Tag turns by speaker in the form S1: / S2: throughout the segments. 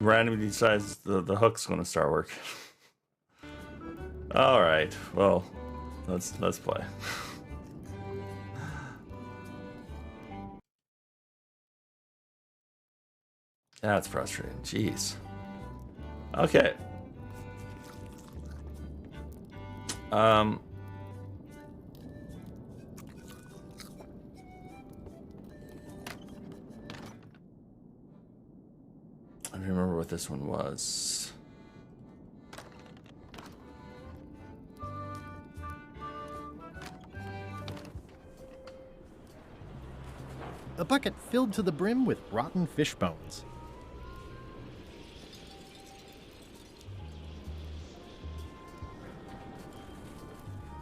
S1: randomly decides the hook's going to start working. All right, well, let's play. That's frustrating. Jeez. Okay. I don't remember what this one was.
S2: A bucket filled to the brim with rotten fish bones.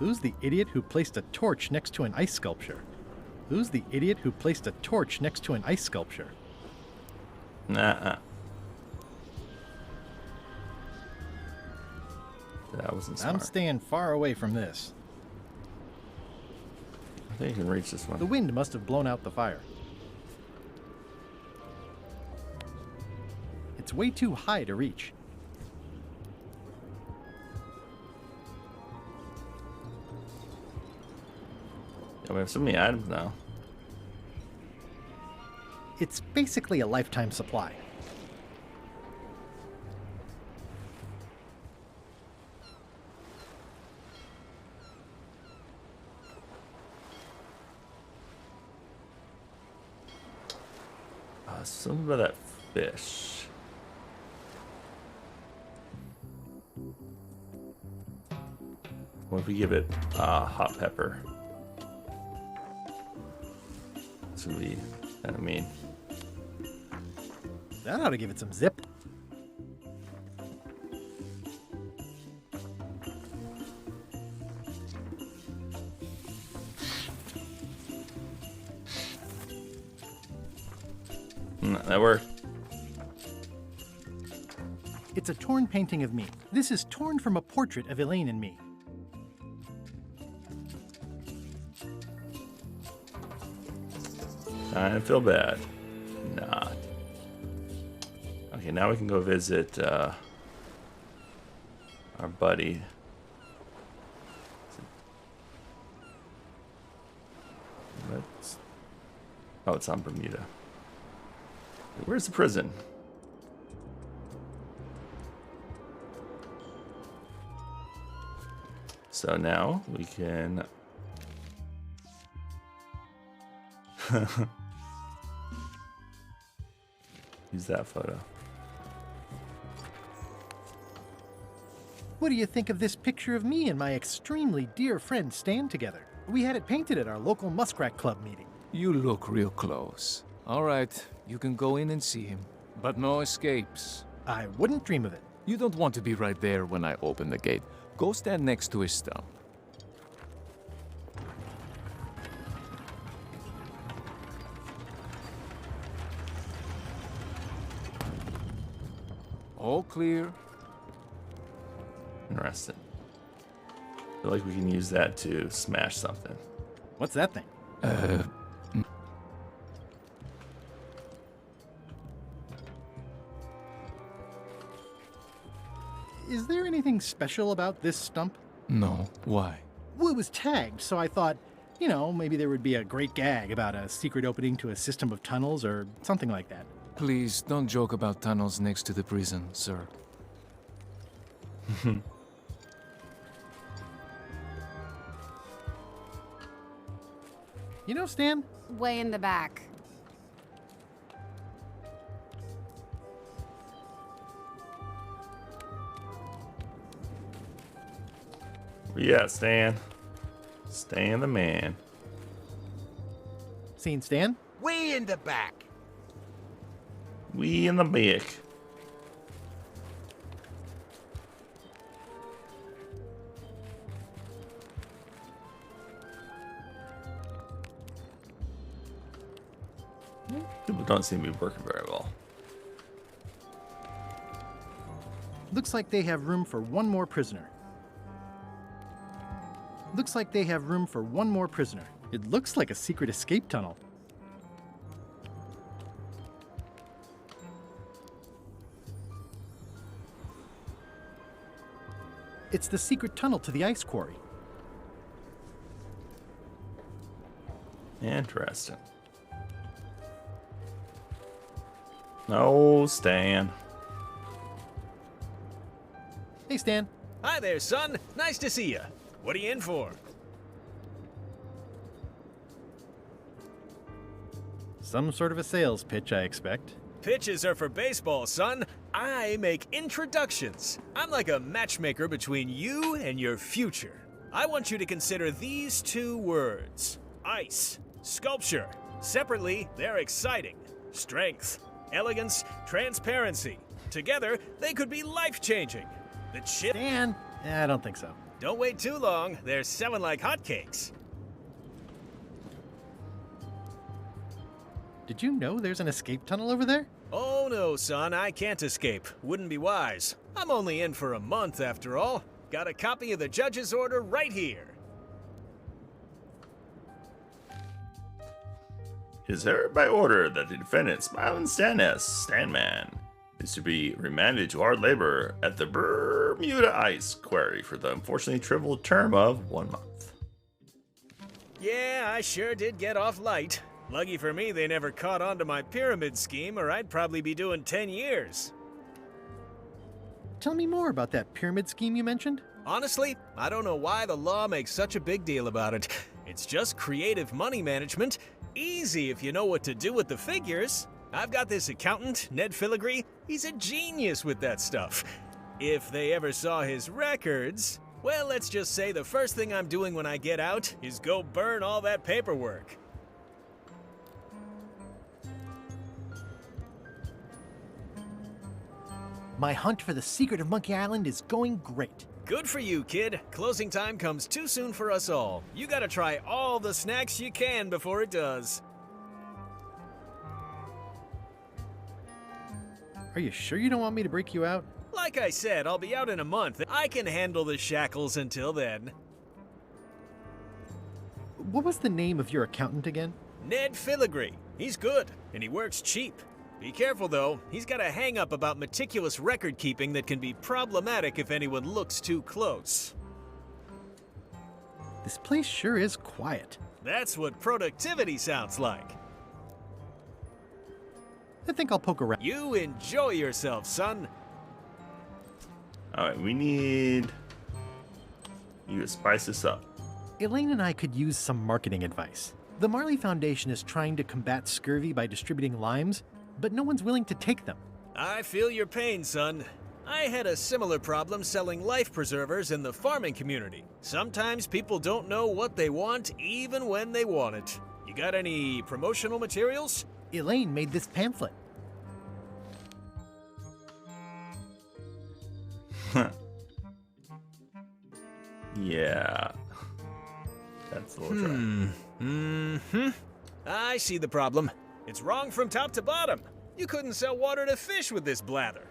S2: Who's the idiot who placed a torch next to an ice sculpture? Who's the idiot who placed a torch next to an ice sculpture?
S1: Nah. That wasn't smart.
S2: I'm staying far away from this.
S1: I think you can reach this one.
S2: The wind must have blown out the fire. It's way too high to reach.
S1: Yeah, we have so many items now.
S2: It's basically a lifetime supply.
S1: Something about that fish. What if we give it hot pepper? This would be kind of mean.
S2: That ought to give it some zip.
S1: That worked.
S2: It's a torn painting of me. This is torn from a portrait of Elaine and me.
S1: I feel bad. Not. Okay, now we can go visit our buddy. Oh, it's on Bermuda. Where's the prison? So now we can use that photo.
S2: What do you think of this picture of me and my extremely dear friend Stan together? We had it painted at our local Muskrat Club meeting.
S3: You look real close. All right, you can go in and see him. But no escapes.
S2: I wouldn't dream of it.
S3: You don't want to be right there when I open the gate. Go stand next to his stump. All clear.
S1: Interesting. I feel like we can use that to smash something.
S2: What's that thing? Is there anything special about this stump?
S3: No. Why?
S2: Well, it was tagged, so I thought, you know, maybe there would be a great gag about a secret opening to a system of tunnels or something like that.
S3: Please, don't joke about tunnels next to the prison, sir.
S2: You know, Stan?
S4: Way in the back.
S1: Yeah, Stan. Stan the man.
S2: Seen Stan?
S5: Way in the back.
S1: We in the back. People don't seem to be working very well.
S2: Looks like they have room for one more prisoner. Looks like they have room for one more prisoner. It looks like a secret escape tunnel. It's the secret tunnel to the ice quarry.
S1: Interesting. No, Stan.
S2: Hey, Stan.
S4: Hi there, son. Nice to see you. What are you in for?
S2: Some sort of a sales pitch, I expect.
S4: Pitches are for baseball, son. I make introductions. I'm like a matchmaker between you and your future. I want you to consider these two words: ice, sculpture. Separately, they're exciting. Strength, elegance, transparency. Together, they could be life-changing. The chip.
S2: Stan! I don't think so.
S4: Don't wait too long. They're selling like hotcakes.
S2: Did you know there's an escape tunnel over there?
S4: Oh no, son, I can't escape. Wouldn't be wise. I'm only in for a month after all. Got a copy of the judge's order right here.
S1: It is heard by order that the defendant, Smiling Stanman, is to be remanded to hard labor at the Bermuda Ice Quarry for the unfortunately trivial term of 1 month.
S4: Yeah, I sure did get off light. Lucky for me, they never caught on to my pyramid scheme, or I'd probably be doing 10 years.
S2: Tell me more about that pyramid scheme you mentioned.
S4: Honestly, I don't know why the law makes such a big deal about it. It's just creative money management. Easy if you know what to do with the figures. I've got this accountant, Ned Filigree. He's a genius with that stuff. If they ever saw his records, well, let's just say the first thing I'm doing when I get out is go burn all that paperwork.
S2: My hunt for the secret of Monkey Island is going great.
S4: Good for you, kid. Closing time comes too soon for us all. You gotta try all the snacks you can before it does.
S2: Are you sure you don't want me to break you out?
S4: Like I said, I'll be out in a month. I can handle the shackles until then.
S2: What was the name of your accountant again?
S4: Ned Filigree. He's good, and he works cheap. Be careful, though. He's got a hang-up about meticulous record-keeping that can be problematic if anyone looks too close.
S2: This place sure is quiet.
S4: That's what productivity sounds like.
S2: I think I'll poke around.
S4: You enjoy yourself, son.
S1: Alright, we need you to spice this up.
S2: Elaine and I could use some marketing advice. The Marley Foundation is trying to combat scurvy by distributing limes, but no one's willing to take them.
S4: I feel your pain, son. I had a similar problem selling life preservers in the farming community. Sometimes people don't know what they want even when they want it. You got any promotional materials?
S2: Elaine made this pamphlet.
S1: Yeah. That's a little dry.
S4: I see the problem. It's wrong from top to bottom. You couldn't sell water to fish with this blather.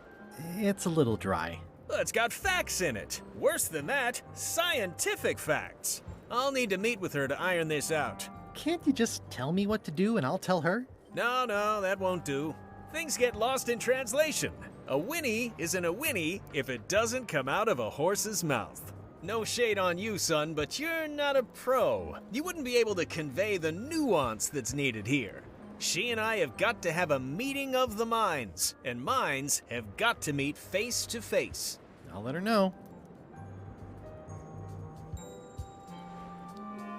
S2: It's a little dry.
S4: Well, it's got facts in it. Worse than that, scientific facts. I'll need to meet with her to iron this out.
S2: Can't you just tell me what to do and I'll tell her?
S4: No, that won't do. Things get lost in translation. A whinny isn't a whinny if it doesn't come out of a horse's mouth. No shade on you, son, but you're not a pro. You wouldn't be able to convey the nuance that's needed here. She and I have got to have a meeting of the minds, and minds have got to meet face to face.
S2: I'll let her know.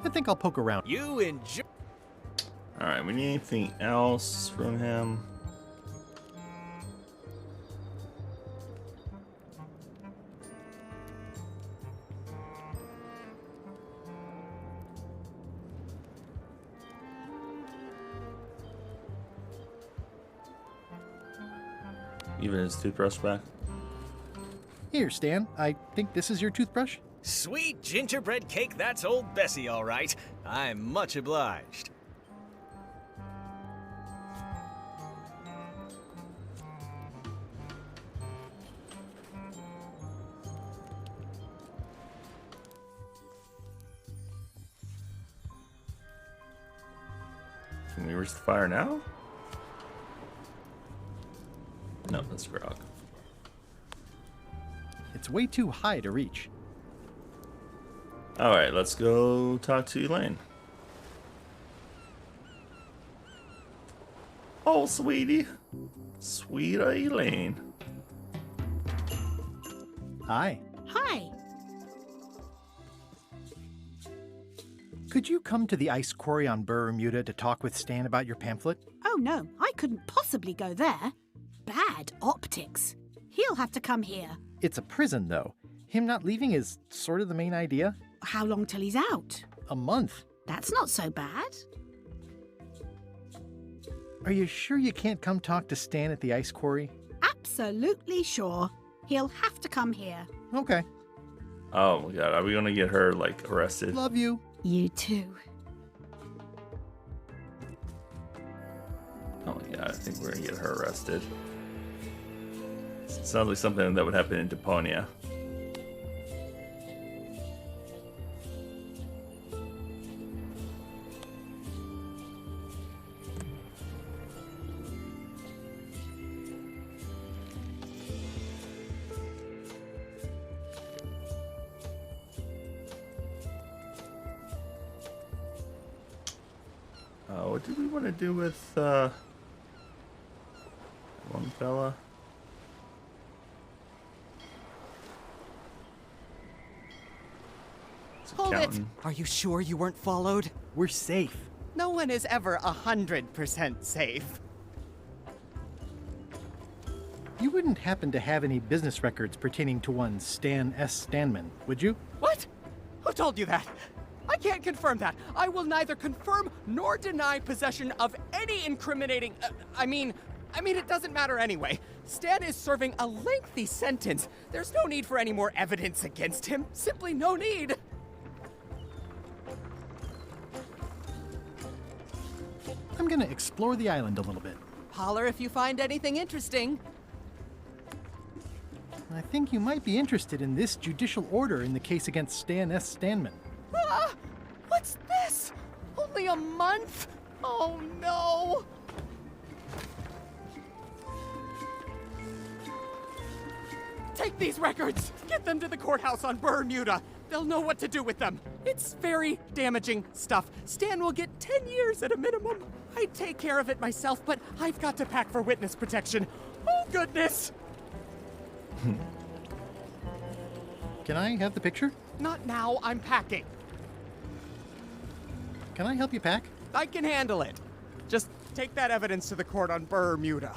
S2: I think I'll poke around.
S4: You enjoy.
S1: Alright, we need anything else from him? Even his toothbrush back?
S2: Here, Stan. I think this is your toothbrush.
S4: Sweet gingerbread cake, that's old Bessie, all right. I'm much obliged.
S1: Can we reach the fire now? No, that's Grog.
S2: It's way too high to reach.
S1: Alright, let's go talk to Elaine. Oh, sweetie. Sweet Elaine.
S2: Hi.
S5: Hi.
S2: Could you come to the ice quarry on Bermuda to talk with Stan about your pamphlet?
S5: Oh no, I couldn't possibly go there. Bad optics. He'll have to come here.
S2: It's a prison, though. Him not leaving is sort of the main idea.
S5: How long till he's out?
S2: A month.
S5: That's not so bad.
S2: Are you sure you can't come talk to Stan at the ice quarry?
S5: Absolutely sure. He'll have to come here.
S2: Okay.
S1: Oh my god, are we gonna get her, like, arrested?
S2: Love you.
S5: You too.
S1: Oh my god, I think we're gonna get her arrested. Sounds like something that would happen in Deponia. What did we want to do with one fella?
S6: Hold it!
S1: Accountant.
S6: Are you sure you weren't followed?
S2: We're safe.
S6: No one is ever 100% safe.
S2: You wouldn't happen to have any business records pertaining to one Stan S. Stanman, would you?
S6: What? Who told you that? I can't confirm that. I will neither confirm nor deny possession of any incriminating. I mean, it doesn't matter anyway. Stan is serving a lengthy sentence. There's no need for any more evidence against him. Simply no need.
S2: I'm gonna explore the island a little bit.
S6: Holler if you find anything interesting.
S2: I think you might be interested in this judicial order in the case against Stan S. Stanman.
S6: Ah! What's this? Only a month? Oh no! Take these records! Get them to the courthouse on Bermuda! They'll know what to do with them. It's very damaging stuff. Stan will get 10 years at a minimum. I'd take care of it myself, but I've got to pack for witness protection. Oh, goodness!
S2: Can I have the picture?
S6: Not now, I'm packing.
S2: Can I help you pack?
S6: I can handle it. Just take that evidence to the court on Bermuda.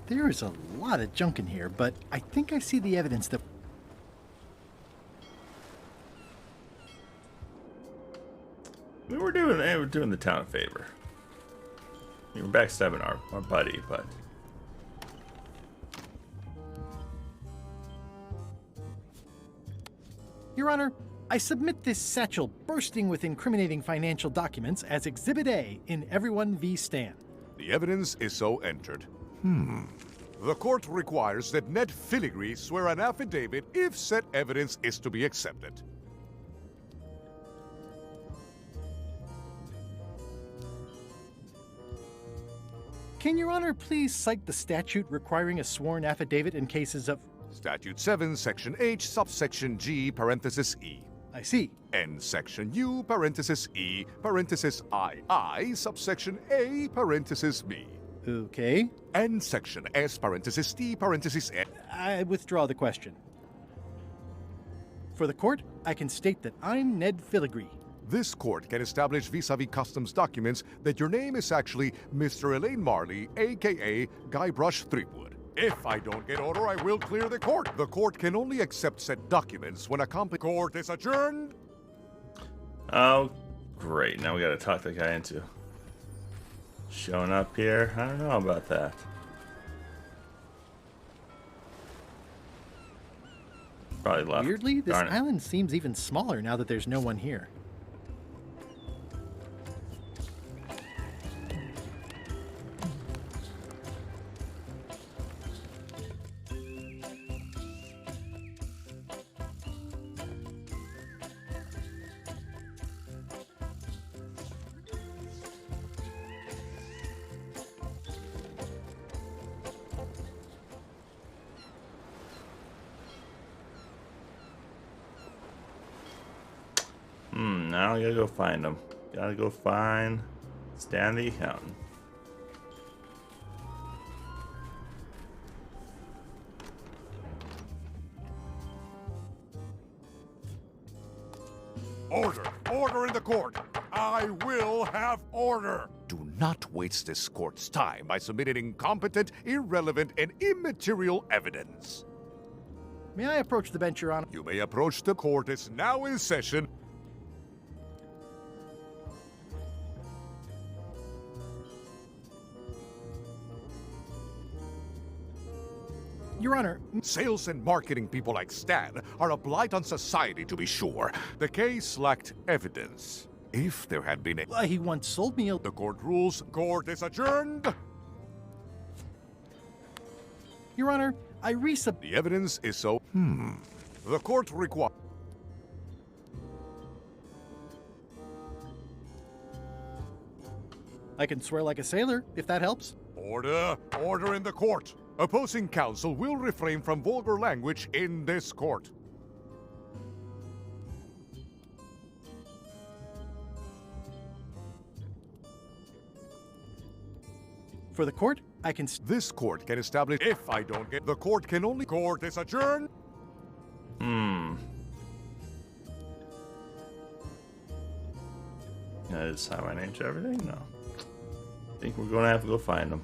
S2: There is a lot of junk in here, but I think I see the evidence that...
S1: We were doing the town a favor. We were backstabbing our buddy, but
S2: Your Honor, I submit this satchel bursting with incriminating financial documents as Exhibit A in Everyone v. Stan.
S7: The evidence is so entered. The court requires that Ned Filigree swear an affidavit if said evidence is to be accepted.
S2: Can Your Honor please cite the statute requiring a sworn affidavit in cases of...
S7: Statute 7, Section H, subsection G, parenthesis E.
S2: I see.
S7: And Section U, parenthesis E, parenthesis I, subsection A, parenthesis B.
S2: Okay.
S7: And Section S, parenthesis T, parenthesis N.
S2: I withdraw the question. For the court, I can state that I'm Ned Filigree.
S7: This court can establish vis-a-vis customs documents that your name is actually Mr. Elaine Marley, a.k.a. Guybrush Threepwood. If I don't get order, I will clear the court. The court can only accept said documents when a court is adjourned.
S1: oh, great! Now we gotta talk that guy into showing up here. I don't know about that. Probably left.
S2: Weirdly, this
S1: Darn it.
S2: island seems even smaller now that there's no one here.
S1: Now I gotta go find him. Gotta go find Stan the Accountant.
S7: Order! Order in the court! I will have order! Do not waste this court's time by submitting incompetent, irrelevant, and immaterial evidence.
S2: May I approach the bench, Your Honor?
S7: You may approach the court. It's now in session.
S2: Your Honor,
S7: Sales and marketing people like Stan are a blight on society, to be sure. The case lacked evidence. If there had been a...
S2: he once sold me a...
S7: The court rules. Court is adjourned.
S2: Your Honor, I
S7: The evidence is so... The court requires...
S2: I can swear like a sailor, if that helps.
S7: Order! Order in the court! Opposing counsel will refrain from vulgar language in this court.
S2: For the court, I can...
S7: This court can establish if I don't get... The court can only... Court is adjourned!
S1: Can I just sign my name to everything? No. I think we're gonna have to go find him.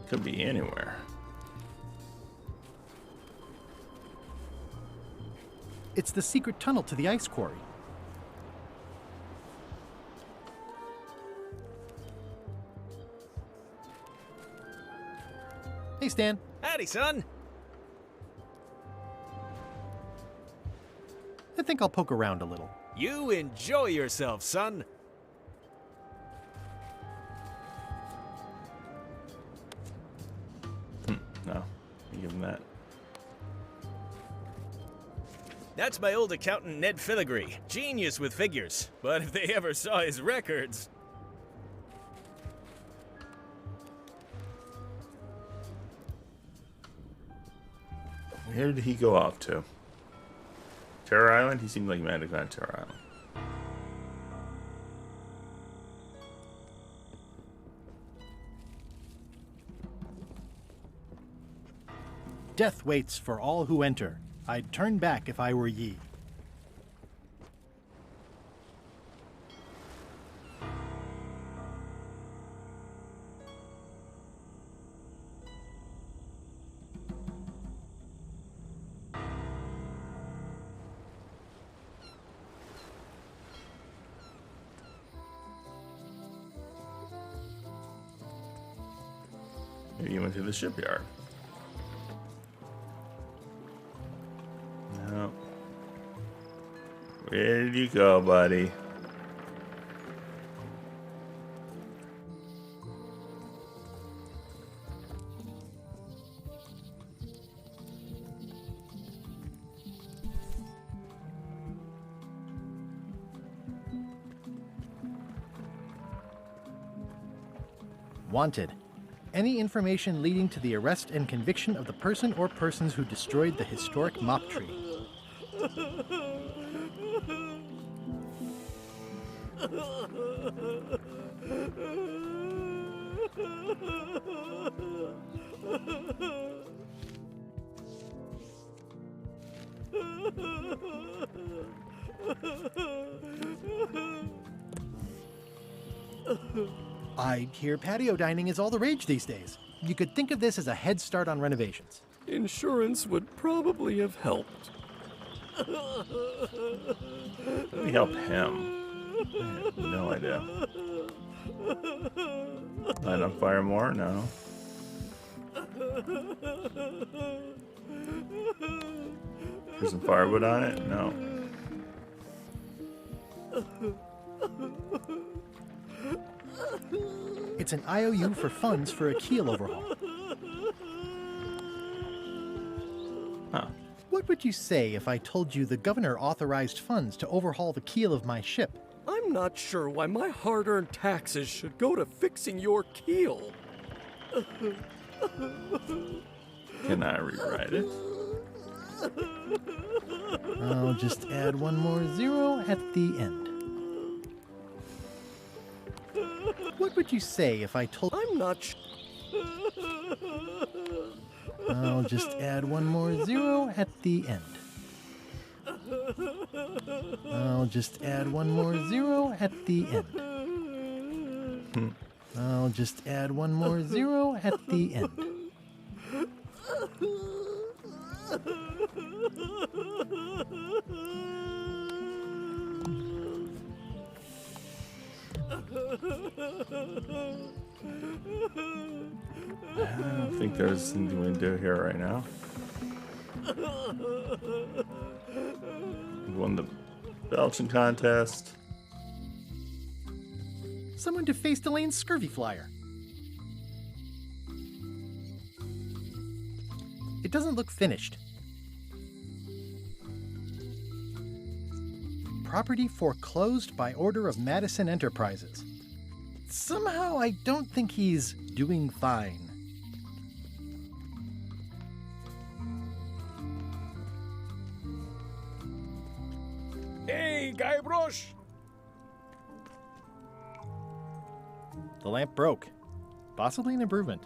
S1: Could be anywhere.
S2: It's the secret tunnel to the ice quarry. Hey, Stan.
S4: Howdy, son.
S2: I think I'll poke around a little.
S4: You enjoy yourself, son.
S1: No. You give him that.
S4: That's my old accountant, Ned Filigree. Genius with figures. But if they ever saw his records...
S1: Where did he go off to? Terror Island? He seemed like he might have gone to Terror Island.
S2: Death waits for all who enter. I'd turn back if I were ye.
S1: Maybe he went to the shipyard. No. Where did you go, buddy?
S2: Wanted. Any information leading to the arrest and conviction of the person or persons who destroyed the historic mop tree. I hear patio dining is all the rage these days. You could think of this as a head start on renovations.
S8: Insurance would probably have helped.
S1: Let me help him. I have no idea. Light on fire more? No. There's some firewood on it? No.
S2: It's an IOU for funds for a keel overhaul.
S1: Huh.
S2: What would you say if I told you the governor authorized funds to overhaul the keel of my ship?
S8: I'm not sure why my hard-earned taxes should go to fixing your keel.
S1: Can I rewrite it?
S2: I'll just add one more zero at the end. What would you say if I told...
S8: I'm not sh-
S2: I'll just add one more zero at the end. I'll just add one more zero at the end. I'll just add one more zero at the end.
S1: I don't think there's anything we can do here right now. We won the belching contest.
S2: Someone defaced Elaine's scurvy flyer. It doesn't look finished. Property foreclosed by order of Madison Enterprises. Somehow I don't think he's doing fine.
S8: Hey, Guybrush!
S2: The lamp broke. Possibly an improvement.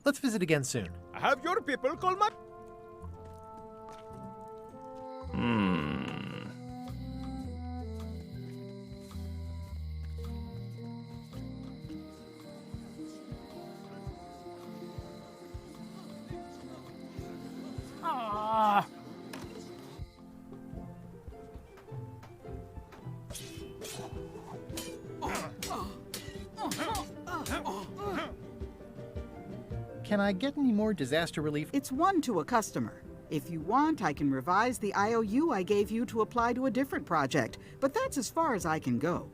S2: Let's visit soon.
S8: Have your people call my...
S2: Can I get any more disaster relief?
S9: It's one to a customer. If you want, I can revise the IOU I gave you to apply to a different project, but that's as far as I can go.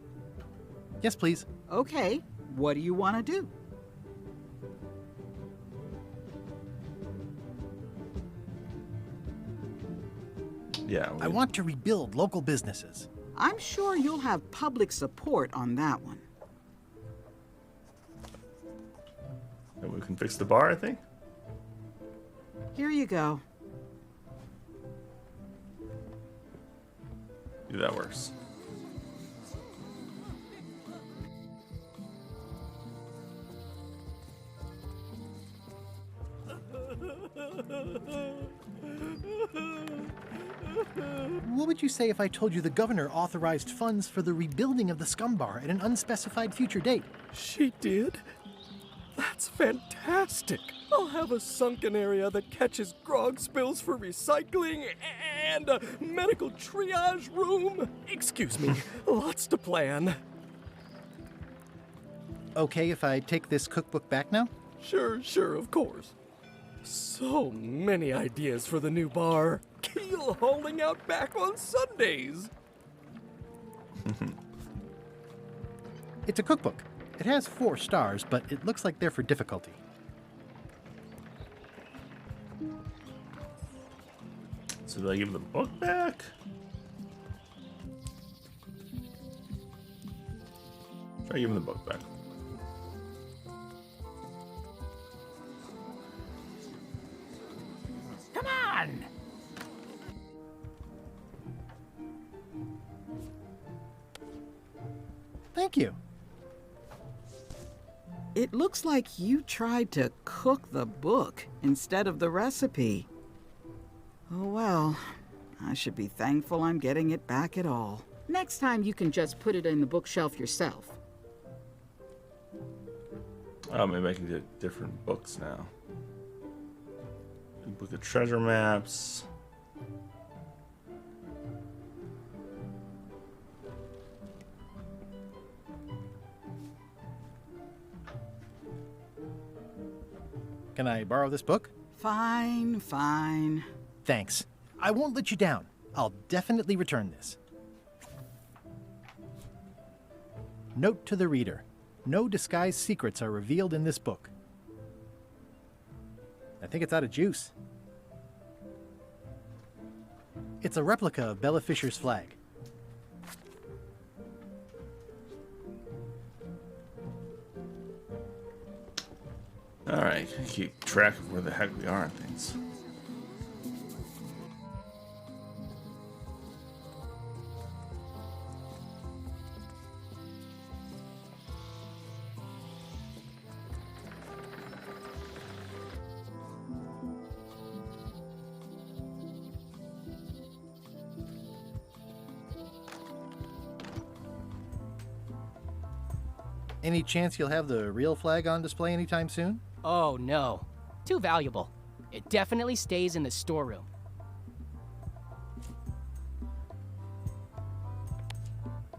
S2: Yes, please.
S9: Okay, what do you want to do?
S1: Yeah.
S2: I want to rebuild local businesses.
S9: I'm sure you'll have public support on that one.
S1: We can fix the bar, I think.
S9: Here you go.
S1: Yeah, that works.
S2: What would you say if I told you the governor authorized funds for the rebuilding of the scum bar at an unspecified future date?
S8: She did? That's fantastic! I'll have a sunken area that catches grog spills for recycling and a medical triage room. Excuse me, lots to plan.
S2: Okay if I take this cookbook back now?
S8: Sure, of course. So many ideas for the new bar. Keel hauling out back on Sundays.
S2: It's a cookbook. It has 4 stars, but it looks like they're for difficulty.
S1: So do I give the book back? Try giving the book back.
S6: Come on!
S2: Thank you.
S9: It looks like you tried to cook the book instead of the recipe. Oh well, I should be thankful I'm getting it back at all. Next time you can just put it in the bookshelf yourself.
S1: Oh, maybe I can get different books now. Book of treasure maps.
S2: Can I borrow this book?
S9: Fine.
S2: Thanks. I won't let you down. I'll definitely return this. Note to the reader. No disguised secrets are revealed in this book. I think it's out of juice. It's a replica of Bella Fisher's flag.
S1: Alright, keep track of where the heck we are and things.
S2: Any chance you'll have the real flag on display anytime soon?
S10: Oh no. Too valuable. It definitely stays in the storeroom.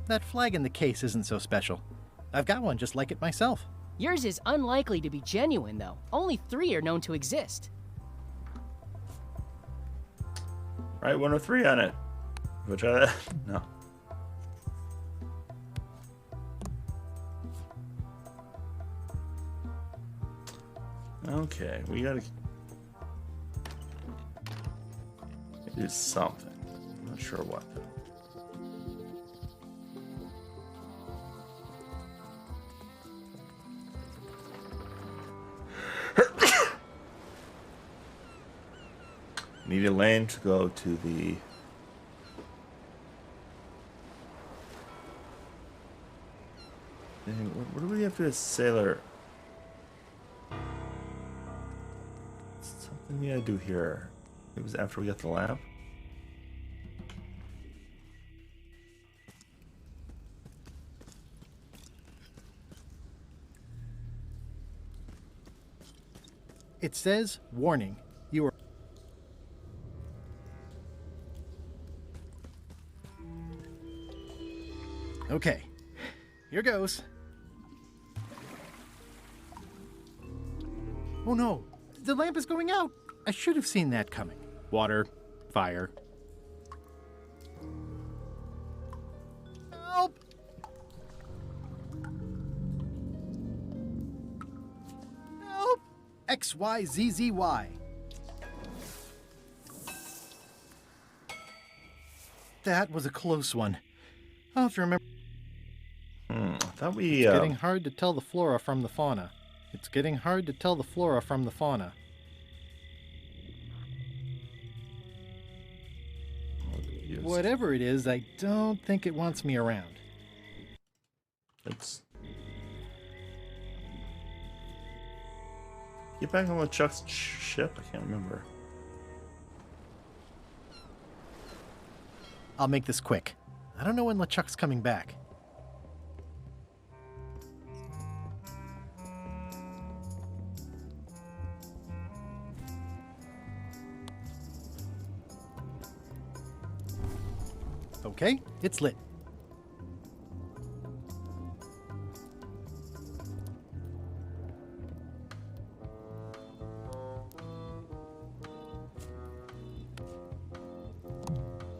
S2: That flag in the case isn't so special. I've got one just like it myself.
S10: Yours is unlikely to be genuine, though. Only 3 are known to exist.
S1: Right, 103 on it. Which I... no. Okay, we gotta do something. I'm not sure what though. Need a lane to go to the what do we have to do as sailor? Something we gotta do here. It was after we got the lamp.
S2: It says, warning, you are... Okay, here goes. Oh no, the lamp is going out. I should have seen that coming. Water, fire. Help! Help! XYZZY. That was a close one. I'll have to remember.
S1: I thought we.
S2: It's getting hard to tell the flora from the fauna. It's getting hard to tell the flora from the fauna. Whatever it is, I don't think it wants me around.
S1: Let's get back on LeChuck's ship. I can't remember.
S2: I'll make this quick. I don't know when LeChuck's coming back. Okay, it's lit.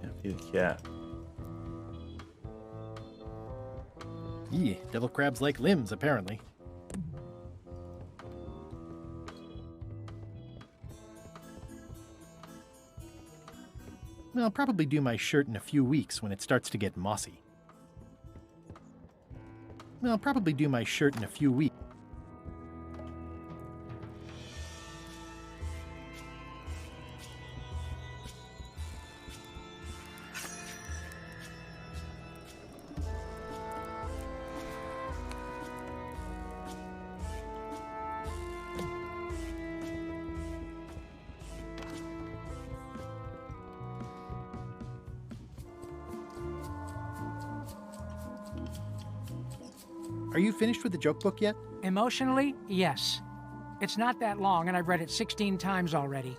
S1: Yeah, feed the cat.
S2: Yeah, devil crabs like limbs, apparently. I'll probably do my shirt in a few weeks when it starts to get mossy. I'll probably do my shirt in a few weeks. Are you finished with the joke book yet?
S11: Emotionally, yes. It's not that long, and I've read it 16 times already.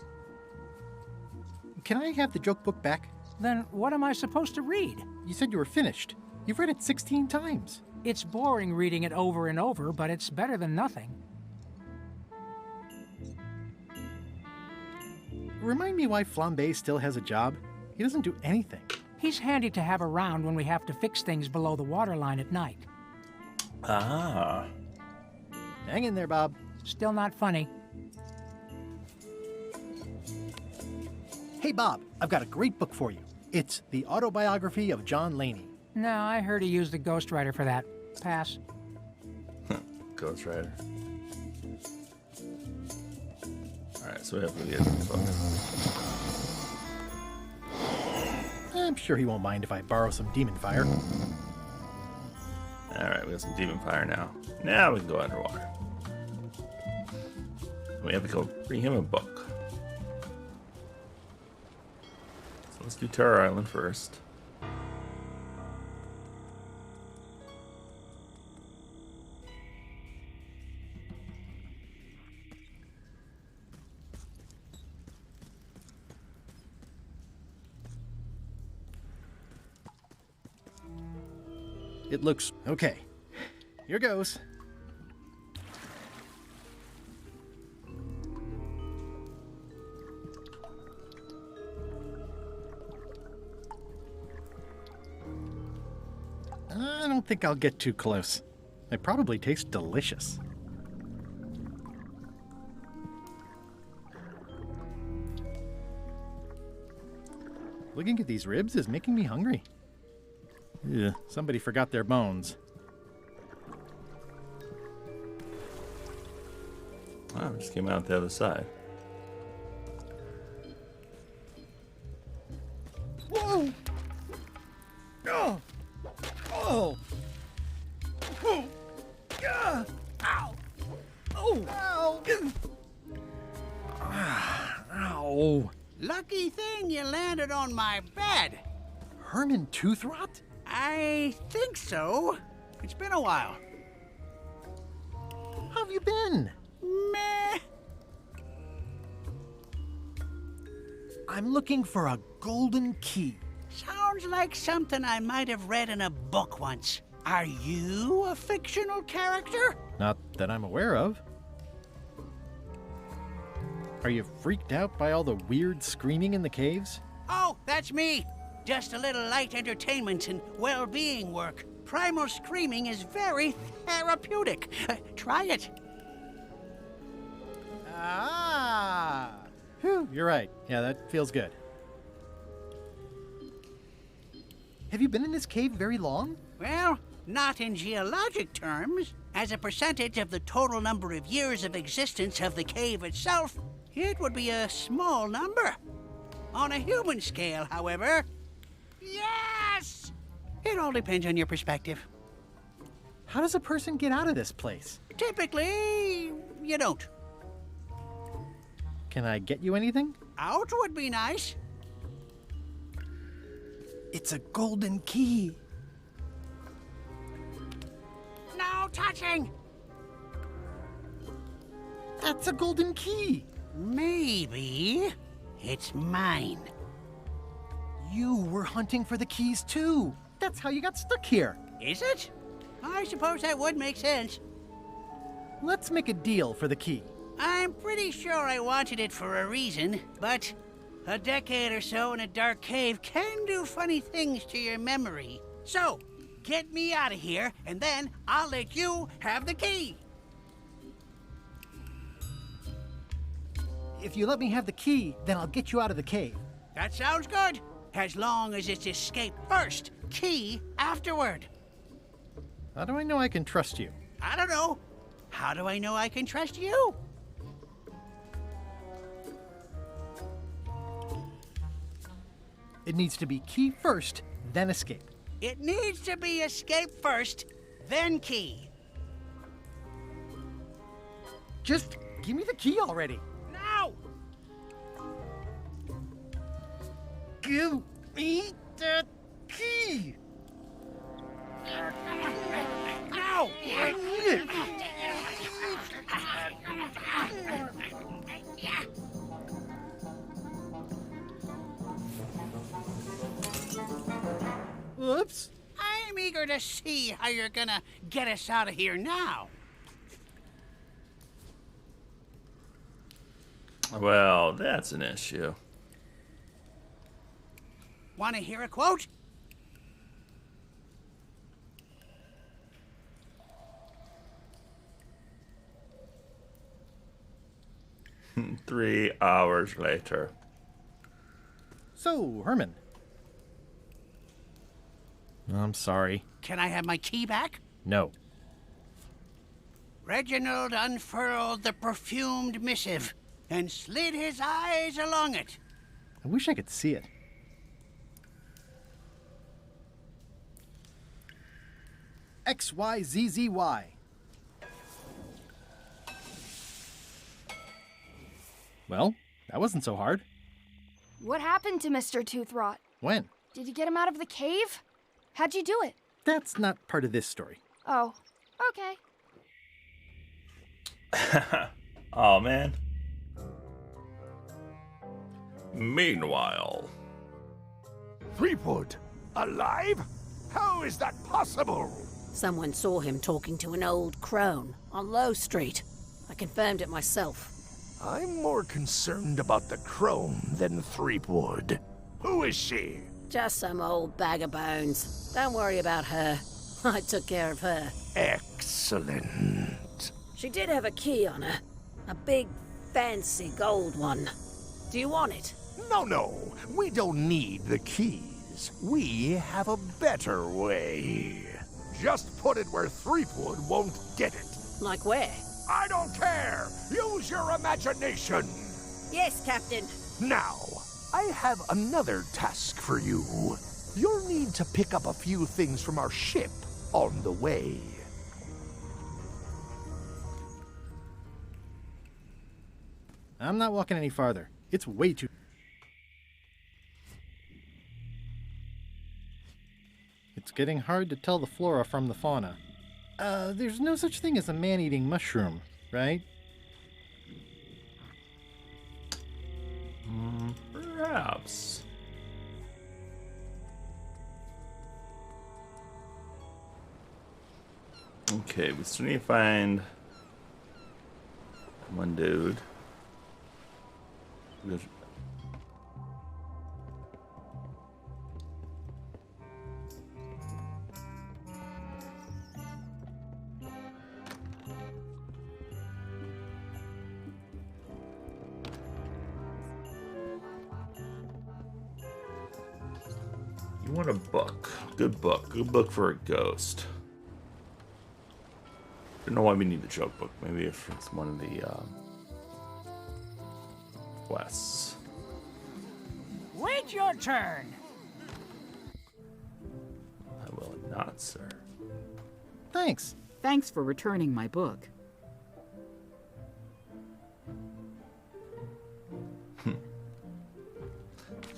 S2: Can I have the joke book back?
S11: Then what am I supposed to read?
S2: You said you were finished. You've read it 16 times.
S11: It's boring reading it over and over, but it's better than nothing.
S2: Remind me why Flambe still has a job? He doesn't do anything.
S11: He's handy to have around when we have to fix things below the waterline at night.
S1: Ah.
S2: Hang in there, Bob.
S11: Still not funny.
S2: Hey, Bob, I've got a great book for you. It's The Autobiography of John Laney.
S11: No, I heard he used the ghostwriter for that. Pass.
S1: Ghost Rider. so we have to get the book.
S2: I'm sure he won't mind if I borrow some demon fire.
S1: Alright, we got some demon fire now. Now we can go underwater. We have to go bring him a book. So let's do Terror Island first.
S2: It looks okay. Here goes. I don't think I'll get too close. They probably taste delicious. Looking at these ribs is making me hungry. Ugh, somebody forgot their bones.
S1: Wow, just came out the other side.
S2: Whoa! Oh! Oh! Oh! Ah! Ow! Oh! Ow! Ow!
S12: Lucky thing you landed on my bed.
S2: Herman Toothrot?
S12: I think so. It's been a while.
S2: How have you been?
S12: Meh.
S2: I'm looking for a golden key.
S12: Sounds like something I might have read in a book once. Are you a fictional character?
S2: Not that I'm aware of. Are you freaked out by all the weird screaming in the caves?
S12: Oh, that's me. Just a little light entertainment and well-being work. Primal screaming is very therapeutic. Try it.
S2: Ah! Whew, you're right. Yeah, that feels good. Have you been in this cave very long?
S12: Well, not in geologic terms. As a percentage of the total number of years of existence of the cave itself, it would be a small number. On a human scale, however, yes! It all depends on your perspective.
S2: How does a person get out of this place?
S12: Typically, you don't.
S2: Can I get you anything?
S12: Out would be nice.
S2: It's a golden key.
S12: No touching!
S2: That's a golden key.
S12: Maybe it's mine.
S2: You were hunting for the keys too. That's how you got stuck here.
S12: Is it? I suppose that would make sense.
S2: Let's make a deal for the key.
S12: I'm pretty sure I wanted it for a reason, but a decade or so in a dark cave can do funny things to your memory. So, get me out of here, and then I'll let you have the key.
S2: If you let me have the key, then I'll get you out of the cave.
S12: That sounds good. As long as it's escape first, key afterward.
S2: How do I know I can trust you?
S12: I don't know. How do I know I can trust you?
S2: It needs to be key first, then escape.
S12: It needs to be escape first, then key.
S2: Just give me the key already.
S12: Now!
S2: Give me the key!
S12: Now!
S2: I need it! Whoops.
S12: I'm eager to see how you're gonna get us out of here now.
S1: Well, that's an issue.
S12: Want to hear a quote?
S1: Three hours later.
S2: So, Herman. I'm sorry.
S12: Can I have my key back?
S2: No.
S12: Reginald unfurled the perfumed missive. and slid his eyes along it.
S2: I wish I could see it. XYZZY. Well, that wasn't so hard.
S13: What happened to Mr. Toothrot?
S2: When?
S13: Did you get him out of the cave? How'd you do it?
S2: That's not part of this story.
S13: Oh, okay.
S1: Oh man. Meanwhile,
S14: Threepwood, alive? How is that possible?
S15: Someone saw him talking to an old crone on Low Street. I confirmed it myself.
S14: I'm more concerned about the crone than Threepwood. Who is she?
S15: Just some old bag of bones. Don't worry about her. I took care of her.
S14: Excellent.
S15: She did have a key on her. A big, fancy gold one. Do you want it?
S14: No. We don't need the keys. We have a better way. Just put it where Threepwood won't get it.
S15: Like where?
S14: I don't care! Use your imagination!
S15: Yes, Captain.
S14: Now, I have another task for you. You'll need to pick up a few things from our ship on the way.
S2: I'm not walking any farther. It's way too... It's getting hard to tell the flora from the fauna. There's no such thing as a man-eating mushroom, right?
S1: Perhaps. Okay, we still need to find one dude. You want a book. Good book. Good book for a ghost. Don't know why we need the joke book. Maybe if it's one of the quests.
S11: Wait your turn.
S1: I will not, sir.
S9: Thanks. Thanks for returning my book.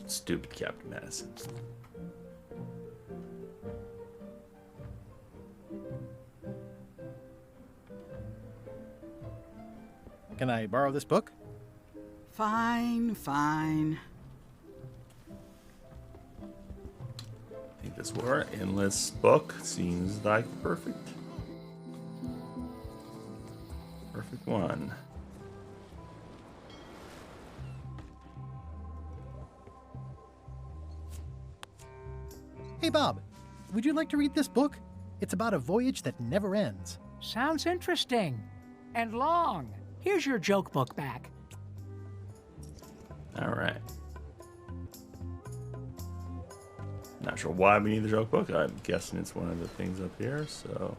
S1: Stupid Captain Madison.
S2: Can I borrow this book?
S9: Fine.
S1: I think this were endless book seems like perfect. Perfect one.
S2: Hey, Bob, would you like to read this book? It's about a voyage that never ends.
S11: Sounds interesting. And long. Here's your joke book back.
S1: All right. Not sure why we need the joke book. I'm guessing it's one of the things up here, so.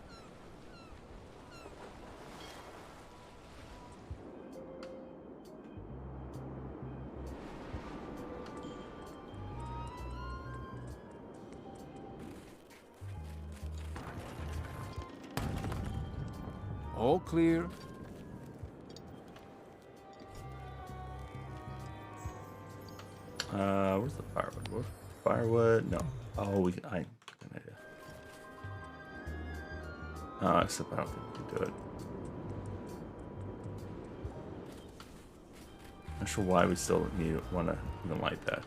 S3: All clear.
S1: Where's the firewood? What firewood? No. Oh, I got an idea. Except I don't think we can do it. Not sure why we still want to even light that.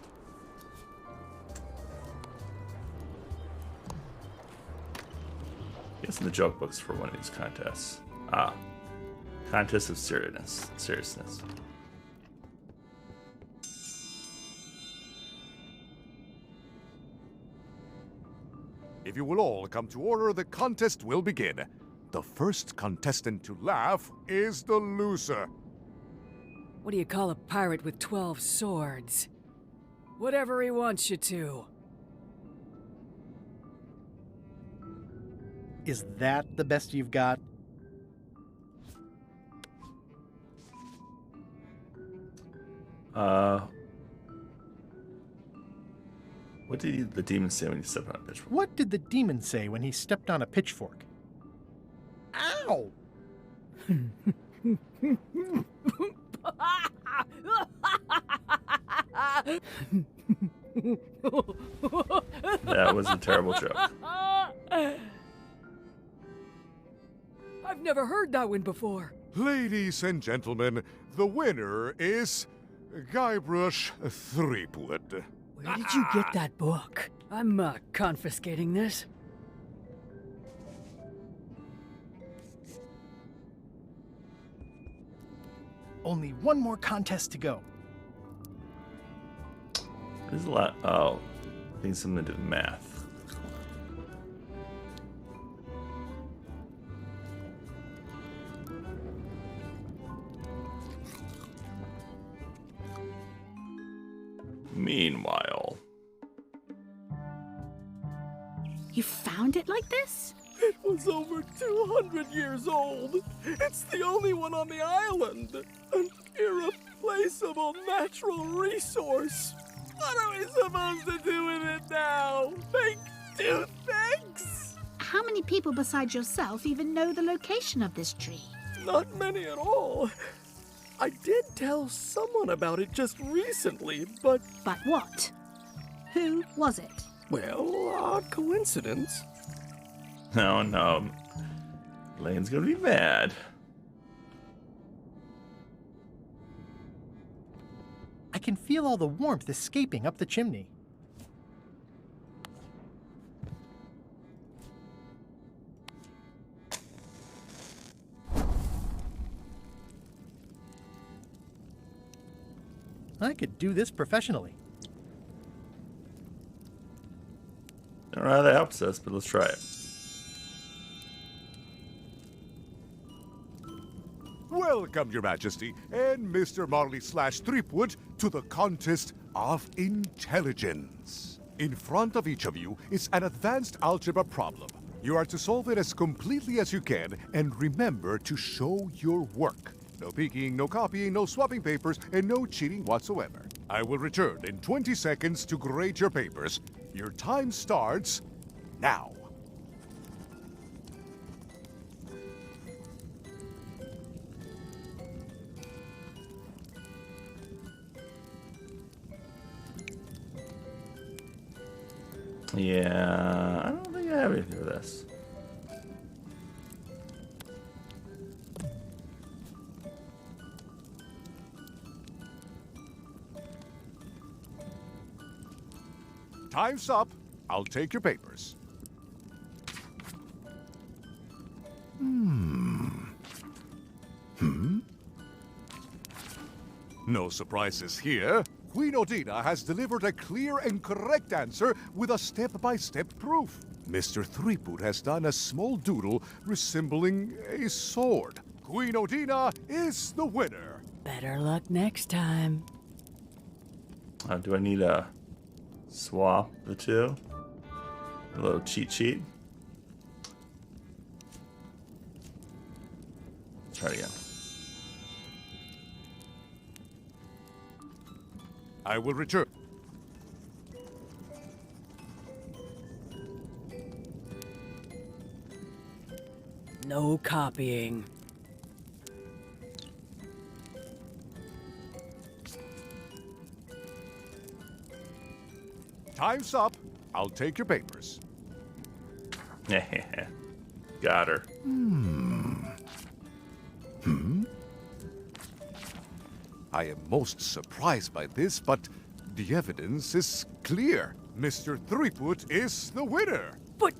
S1: Guessing the joke books for one of these contests. Contest of seriousness.
S7: If you will all come to order, the contest will begin. The first contestant to laugh is the loser.
S16: What do you call a pirate with 12 swords? Whatever he wants you to.
S2: Is that the best you've got?
S1: What did the demon say when he stepped on a pitchfork?
S2: What did the demon say when he stepped on a pitchfork? Ow!
S1: That was a terrible joke.
S16: I've never heard that one before.
S7: Ladies and gentlemen, the winner is Guybrush Threepwood.
S16: Where did you get that book? I'm confiscating this.
S2: Only one more contest to go.
S1: There's a lot. Oh, I think something to do with math. Meanwhile,
S5: You found it like this?
S8: It was over 200 years old. It's the only one on the island. An irreplaceable natural resource. What are we supposed to do with it now? Make two things?
S5: How many people besides yourself even know the location of this tree?
S8: Not many at all. I did tell someone about it just recently, but...
S5: But what? Who was it?
S8: Well, odd coincidence.
S1: oh no, Lane's gonna be mad.
S2: I can feel all the warmth escaping up the chimney. I could do this professionally.
S1: I don't know how that helps us, but let's try it.
S7: Welcome, Your Majesty, and Mr. Marley/Threepwood to the Contest of Intelligence. In front of each of you is an advanced algebra problem. You are to solve it as completely as you can, and remember to show your work. No peeking, no copying, no swapping papers, and no cheating whatsoever. I will return in 20 seconds to grade your papers. Your time starts now.
S1: Yeah, I don't think I have anything for this.
S7: Time's up. I'll take your papers. No surprises here. Queen Odina has delivered a clear and correct answer with a step-by-step proof. Mr. Threepwood has done a small doodle resembling a sword. Queen Odina is the winner.
S16: Better luck next time.
S1: Do I need to swap the two? A little cheat sheet. Let's try it again.
S7: I will return.
S16: No copying.
S7: Time's up. I'll take your papers.
S1: Got her.
S7: I am most surprised by this, but the evidence is clear. Mr. Threepwood is the winner.
S16: But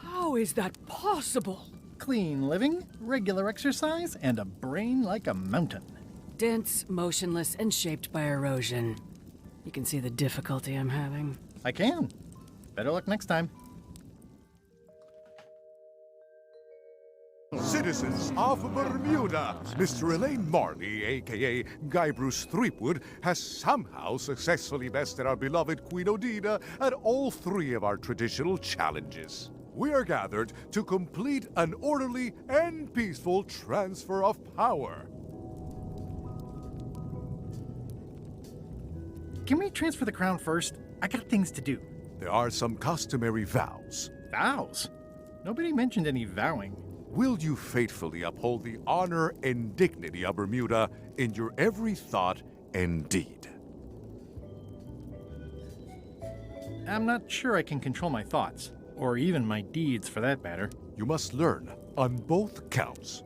S16: how is that possible?
S2: Clean living, regular exercise, and a brain like a mountain.
S16: Dense, motionless, and shaped by erosion. You can see the difficulty I'm having.
S2: I can. Better luck next time.
S7: Citizens of Bermuda, Mr. Elaine Marley, a.k.a. Guybrush Threepwood, has somehow successfully bested our beloved Queen Odina at all three of our traditional challenges. We are gathered to complete an orderly and peaceful transfer of power.
S2: can we transfer the crown first? I got things to do.
S7: There are some customary vows.
S2: Vows? Nobody mentioned any vowing.
S7: Will you faithfully uphold the honor and dignity of Bermuda in your every thought and deed?
S2: I'm not sure I can control my thoughts, or even my deeds for that matter.
S7: You must learn on both counts.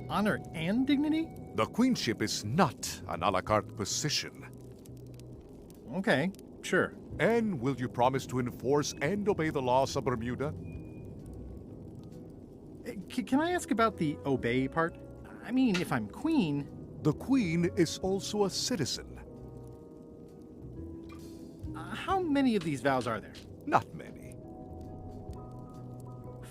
S2: Honor and dignity?
S7: The queenship is not an a la carte position.
S2: Okay, sure.
S7: And will you promise to enforce and obey the laws of Bermuda?
S2: Can I ask about the obey part? I mean, if I'm queen...
S7: The queen is also a citizen.
S2: How many of these vows are there?
S7: Not many.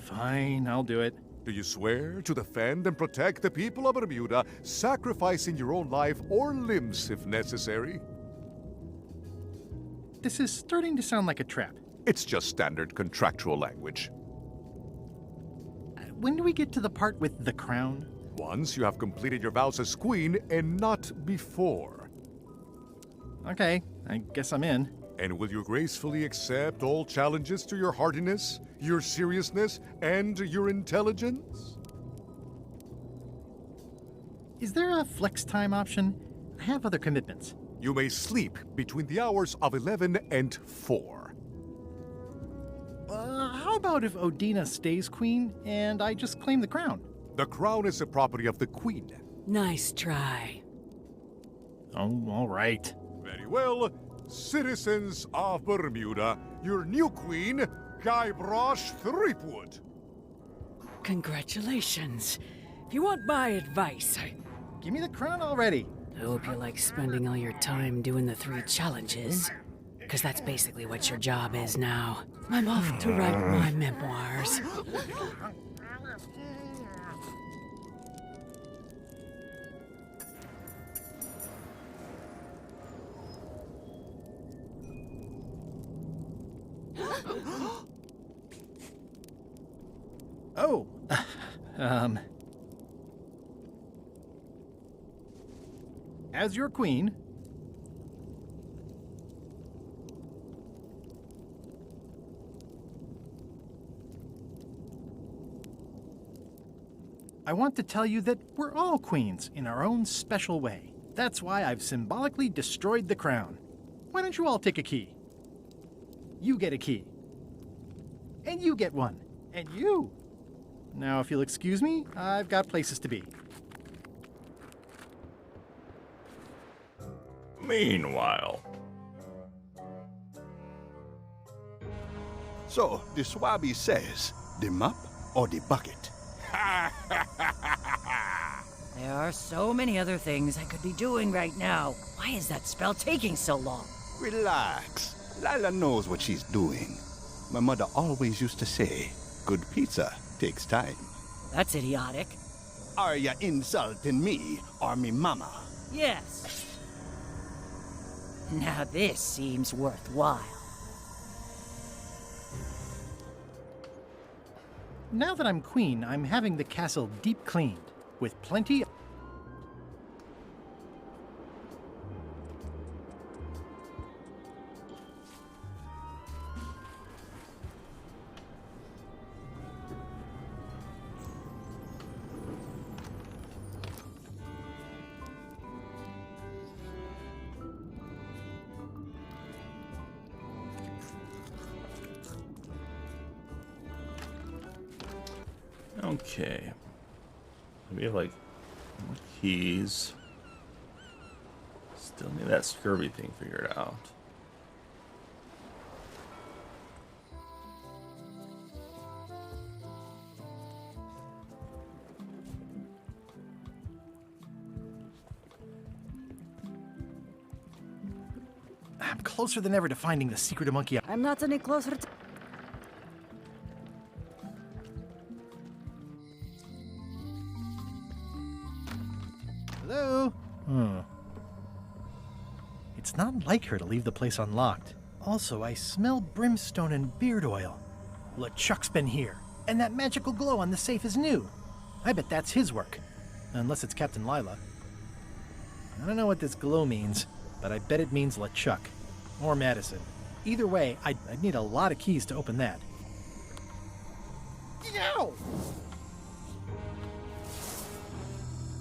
S2: Fine, I'll do it.
S7: Do you swear to defend and protect the people of Bermuda, sacrificing your own life or limbs if necessary?
S2: This is starting to sound like a trap.
S7: It's just standard contractual language.
S2: When do we get to the part with the crown?
S7: Once you have completed your vows as queen and not before.
S2: Okay, I guess I'm in.
S7: And will you gracefully accept all challenges to your hardiness, your seriousness, and your intelligence?
S2: Is there a flex time option? I have other commitments.
S7: You may sleep between the hours of 11 and 4.
S2: How about if Odina stays queen and I just claim the crown?
S7: The crown is the property of the queen.
S16: Nice try.
S2: Oh, all right.
S7: Very well. Citizens of Bermuda, your new queen, Guybrush Threepwood.
S16: Congratulations. If you want my advice,
S2: Give me the crown already.
S15: I hope you like spending all your time doing the 3 challenges. Because that's basically what your job is now.
S16: I'm off to write my memoirs.
S2: Oh, as your queen, I want to tell you that we're all queens in our own special way. That's why I've symbolically destroyed the crown. Why don't you all take a key? You get a key. And you get one. And you. Now, if you'll excuse me, I've got places to be.
S1: Meanwhile.
S17: So, the Swabby says, the mop or the bucket?
S18: There are so many other things I could be doing right now. Why is that spell taking so long?
S17: Relax. Lila knows what she's doing. My mother always used to say, good pizza takes time.
S18: That's idiotic.
S17: Are you insulting me or me mama?
S18: Yes. Now this seems worthwhile.
S2: Now that I'm queen, I'm having the castle deep cleaned, with plenty of...
S1: Okay. We have like more keys. Still need that scurvy thing figured out.
S2: I'm closer than ever to finding the secret of Monkey Island.
S18: I'm not any closer to...
S2: Hello? It's not like her to leave the place unlocked. Also, I smell brimstone and beard oil. LeChuck's been here, and that magical glow on the safe is new. I bet that's his work. Unless it's Captain Lila. I don't know what this glow means. but I bet it means LeChuck. Or Madison. Either way, I'd need a lot of keys to open that. Yow!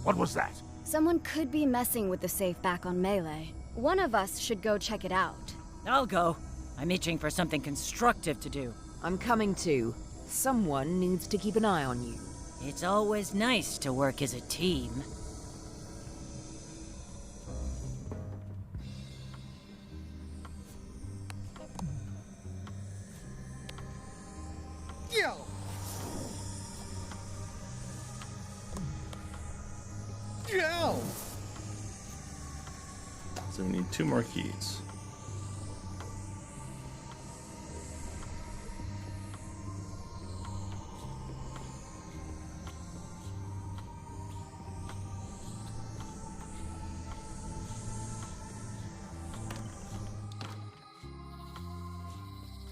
S14: What was that?
S19: Someone could be messing with the safe back on Melee. One of us should go check it out.
S18: I'll go. I'm itching for something constructive to do.
S20: I'm coming too. Someone needs to keep an eye on you.
S18: It's always nice to work as a team.
S2: Yo! Yo!
S1: So we need 2 more keys.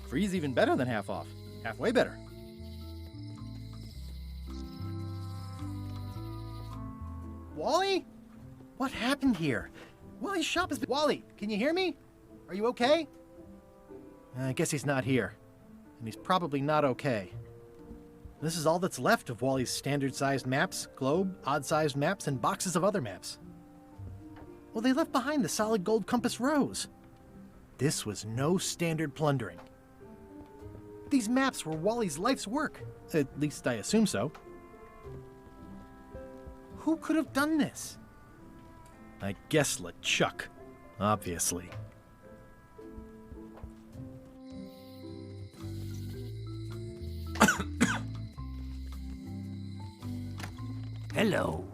S2: Free's even better than half off. Halfway better. Wally? What happened here? Wally's shop has been... Wally, can you hear me? Are you okay? I guess he's not here. And he's probably not okay. This is all that's left of Wally's standard-sized maps, globe, odd-sized maps, and boxes of other maps. Well, they left behind the solid gold compass rose. This was no standard plundering. These maps were Wally's life's work. At least I assume so. Who could have done this? I guess LeChuck, obviously.
S21: Hello.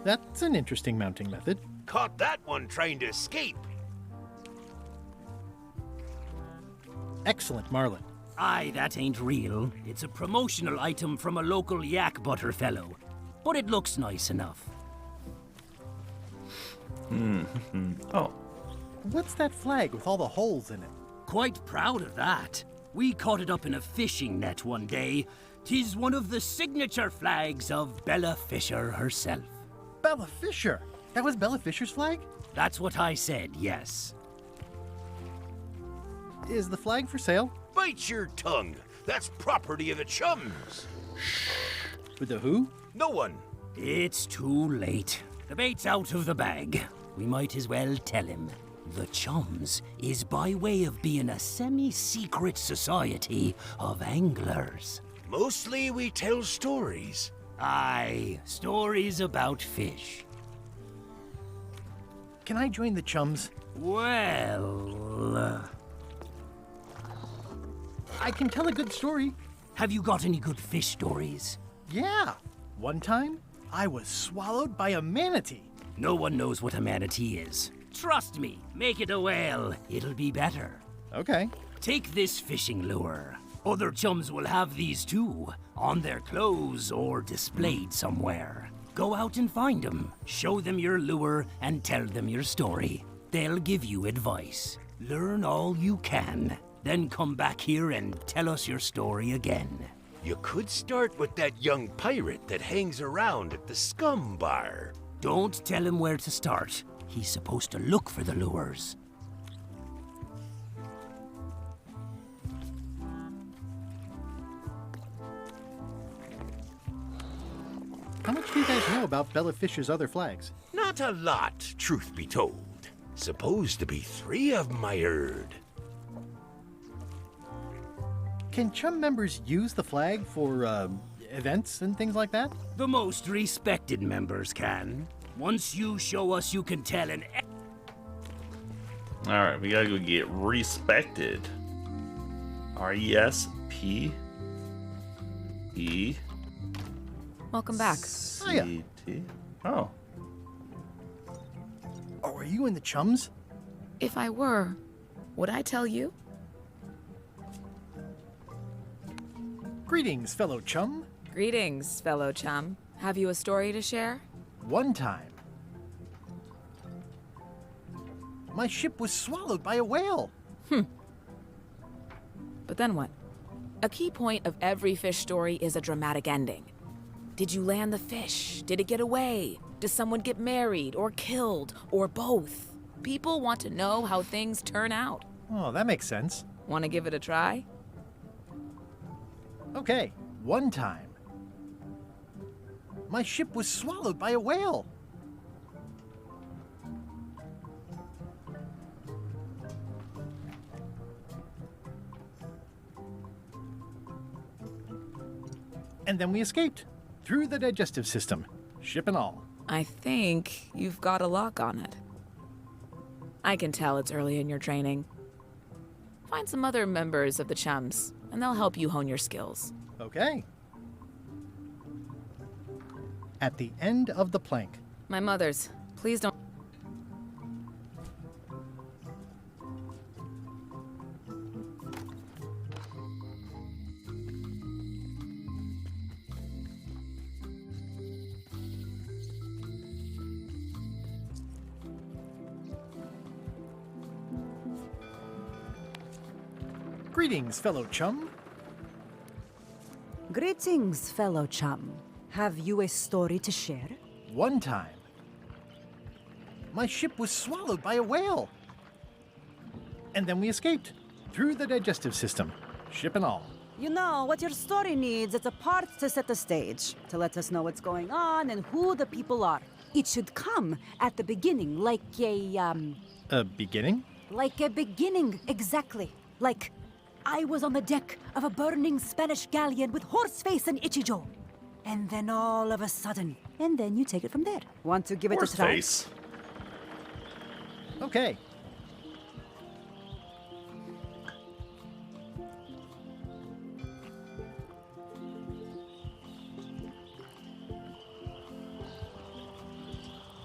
S2: That's an interesting mounting method.
S14: Caught that one trying to escape.
S2: Excellent, Marlin.
S21: Aye, that ain't real. It's a promotional item from a local yak butter fellow. But it looks nice enough.
S1: Oh.
S2: What's that flag with all the holes in it?
S21: Quite proud of that. We caught it up in a fishing net one day. 'Tis one of the signature flags of Bella Fisher herself.
S2: Bella Fisher? That was Bella Fisher's flag?
S21: That's what I said, yes.
S2: Is the flag for sale?
S14: Bite your tongue. That's property of the chums.
S2: With the who?
S14: No one.
S21: It's too late. The bait's out of the bag. We might as well tell him. The Chums is by way of being a semi-secret society of anglers.
S14: Mostly we tell stories.
S21: Aye, stories about fish.
S2: Can I join the Chums?
S21: Well...
S2: I can tell a good story.
S21: Have you got any good fish stories?
S2: Yeah. One time, I was swallowed by a manatee.
S21: No one knows what a manatee is. Trust me, make it a whale. It'll be better.
S2: Okay.
S21: Take this fishing lure. Other chums will have these too, on their clothes or displayed somewhere. Go out and find them, show them your lure, and tell them your story. They'll give you advice. Learn all you can, then come back here and tell us your story again.
S14: You could start with that young pirate that hangs around at the Scum Bar.
S21: Don't tell him where to start. He's supposed to look for the lures.
S2: How much do you guys know about Bella Fisher's other flags?
S14: Not a lot, truth be told. Supposed to be 3 of 'em, I heard.
S2: Can Chum members use the flag for, events and things like that?
S21: The most respected members can. Once you show us you can tell an...
S1: Alright, we gotta go get respected. R-E-S-P-E...
S22: Welcome back.
S1: C-T... Oh.
S2: Oh, are you in the Chums?
S22: If I were, would I tell you?
S2: Greetings, fellow chum.
S22: Greetings, fellow chum. Have you a story to share?
S2: One time, my ship was swallowed by a whale.
S22: But then what? A key point of every fish story is a dramatic ending. Did you land the fish? Did it get away? Does someone get married or killed or both? People want to know how things turn out.
S2: Oh, that makes sense.
S22: Want to give it a try?
S2: Okay, one time. My ship was swallowed by a whale. And then we escaped through the digestive system, ship and all.
S22: I think you've got a lock on it. I can tell it's early in your training. Find some other members of the Chums, and they'll help you hone your skills.
S2: Okay. At the end of the plank.
S22: My mother's. Please don't.
S2: Greetings, fellow chum.
S4: Greetings, fellow chum. Have you a story to share?
S2: One time, my ship was swallowed by a whale. And then we escaped through the digestive system, ship and all.
S4: You know, what your story needs is a part to set the stage, to let us know what's going on and who the people are. It should come at the beginning, like
S2: A beginning?
S4: Like a beginning, exactly. Like, I was on the deck of a burning Spanish galleon with Horseface and Ichijo. And then all of a sudden, and then you take it from there. Want to give it a try?
S1: Horseface.
S2: Okay.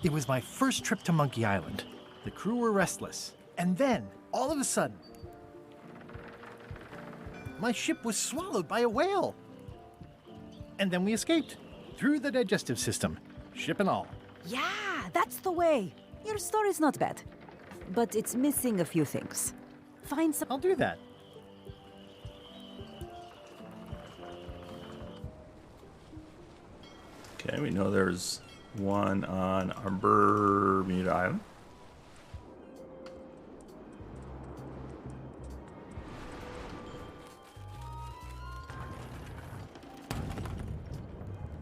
S2: It was my first trip to Monkey Island. The crew were restless. And then, all of a sudden, my ship was swallowed by a whale. And then we escaped through the digestive system, ship and all.
S4: Yeah, that's the way. Your story's not bad. But it's missing a few things. Find some.
S2: I'll do that.
S1: Okay, we know there's one on our Bermuda Island.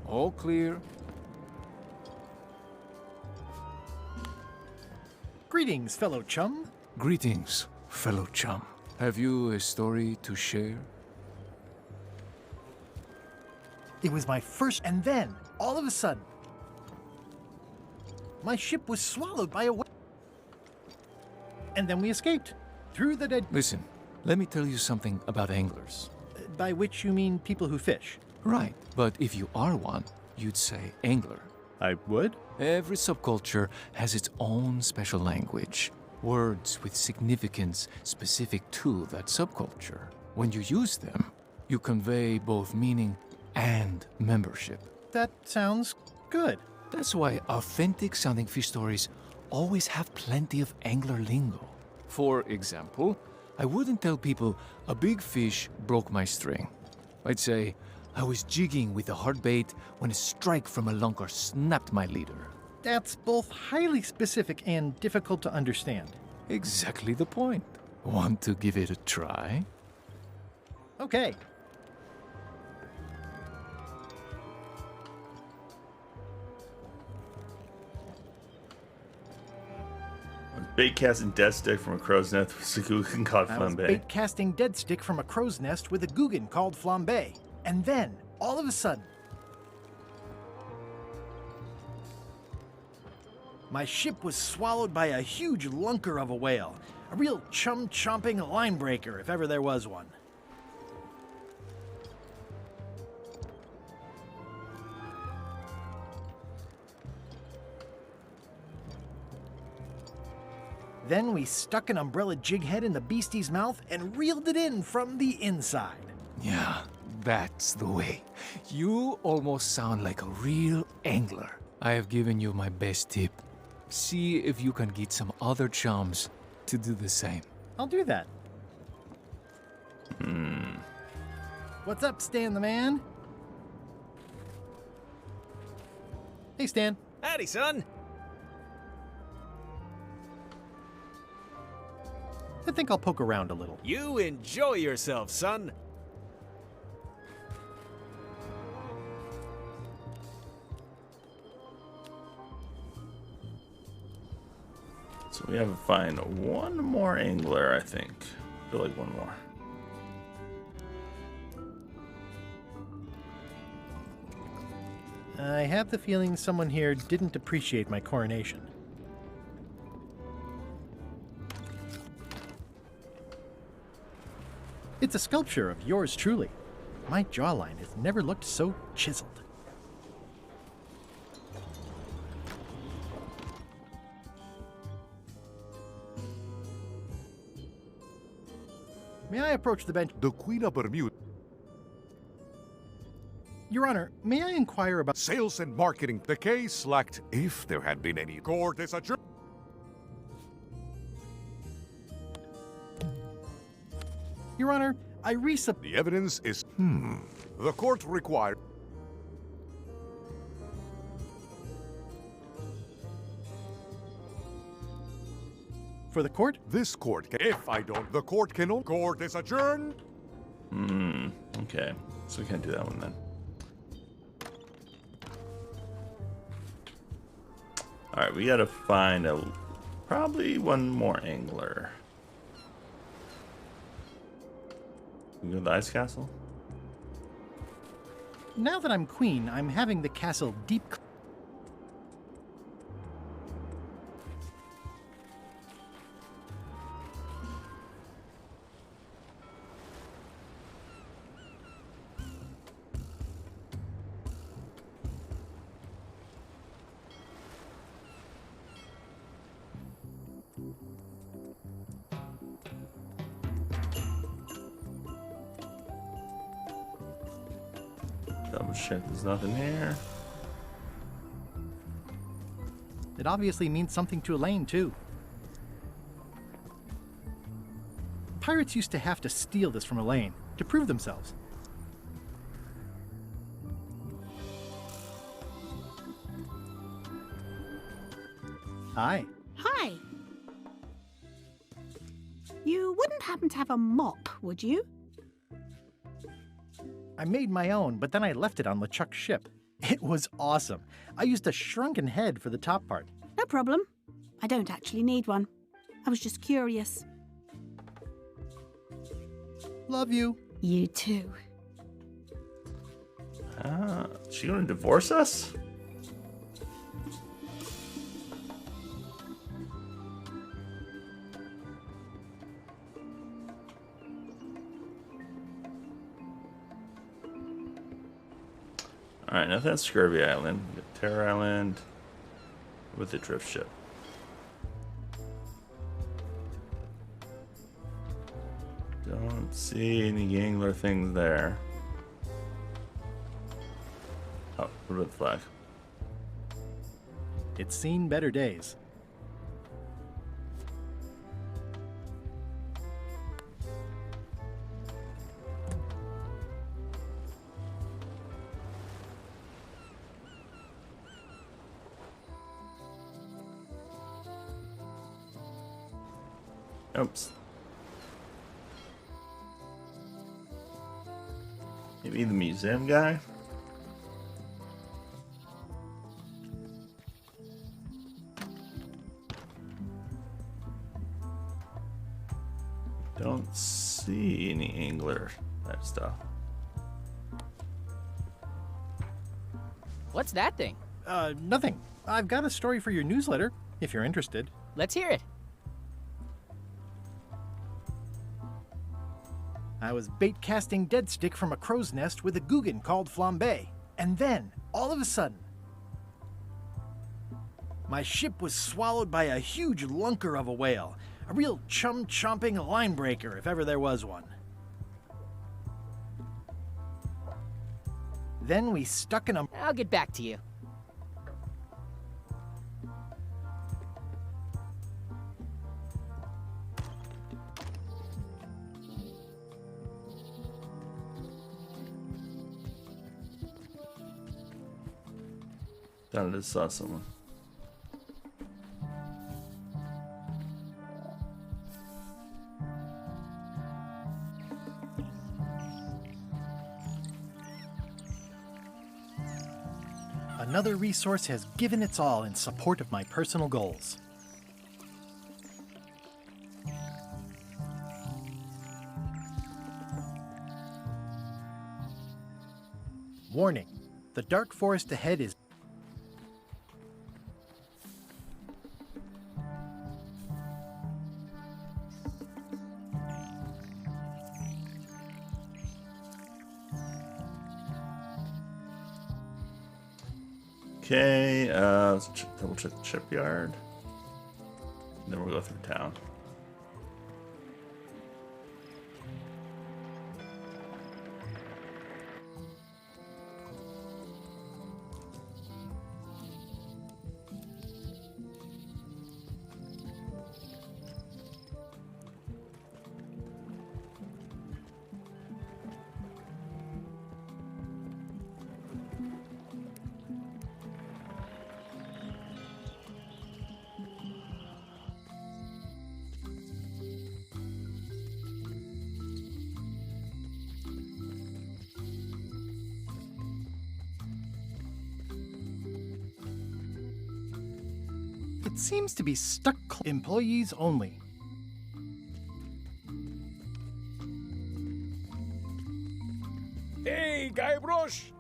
S3: All clear.
S2: Greetings, fellow chum.
S3: Greetings, fellow chum. Have you a story to share?
S2: It was my first, and then, all of a sudden, my ship was swallowed by a whale. And then we escaped through the
S3: Listen, let me tell you something about anglers.
S2: By which you mean people who fish?
S3: Right, but if you are one, you'd say angler.
S2: I would?
S3: Every subculture has its own special language, words with significance specific to that subculture. When you use them, you convey both meaning and membership.
S2: That sounds good.
S3: That's why authentic sounding fish stories always have plenty of angler lingo. For example, I wouldn't tell people a big fish broke my string. I'd say, I was jigging with a hard bait when a strike from a lunker snapped my leader.
S2: That's both highly specific and difficult to understand.
S3: Exactly the point. Want to give it a try?
S2: Okay.
S1: Bait casting death stick from a crow's nest with a Guggen called
S2: I was
S1: flambe.
S2: bait casting dead stick from a crow's nest with a Guggen called flambe. And then, all of a sudden, my ship was swallowed by a huge lunker of a whale. A real chum-chomping line breaker, if ever there was one. Then we stuck an umbrella jig head in the beastie's mouth and reeled it in from the inside.
S3: Yeah, that's the way. You almost sound like a real angler. I have given you my best tip. See if you can get some other chums to do the same.
S2: I'll do that. What's up, Stan the man? Hey, Stan.
S6: Howdy, son.
S2: I think I'll poke around a little.
S6: You enjoy yourself, son.
S1: So we have to find one more angler, I think. I feel like one more.
S2: I have the feeling someone here didn't appreciate my coronation. It's a sculpture of yours truly. My jawline has never looked so chiseled. May I approach the bench?
S7: The Queen of Bermuda.
S2: Your Honor, may I inquire about
S7: Sales and marketing. The case lacked, if there had been any. Court is adjourned.
S2: Your Honor, I
S7: The evidence is. The court required.
S2: For the court?
S7: This court. If I don't, the court can. Court is adjourned.
S1: Okay. So we can't do that one then. Alright, we gotta find probably one more angler. We go to the ice castle?
S2: Now that I'm queen, I'm having the castle deep.
S1: Double check there's nothing here.
S2: It obviously means something to Elaine, too. Pirates used to have to steal this from Elaine to prove themselves. Hi.
S5: Hi. You wouldn't happen to have a mop, would you?
S2: I made my own, but then I left it on LeChuck's ship. It was awesome. I used a shrunken head for the top part.
S5: No problem. I don't actually need one. I was just curious.
S2: Love you.
S5: You too.
S1: She gonna divorce us? Alright, now that's Scurvy Island. We got Terror Island with the drift ship. Don't see any angler things there. Oh, what about the flag?
S2: It's seen better days.
S1: Oops. Maybe the museum guy? Don't see any angler type stuff.
S10: What's that thing?
S2: Nothing. I've got a story for your newsletter, if you're interested.
S10: Let's hear it.
S2: I was bait casting dead stick from a crow's nest with a Guggen called Flambe. And then, all of a sudden, my ship was swallowed by a huge lunker of a whale. A real chum-chomping line breaker, if ever there was one. Then we stuck in a...
S10: I'll get back to you.
S1: Thought I just saw someone.
S2: Another resource has given its all in support of my personal goals. Warning, the dark forest ahead is...
S1: Okay, let's double check the shipyard. Then we'll go through town. It seems to be stuck. Employees only.
S6: Hey, Guybrush!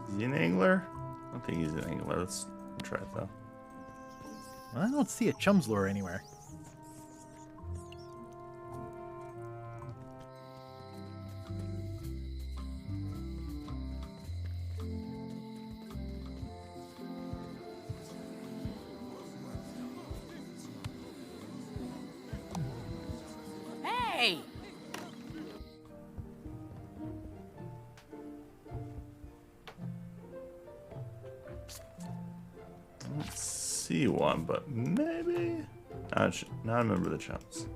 S1: Is he an angler? I don't think he's an angler. Let's try it though.
S2: I don't see a chum's lure anywhere.
S15: Hey!
S1: I don't see one, but maybe. Now I remember the chumps.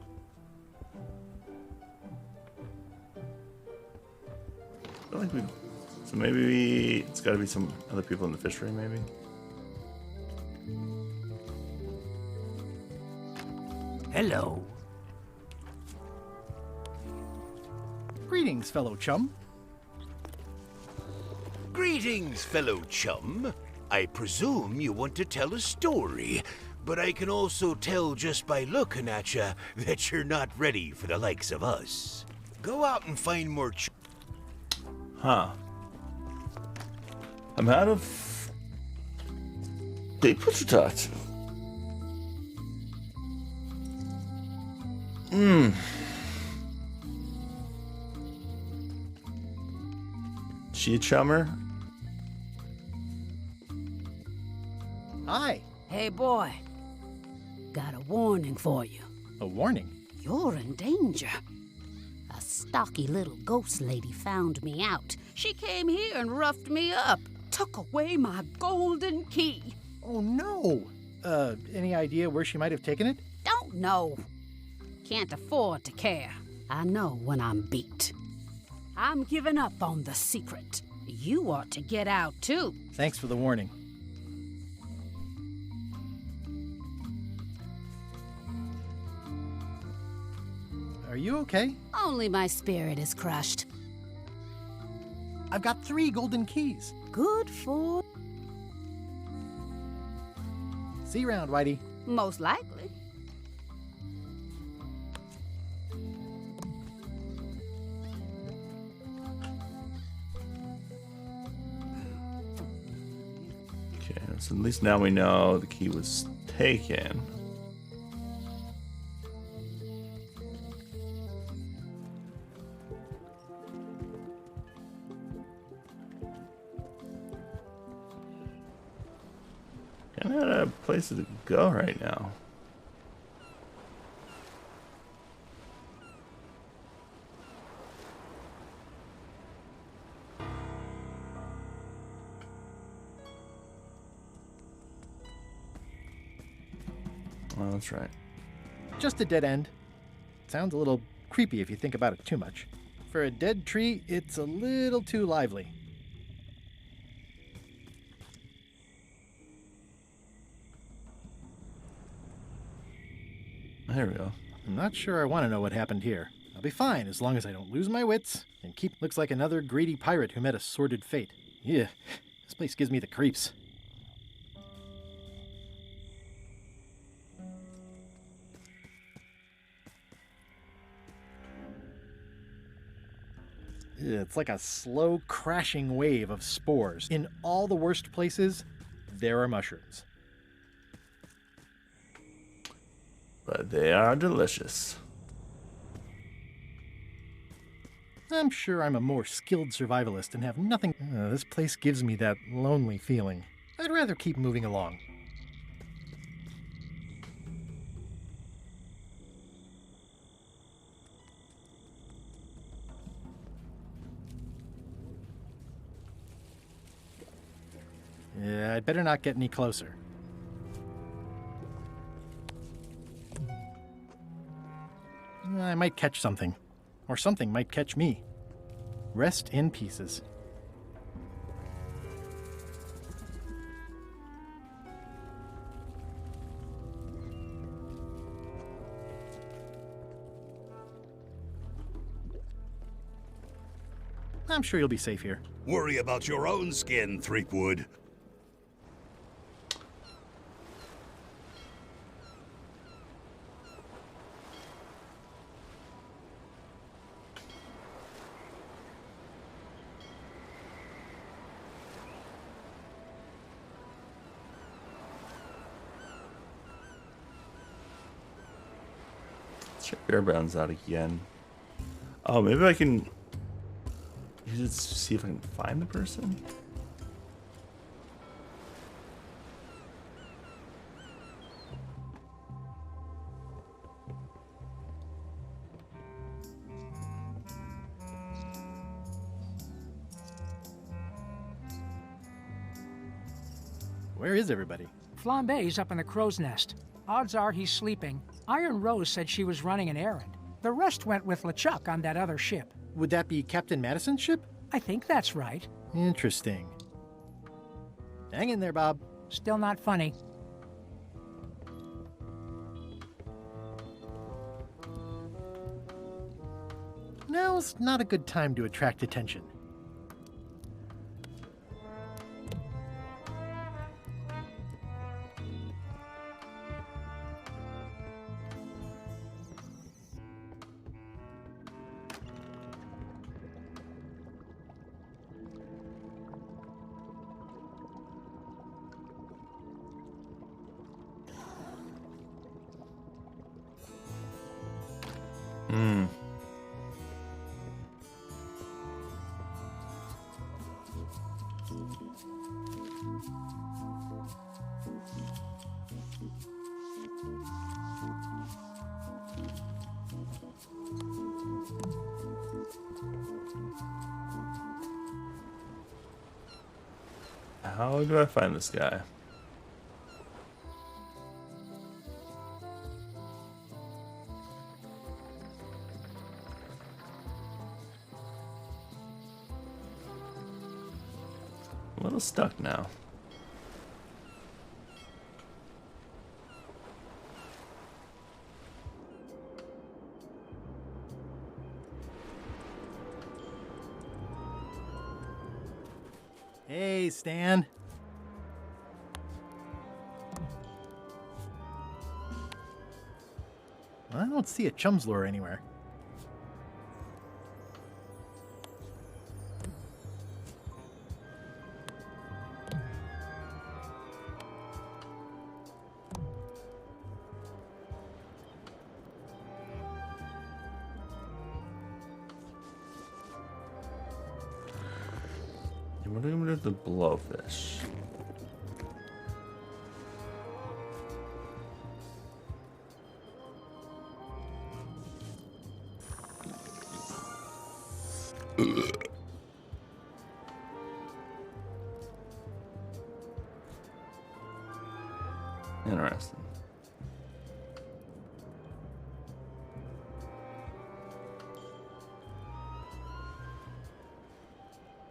S1: I feel like we. So maybe it's got to be some other people in the fishery, maybe.
S21: Hello.
S2: Greetings, fellow chum.
S14: Greetings, fellow chum. I presume you want to tell a story, but I can also tell just by looking at you that you're not ready for the likes of us. Go out and find more
S1: Huh. I'm out of people to talk to. She a chummer?
S2: Hi.
S5: Hey, boy. Got a warning for you.
S2: A warning?
S5: You're in danger. A stocky little ghost lady found me out. She came here and roughed me up. Took away my golden key.
S2: Oh, no. Any idea where she might have taken it?
S5: Don't know. Can't afford to care. I know when I'm beat. I'm giving up on the secret. You ought to get out, too.
S2: Thanks for the warning. Are you okay?
S5: Only my spirit is crushed.
S2: I've got 3 golden keys.
S5: Good for...
S2: See you around, Whitey.
S5: Most likely.
S1: Okay, so at least now we know the key was taken. Kind of out of place to go right now. Oh, that's right.
S2: Just a dead end. Sounds a little creepy if you think about it too much. For a dead tree, it's a little too lively.
S1: There we go.
S2: I'm not sure I want to know what happened here. I'll be fine as long as I don't lose my wits and keep... Looks like another greedy pirate who met a sordid fate. Yeah, this place gives me the creeps. It's like a slow crashing wave of spores. In all the worst places, there are mushrooms.
S1: But they are delicious.
S2: I'm sure I'm a more skilled survivalist and have nothing... this place gives me that lonely feeling. I'd rather keep moving along. Yeah, I'd better not get any closer. I might catch something. Or something might catch me. Rest in pieces. I'm sure you'll be safe here.
S10: Worry about your own skin, Threepwood.
S1: Check Bearbounds out again. Oh, maybe I can use it to see if I can find the person.
S2: Where is everybody?
S11: Flambe's up in the crow's nest. Odds are he's sleeping. Iron Rose said she was running an errand. The rest went with LeChuck on that other ship.
S2: Would that be Captain Madison's ship?
S11: I think that's right.
S2: Interesting. Hang in there, Bob.
S11: Still not funny.
S2: Now's not a good time to attract attention.
S1: How do I find this guy? I'm a little stuck now.
S2: Hey, Stan. I don't see a chum's lure anywhere.
S1: What do we do with the blowfish? Interesting.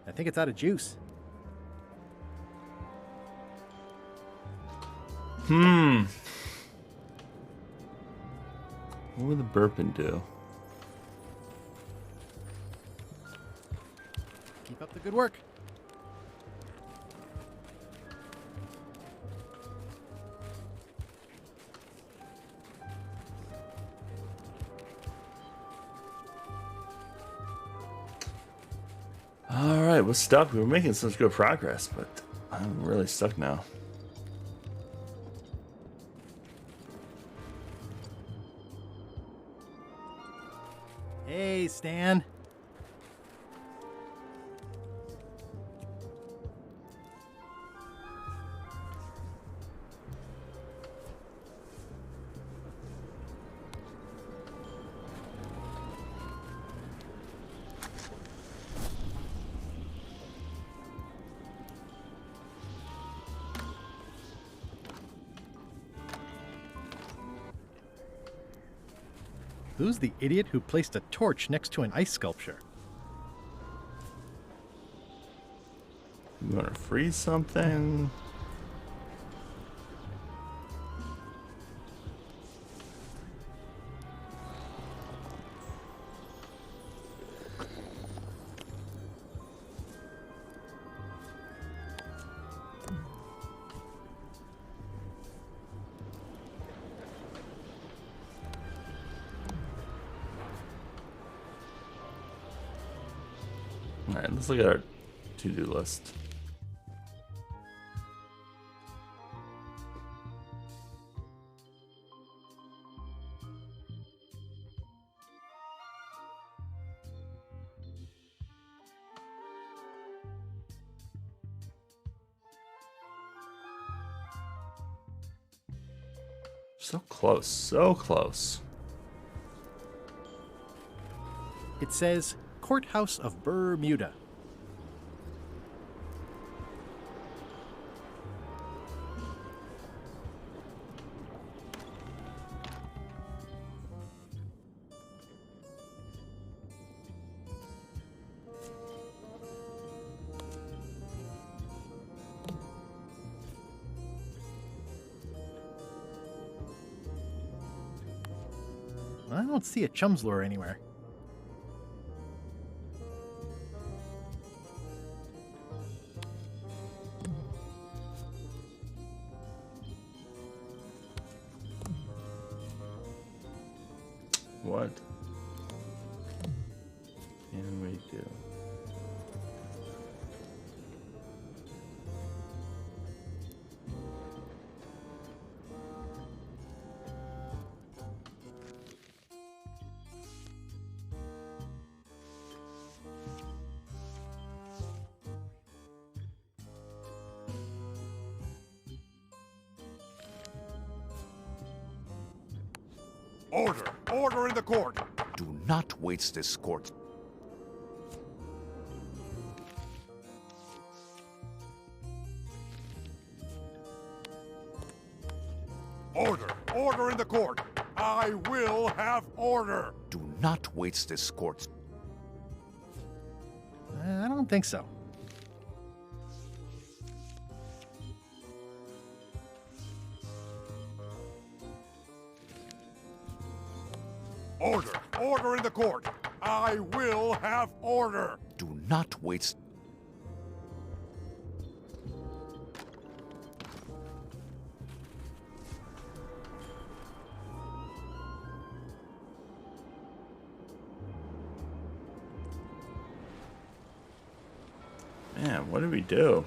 S2: I think it's out of juice.
S1: What would the Burpin do?
S2: Keep up the good work.
S1: Alright, we're stuck. We were making such good progress, but I'm really stuck now.
S2: Hey, Stan. Who's the idiot who placed a torch next to an ice sculpture?
S1: You want to freeze something? Alright, let's look at our to-do list. So close, so close.
S2: It says Courthouse of Bermuda. I don't see a chum's lure anywhere.
S1: What can we do?
S7: Order! Order in the court! Do not waste this court. Order! Order in the court! I will have order! Do not waste this court.
S2: I don't think so.
S7: Order! Order in the court! I will have order! Do not waste...
S1: Man, what did we do?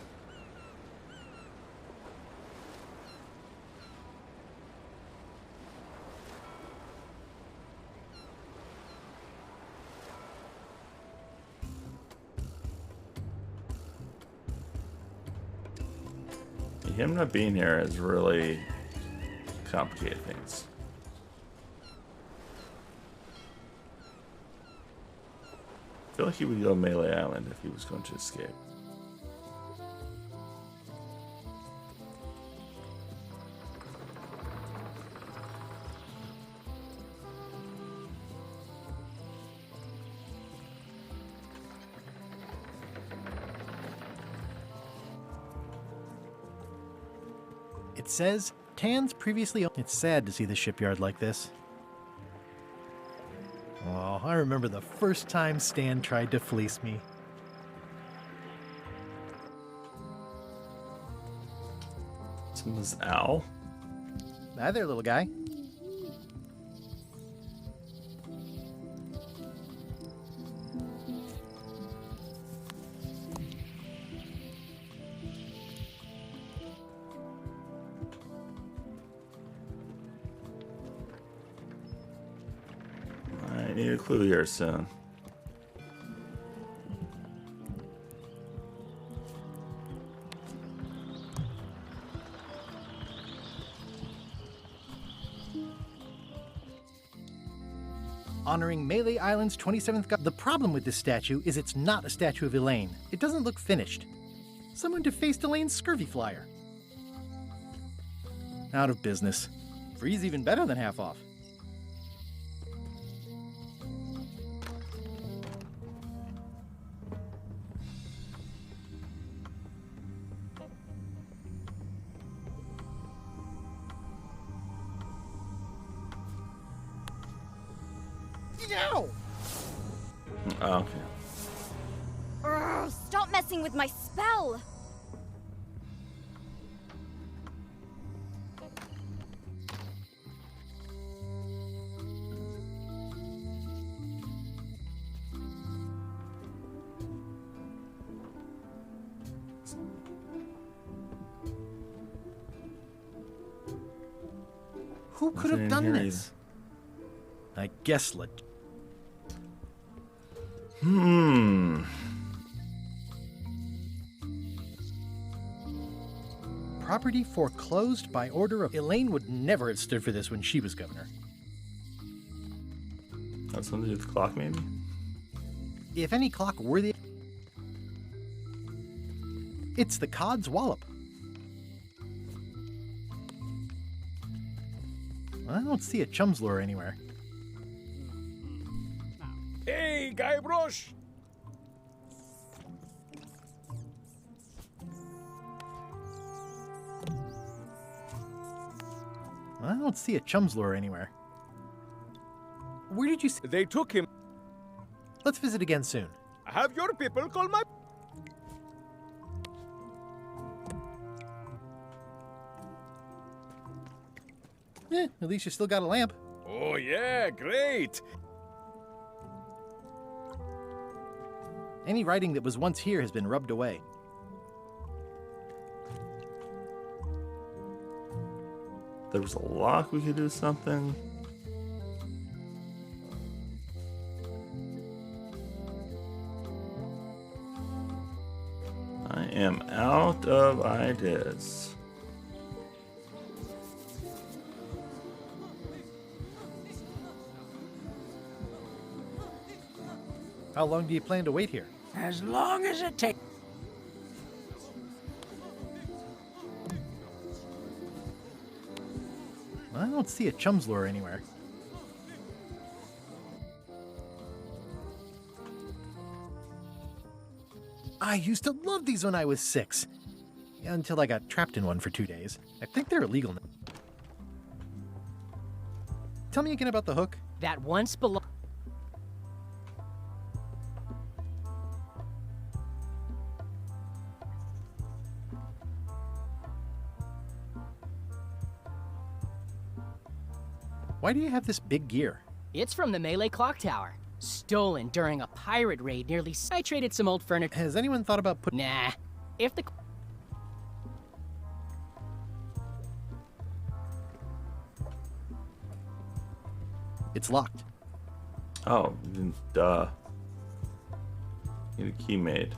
S1: Him not being here has really complicated things. I feel like he would go Melee Island if he was going to escape.
S2: It says Tan's previously... It's sad to see the shipyard like this. Oh, I remember the first time Stan tried to fleece me.
S1: Someone's owl.
S2: Hi there, little guy.
S1: I need a clue here soon.
S2: Honoring Melee Island's 27th god. The problem with this statue is it's not a statue of Elaine. It doesn't look finished. Someone defaced Elaine's scurvy flyer. Out of business. Free's even better than half off. Ow!
S1: Oh, okay.
S19: Urgh, stop messing with my spell!
S2: Who could have done this? I guess Property foreclosed by order of... Elaine would never have stood for this when she was governor.
S1: That's something to do with the clock, maybe?
S2: If any clock worthy... It's the Cod's Wallop. I don't see a chum's lure anywhere.
S6: Hey, Guybrush!
S2: I don't see a chum's lure anywhere. Where did you see...
S6: They took him.
S2: Let's visit again soon.
S6: Have your people call my...
S2: At least you still got a lamp.
S6: Oh yeah, great!
S2: Any writing that was once here has been rubbed away.
S1: There was a lock, we could do something. I am out of ideas.
S2: How long do you plan to wait here?
S11: As long as it takes.
S2: I don't see a chum's lure anywhere. I used to love these when I was 6. Until I got trapped in one for 2 days. I think they're illegal now. Tell me again about the hook.
S20: That once belonged.
S2: Why do you have this big gear?
S20: It's from the Melee Clock Tower. Stolen during a pirate raid nearly... I traded some old furniture.
S2: Has anyone thought about putting...
S20: Nah. If the...
S2: It's locked.
S1: Oh, duh. Need a key made.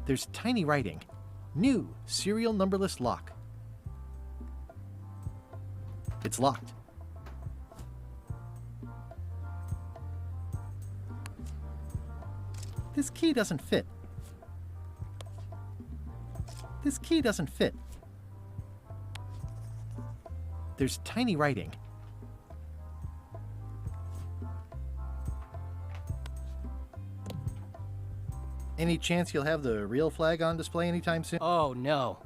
S2: There's tiny writing. New serial numberless lock. It's locked. This key doesn't fit. This key doesn't fit. There's tiny writing. Any chance you'll have the real flag on display anytime soon?
S20: Oh, no.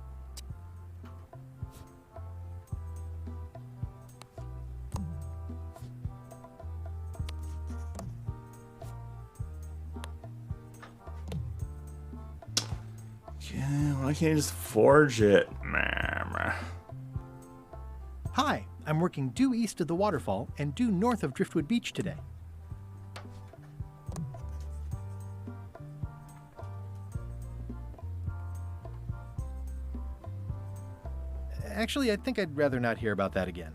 S1: Yeah, why can't you just forge it?
S2: Hi, I'm working due east of the waterfall and due north of Driftwood Beach today. Actually, I think I'd rather not hear about that again.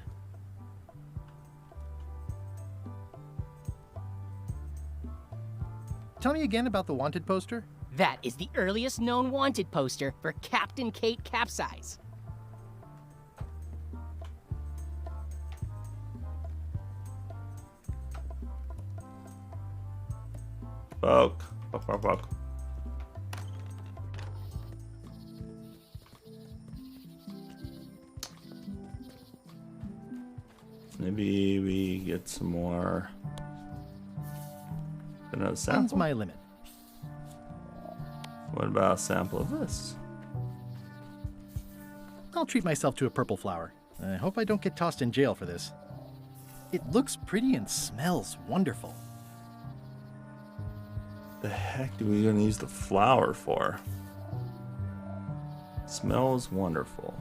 S2: Tell me again about the wanted poster.
S20: That is the earliest known wanted poster for Captain Kate Capsize.
S1: Fuck. Maybe we get some more. Another sample.
S2: That's my limit.
S1: What about a sample of this?
S2: I'll treat myself to a purple flower. I hope I don't get tossed in jail for this. It looks pretty and smells wonderful.
S1: The heck do we gonna use the flower for? Smells wonderful.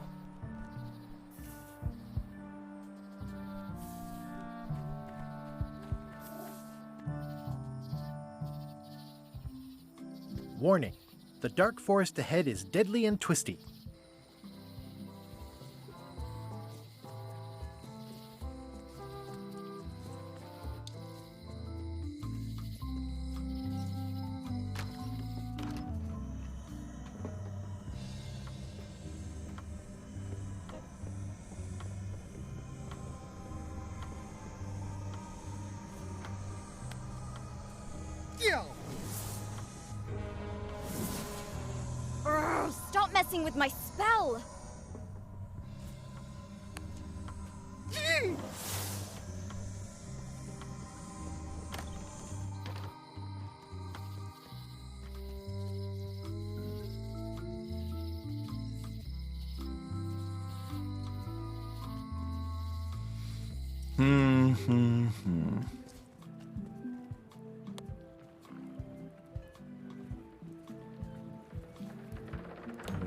S2: Warning, the dark forest ahead is deadly and twisty.
S19: Stop messing with my spell!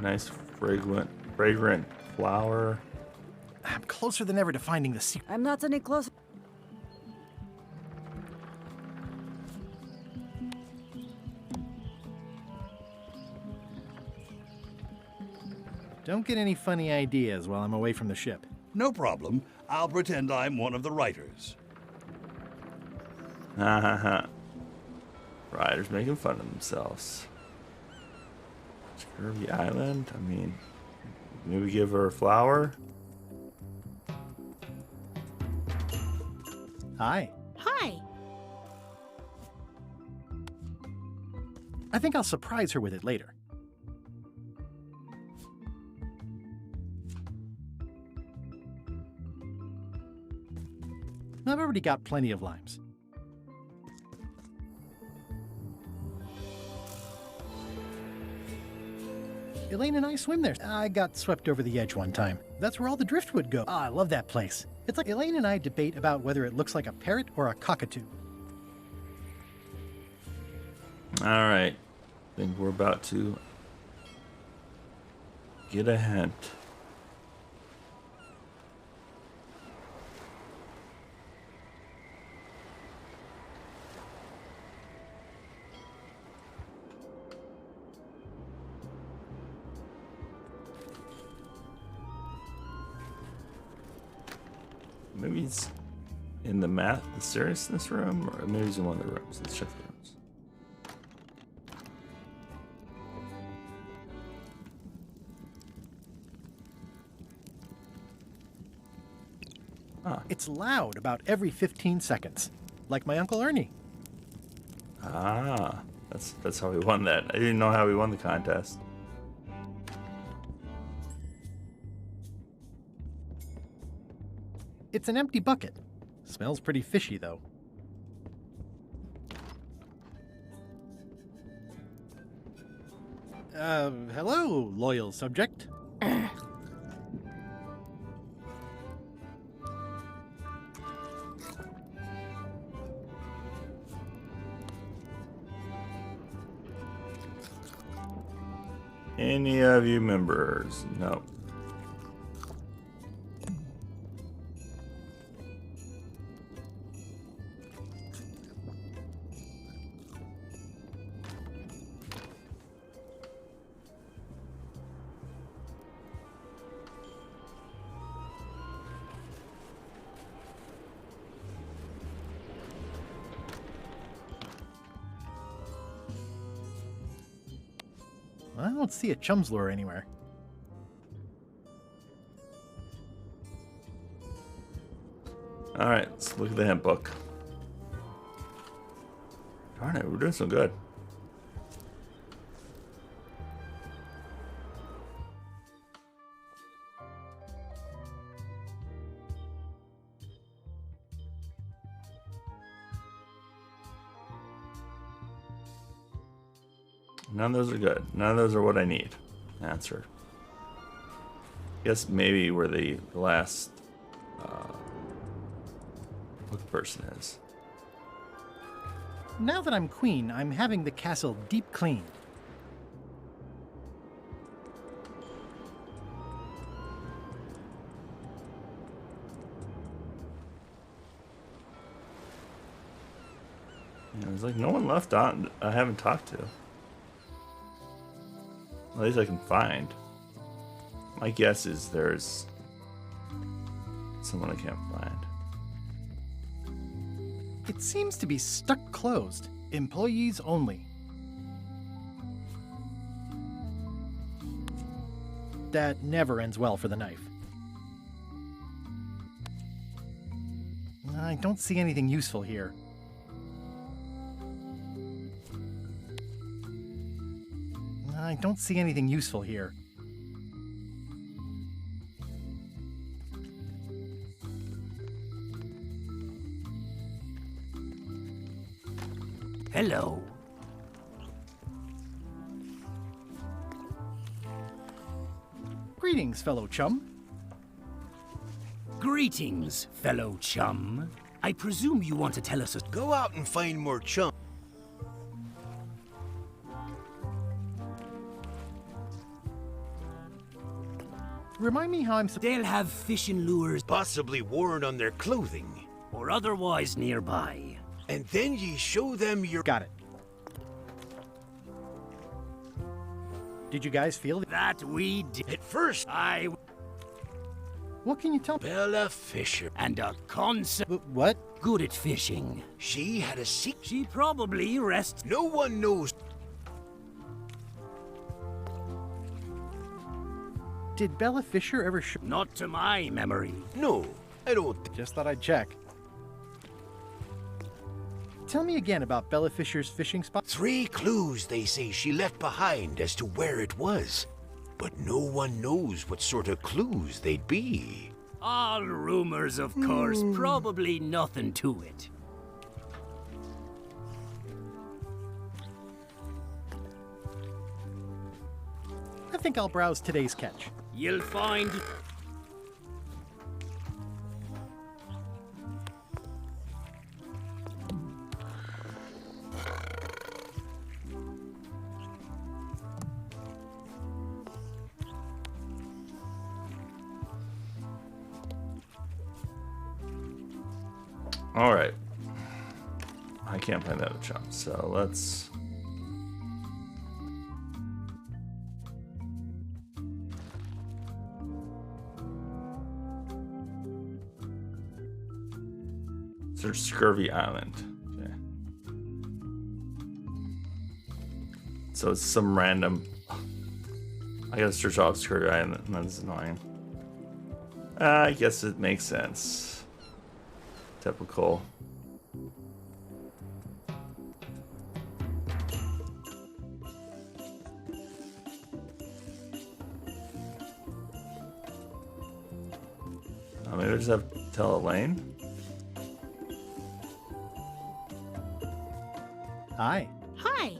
S1: Nice fragrant flower.
S2: I'm closer than ever to finding the secret.
S4: I'm not any closer.
S2: Don't get any funny ideas while I'm away from the ship.
S10: No problem. I'll pretend I'm one of the writers.
S1: Ha ha ha. Riders making fun of themselves. Scurvy Island? I mean, maybe give her a flower?
S2: Hi.
S20: Hi.
S2: I think I'll surprise her with it later. I've already got plenty of limes. Elaine and I swim there. I got swept over the edge one time. That's where all the driftwood go. I love that place. It's like Elaine and I debate about whether it looks like a parrot or a cockatoo.
S1: Alright. I think we're about to get a hint. Maybe it's in the seriousness room, or maybe it's in one of the rooms. Let's check the rooms.
S2: It's loud about every 15 seconds, like my Uncle Ernie.
S1: Ah, that's how we won that. I didn't know how we won the contest.
S2: It's an empty bucket. Smells pretty fishy, though. Hello, loyal subject.
S1: Any of you members? No.
S2: I don't see a chum's lure anywhere.
S1: All right, let's look at the hint book. Darn it, we're doing so good. None of those are good. None of those are what I need. Answer. Guess maybe where the last book person is.
S2: Now that I'm queen, I'm having the castle deep cleaned.
S1: Yeah, there's like no one left on I haven't talked to. At least I can find. My guess is there's someone I can't find.
S2: It seems to be stuck closed. Employees only. That never ends well for the knife. I don't see anything useful here. I don't see anything useful here.
S21: Hello.
S2: Greetings, fellow chum.
S21: Greetings, fellow chum. I presume you want to tell us a...
S14: Go out and find more chum.
S2: Remind me how I'm
S21: They'll have fishing lures,
S14: possibly worn on their clothing,
S21: or otherwise nearby.
S14: And then ye show them your...
S2: Got it. Did you guys feel
S21: that we did?
S14: At first,
S2: What can you tell me?
S14: Bella Fisher.
S21: And a concept...
S2: What?
S21: Good at fishing.
S14: She had a secret.
S21: She probably rests...
S14: No one knows.
S2: Did Bella Fisher ever show?
S21: Not to my memory.
S14: No, I don't.
S2: Just thought I'd check. Tell me again about Bella Fisher's fishing spot.
S14: 3 clues they say she left behind as to where it was. But no one knows what sort of clues they'd be.
S21: All rumors, of course. Probably nothing to it.
S2: I think I'll browse today's catch.
S21: You'll find...
S1: All right. I can't find that chum, so let's... Search Scurvy Island. Okay. So it's some random... I gotta search off Scurvy Island, and that's annoying. I guess it makes sense. Typical. Maybe I just have to tell Elaine.
S2: Hi.
S5: Hi.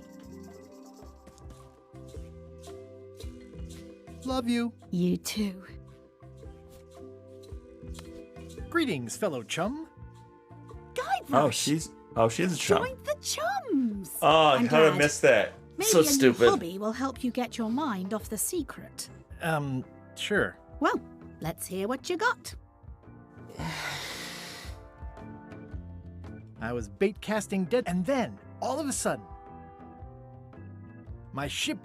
S2: Love you.
S5: You too.
S2: Greetings, fellow chum.
S1: Oh, she's a chum.
S5: Join the chums.
S1: Oh,
S5: I'm
S1: how did I
S5: glad.
S1: miss that?
S12: Maybe
S1: So
S12: a
S1: stupid.
S12: new hobby will help you get your mind off the secret.
S2: Sure.
S12: Well, let's hear what you got.
S2: I was bait casting dead, and then, all of a sudden, my ship.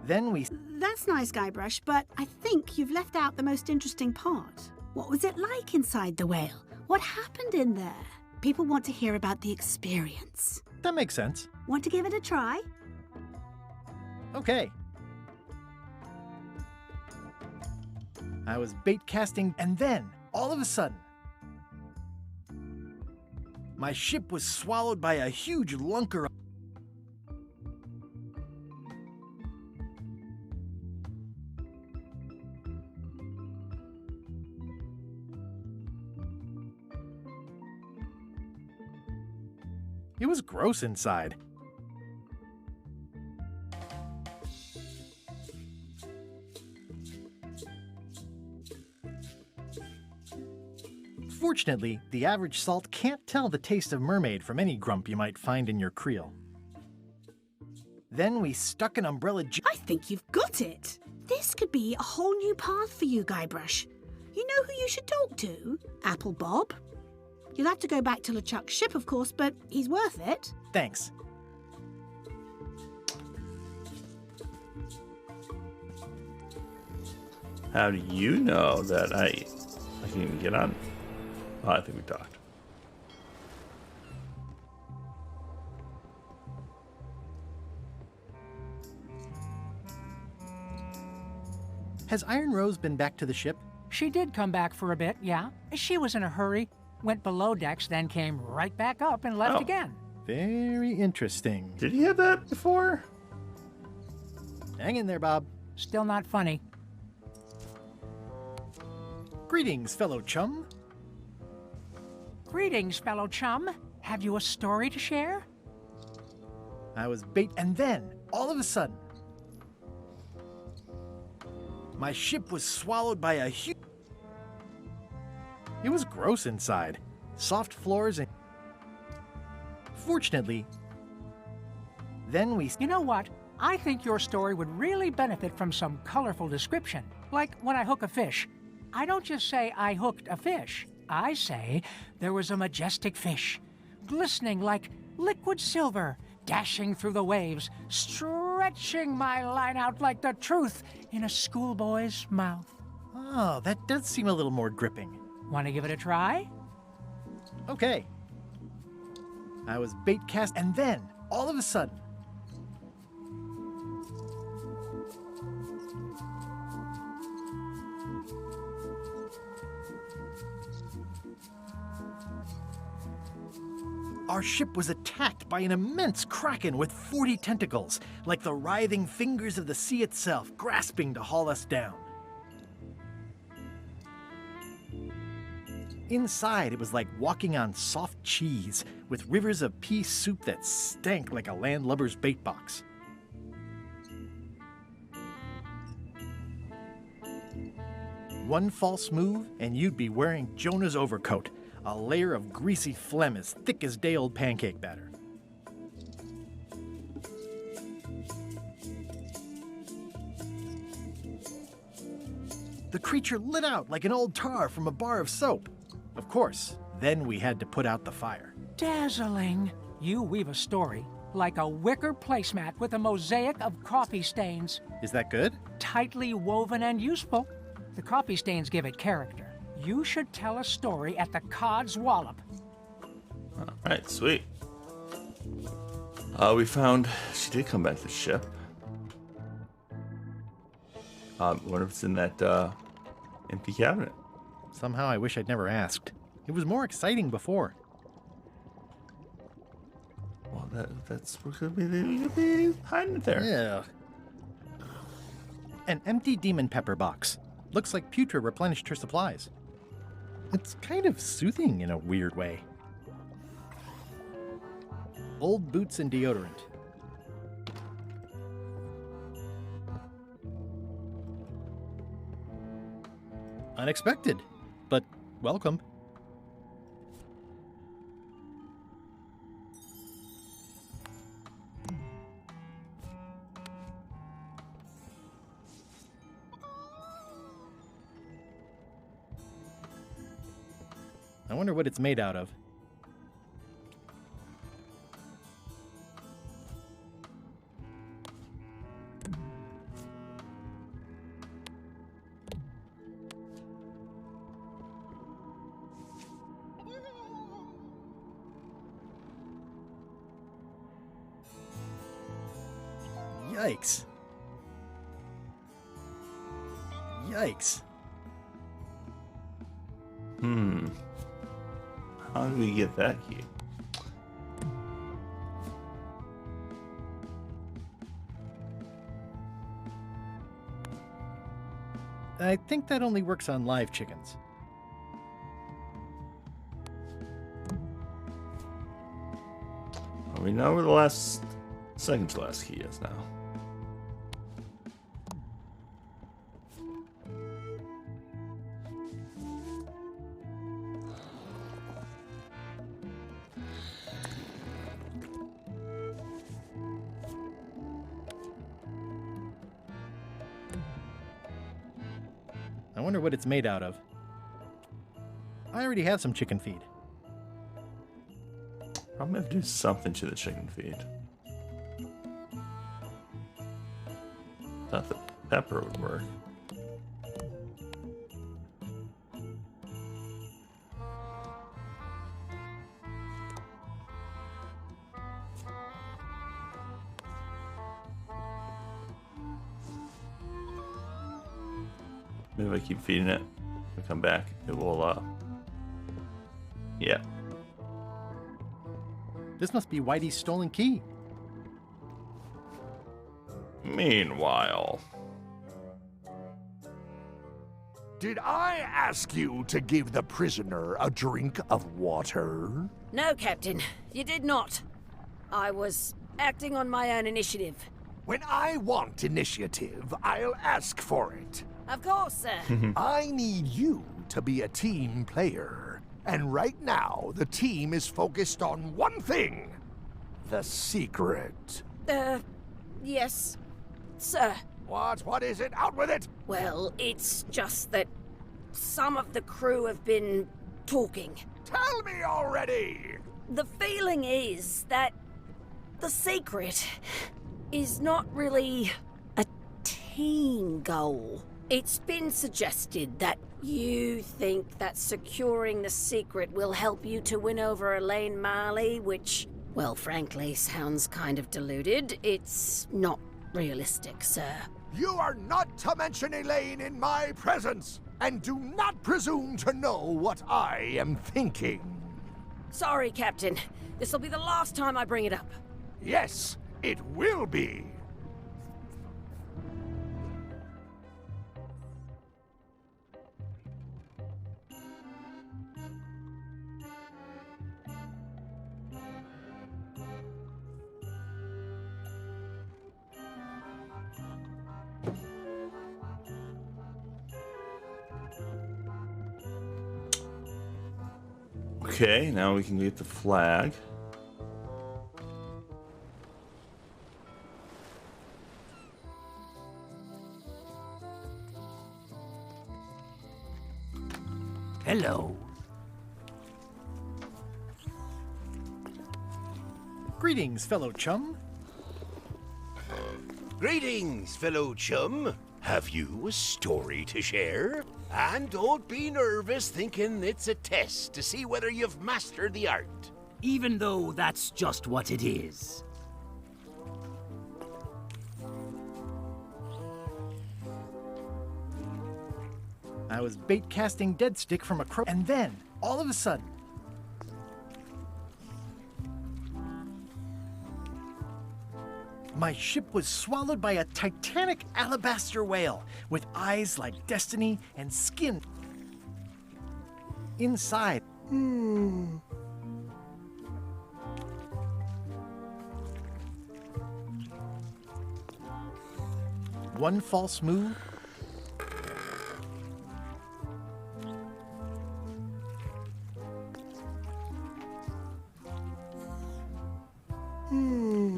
S2: Then we.
S12: That's nice, Guybrush, but I think you've left out the most interesting part. What was it like inside the whale? What happened in there? People want to hear about the experience.
S2: That makes sense.
S12: Want to give it a try?
S2: Okay. I was bait casting, and then, all of a sudden, my ship was swallowed by a huge lunker. It was gross inside. Fortunately, the average salt can't tell the taste of mermaid from any grump you might find in your creel. Then we stuck an umbrella.
S12: I think you've got it. This could be a whole new path for you, Guybrush. You know who you should talk to? Apple Bob. You'll have to go back to LeChuck's ship, of course, but he's worth it.
S2: Thanks.
S1: How do you know that I can get on? Oh, I think we talked.
S2: Has Iron Rose been back to the ship?
S11: She did come back for a bit, yeah. She was in a hurry. Went below decks, then came right back up and left again.
S2: Very interesting.
S1: Did he have that before?
S2: Hang in there, Bob.
S11: Still not funny.
S2: Greetings, fellow chum.
S11: Greetings, fellow chum. Have you a story to share?
S2: I was bait, and then, all of a sudden, my ship was swallowed by a huge. It was gross inside. Soft floors and. Fortunately, then we.
S11: You know what? I think your story would really benefit from some colorful description. Like when I hook a fish. I don't just say I hooked a fish. I say there was a majestic fish, glistening like liquid silver, dashing through the waves, stretching my line out like the truth in a schoolboy's mouth.
S2: Oh, that does seem a little more gripping.
S11: Want to give it a try?
S2: Okay. I was bait cast, and then, all of a sudden, our ship was attacked by an immense kraken with 40 tentacles, like the writhing fingers of the sea itself, grasping to haul us down. Inside, it was like walking on soft cheese, with rivers of pea soup that stank like a landlubber's bait box. One false move, and you'd be wearing Jonah's overcoat, a layer of greasy phlegm as thick as day-old pancake batter. The creature lit out like an old tar from a bar of soap. Of course, then we had to put out the fire.
S11: Dazzling. You weave a story like a wicker placemat with a mosaic of coffee stains.
S2: Is that good?
S11: Tightly woven and useful. The coffee stains give it character. You should tell a story at the Cod's Wallop.
S1: All right, sweet. We found she did come back to the ship. Wonder if it's in that empty cabinet.
S2: Somehow I wish I'd never asked. It was more exciting before.
S1: Well, that's we're gonna be hiding it there.
S2: Yeah. An empty demon pepper box. Looks like Putra replenished her supplies. It's kind of soothing in a weird way. Old boots and deodorant. Unexpected, but welcome. I wonder what it's made out of. Yikes. Yikes.
S1: How do we get that key?
S2: I think that only works on live chickens.
S1: We know where the second to last key is now.
S2: I wonder what it's made out of. I already have some chicken feed.
S1: Probably have to do something to the chicken feed. Thought the pepper would work. Maybe if I keep feeding it, we come back, it will, yeah.
S2: This must be Whitey's stolen key.
S1: Meanwhile.
S9: Did I ask you to give the prisoner a drink of water?
S5: No, Captain, you did not. I was acting on my own initiative.
S9: When I want initiative, I'll ask for it.
S5: Of course, sir.
S9: I need you to be a team player. And right now, the team is focused on one thing. The secret.
S5: Yes, sir.
S9: What is it? Out with it!
S5: Well, it's just that some of the crew have been talking.
S9: Tell me already!
S5: The feeling is that the secret is not really a team goal. It's been suggested that you think that securing the secret will help you to win over Elaine Marley, which, well, frankly, sounds kind of deluded. It's not realistic, sir.
S9: You are not to mention Elaine in my presence, and do not presume to know what I am thinking.
S5: Sorry, Captain. This'll be the last time I bring it up.
S9: Yes, it will be.
S1: Okay, now we can get the flag.
S21: Hello.
S2: Greetings, fellow chum.
S14: Greetings, fellow chum. Have you a story to share? And don't be nervous thinking it's a test to see whether you've mastered the art.
S21: Even though that's just what it is.
S2: I was bait casting dead stick from a crow, and then, all of a sudden, my ship was swallowed by a titanic alabaster whale with eyes like destiny and skin inside. One false move,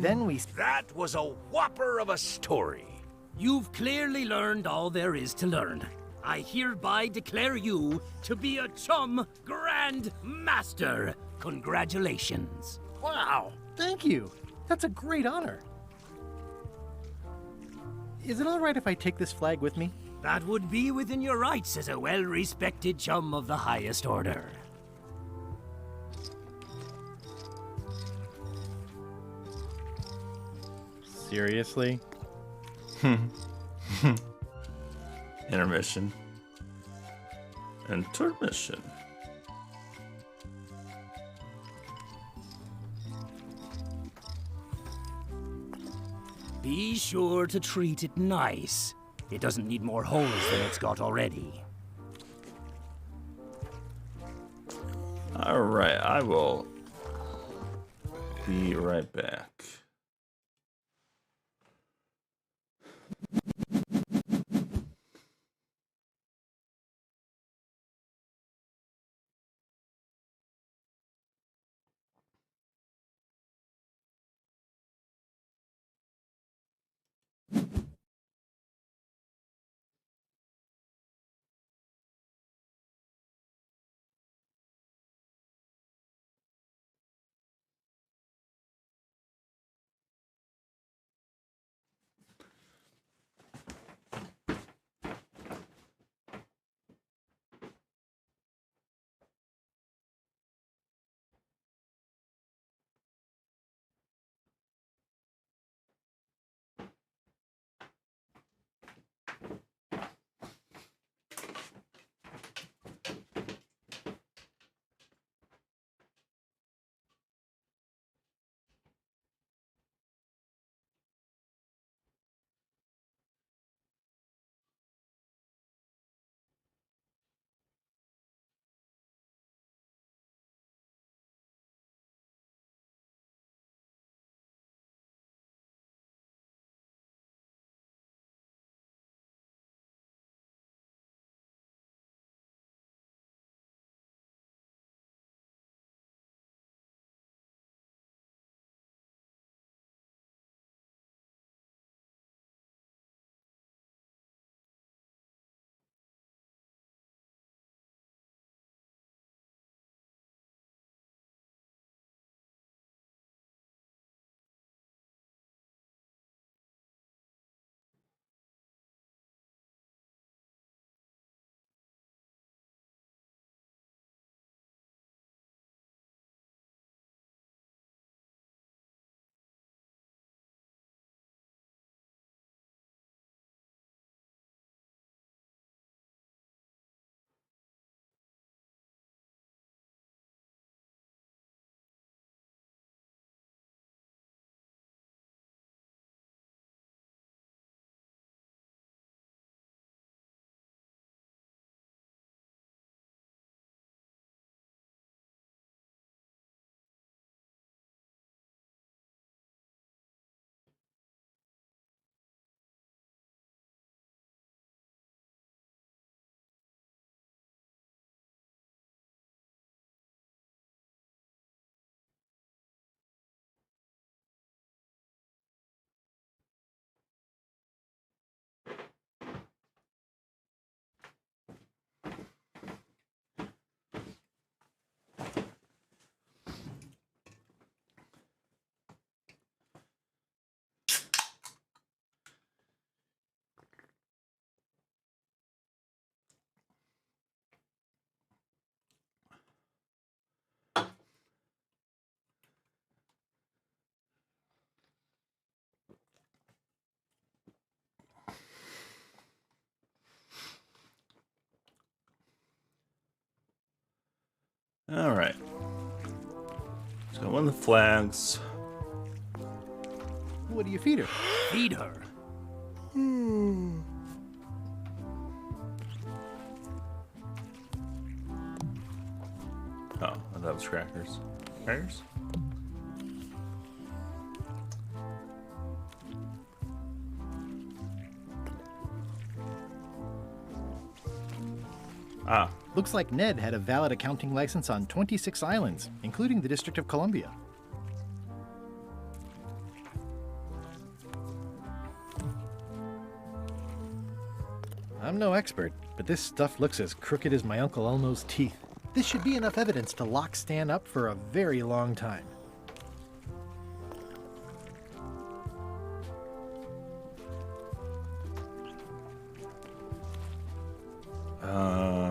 S2: then we...
S14: That was a whopper of a story.
S21: You've clearly learned all there is to learn. I hereby declare you to be a Chum Grand Master. Congratulations.
S2: Wow, thank you. That's a great honor. Is it all right if I take this flag with me?
S21: That would be within your rights as a well-respected chum of the highest order.
S2: Seriously?
S1: Intermission. Intermission.
S21: Be sure to treat it nice. It doesn't need more holes than it's got already.
S1: Alright, I will be right back. Alright. So one of the flags.
S2: What do you feed her?
S21: Feed her.
S1: Oh, that was crackers. Crackers? Ah.
S2: Looks like Ned had a valid accounting license on 26 islands, including the District of Columbia. I'm no expert, but this stuff looks as crooked as my Uncle Elmo's teeth. This should be enough evidence to lock Stan up for a very long time.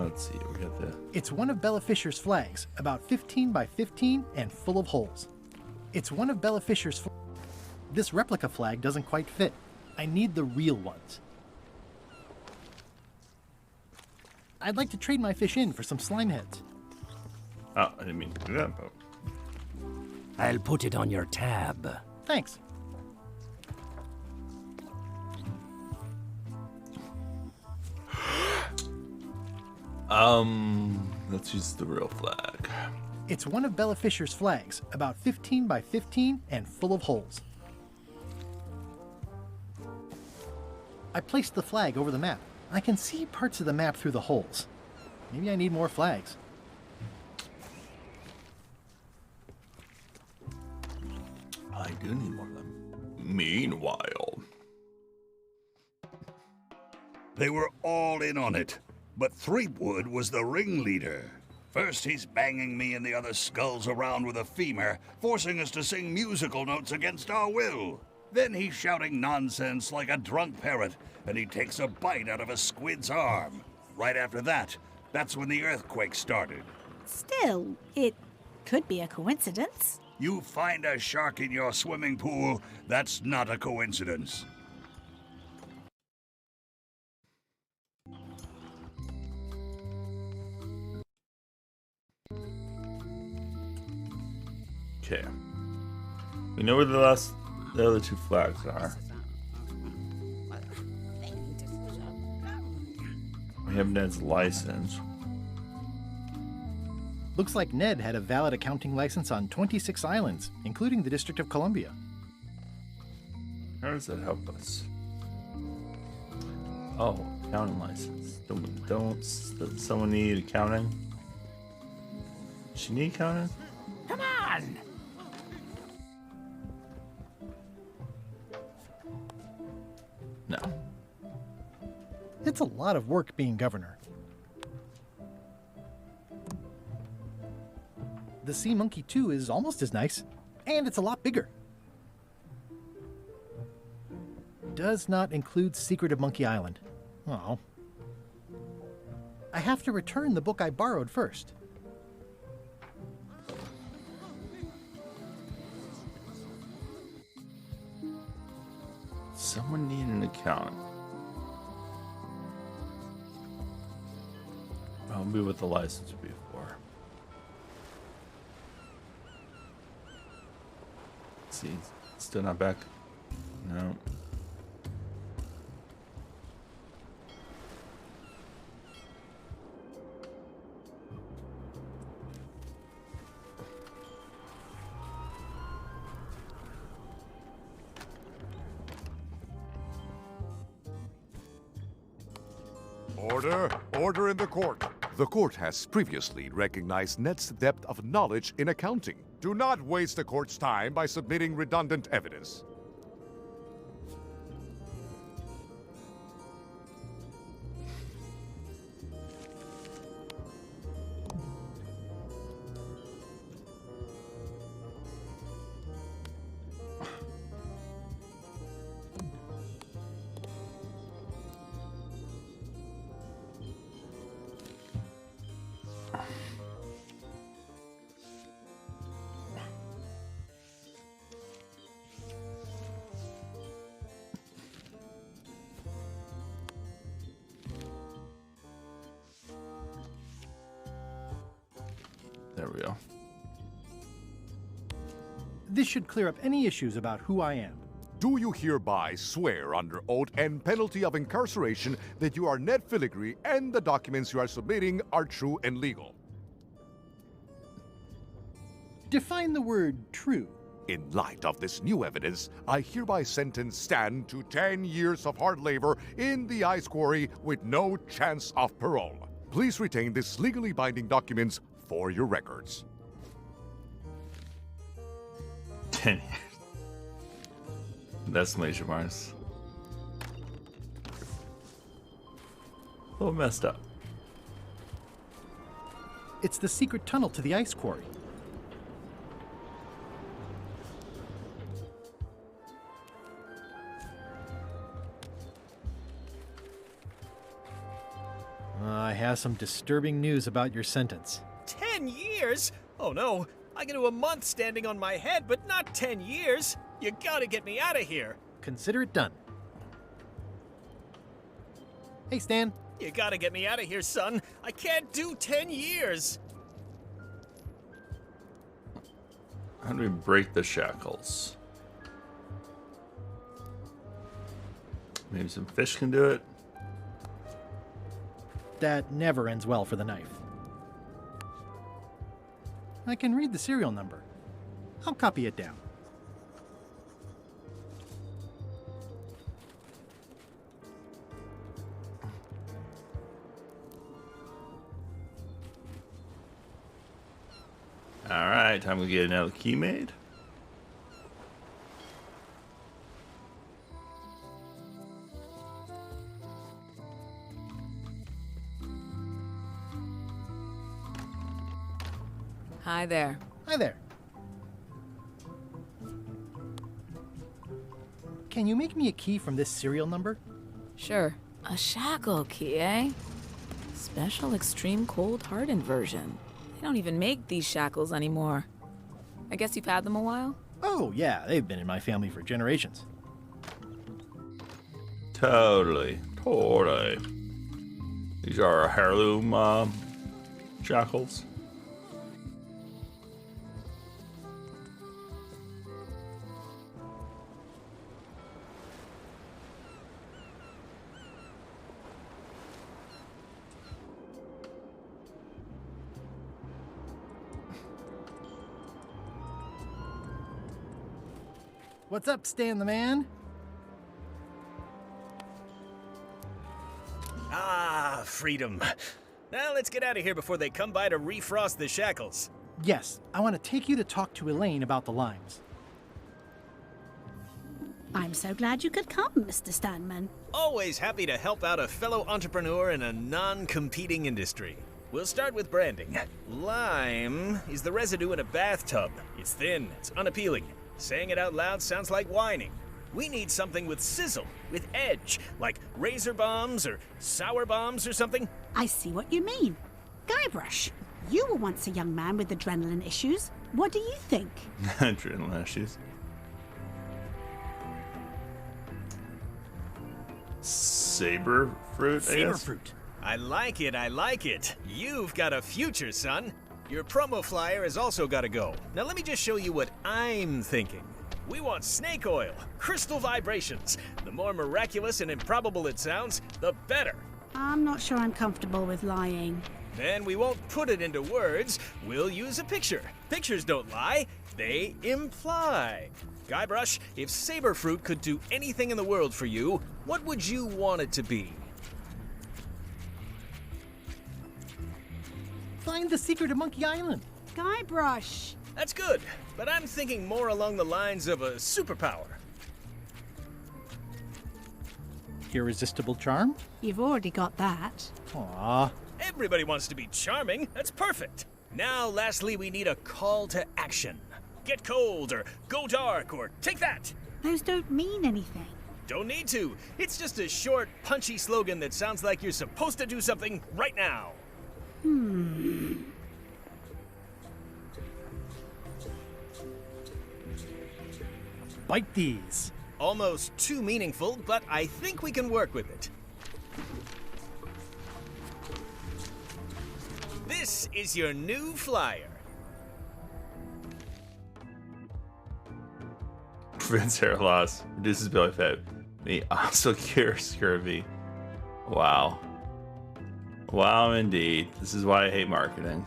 S1: Let's see, we got the...
S2: It's one of Bella Fisher's flags, about 15 by 15 and full of holes. It's one of Bella Fisher's This replica flag doesn't quite fit. I need the real ones. I'd like to trade my fish in for some slime heads.
S1: Oh, I didn't mean to do that, but...
S21: I'll put it on your tab.
S2: Thanks.
S1: Let's use the real flag.
S2: It's one of Bella Fisher's flags, about 15 by 15 and full of holes. I placed the flag over the map. I can see parts of the map through the holes. Maybe I need more flags.
S1: I do need more of them. Meanwhile...
S10: They were all in on it, but Threepwood was the ringleader. First, he's banging me and the other skulls around with a femur, forcing us to sing musical notes against our will. Then he's shouting nonsense like a drunk parrot, and he takes a bite out of a squid's arm. Right after that, that's when the earthquake started.
S12: Still, it could be a coincidence.
S10: You find a shark in your swimming pool, that's not a coincidence.
S1: Okay. We know where the other two flags are. We have Ned's license.
S2: Looks like Ned had a valid accounting license on 26 islands, including the District of Columbia.
S1: How does that help us? Oh, accounting license. Does someone need accounting? Does she need accounting?
S11: Come on!
S1: No.
S2: It's a lot of work being governor. The Sea Monkey 2 is almost as nice, and it's a lot bigger. Does not include Secret of Monkey Island. Oh. I have to return the book I borrowed first.
S1: Someone need an account. I'll be what the license would be for. Let's see, still not back? No.
S7: Order in the court. The court has previously recognized Ned's depth of knowledge in accounting. Do not waste the court's time by submitting redundant evidence.
S1: There we go.
S2: This should clear up any issues about who I am.
S7: Do you hereby swear under oath and penalty of incarceration that you are Ned Filigree and the documents you are submitting are true and legal?
S2: Define the word true.
S7: In light of this new evidence, I hereby sentence Stan to 10 years of hard labor in the ice quarry with no chance of parole. Please retain this legally binding documents for your records.
S1: 10 years. That's major marks. a little messed up.
S2: It's the secret tunnel to the ice quarry. I have some disturbing news about your sentence.
S8: 10 years? Oh no, I can do a month standing on my head, but not 10 years. You gotta get me out of here.
S2: Consider it done. Hey, Stan.
S8: You gotta get me out of here, son. I can't do 10 years.
S1: How do we break the shackles? Maybe some fish can do it.
S2: That never ends well for the knife. I can read the serial number. I'll copy it down.
S1: Alright, time to get another key made.
S22: Hi there.
S2: Hi there. Can you make me a key from this serial number?
S22: Sure. A shackle key, eh? Special extreme cold hardened version. They don't even make these shackles anymore. I guess you've had them a while?
S2: Oh, yeah, they've been in my family for generations.
S1: Totally. These are heirloom shackles.
S2: What's up, Stan the Man?
S8: Ah, freedom. Now let's get out of here before they come by to refrost the shackles.
S2: Yes, I want to take you to talk to Elaine about the limes.
S12: I'm so glad you could come, Mr. Stanman.
S8: Always happy to help out a fellow entrepreneur in a non-competing industry. We'll start with branding. Lime is the residue in a bathtub. It's thin, it's unappealing. Saying it out loud sounds like whining. We need something with sizzle, with edge, like razor bombs or sour bombs or something.
S12: I see what you mean. Guybrush, you were once a young man with adrenaline issues. What do you think?
S1: Adrenaline issues. Saber fruit, I
S8: Saber
S1: guess?
S8: fruit. I like it, I like it. You've got a future, son. Your promo flyer has also got to go. Now let me just show you what I'm thinking. We want snake oil, crystal vibrations. The more miraculous and improbable it sounds, the better.
S12: I'm not sure I'm comfortable with lying.
S8: Then we won't put it into words. We'll use a picture. Pictures don't lie, they imply. Guybrush, if Saberfruit could do anything in the world for you, what would you want it to be?
S2: Find the secret of Monkey Island.
S12: Guybrush.
S8: That's good, but I'm thinking more along the lines of a superpower.
S2: Irresistible charm?
S12: You've already got that.
S2: Aww.
S8: Everybody wants to be charming. That's perfect. Now, lastly, we need a call to action. Get cold, or go dark, or take that.
S12: Those don't mean anything.
S8: Don't need to. It's just a short, punchy slogan that sounds like you're supposed to do something right now.
S2: Bite these.
S8: Almost too meaningful, but I think we can work with it. This is your new flyer.
S1: Prevents hair loss, reduces belly fat, may also cure scurvy. Wow. Wow, indeed. This is why I hate marketing.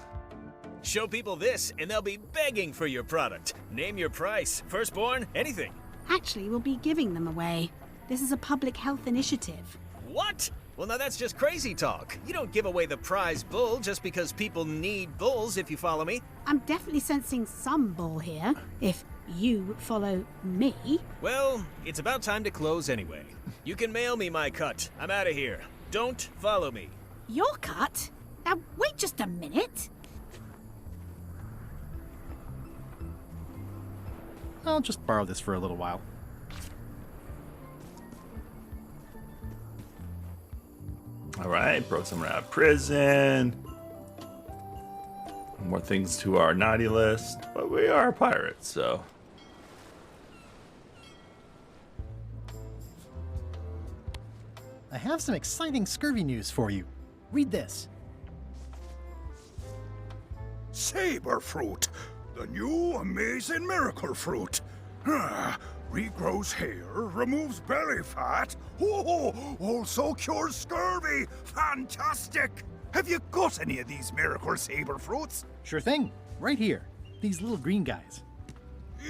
S8: Show people this, and they'll be begging for your product. Name your price, firstborn, anything.
S12: Actually, we'll be giving them away. This is a public health initiative.
S8: What? Well, now that's just crazy talk. You don't give away the prize bull just because people need bulls, if you follow me.
S12: I'm definitely sensing some bull here, if you follow me.
S8: Well, it's about time to close anyway. You can mail me my cut. I'm out of here. Don't follow me.
S12: Your cut? Now, wait just a minute.
S2: I'll just borrow this for a little while.
S1: All right, broke someone out of prison. More things to our naughty list, but we are pirates, so.
S2: I have some exciting scurvy news for you. Read this.
S10: Saber fruit, the new amazing miracle fruit. Regrows hair, removes belly fat. Also cures scurvy. Fantastic! Have you got any of these miracle saber fruits?
S2: Sure thing. Right here. These little green guys.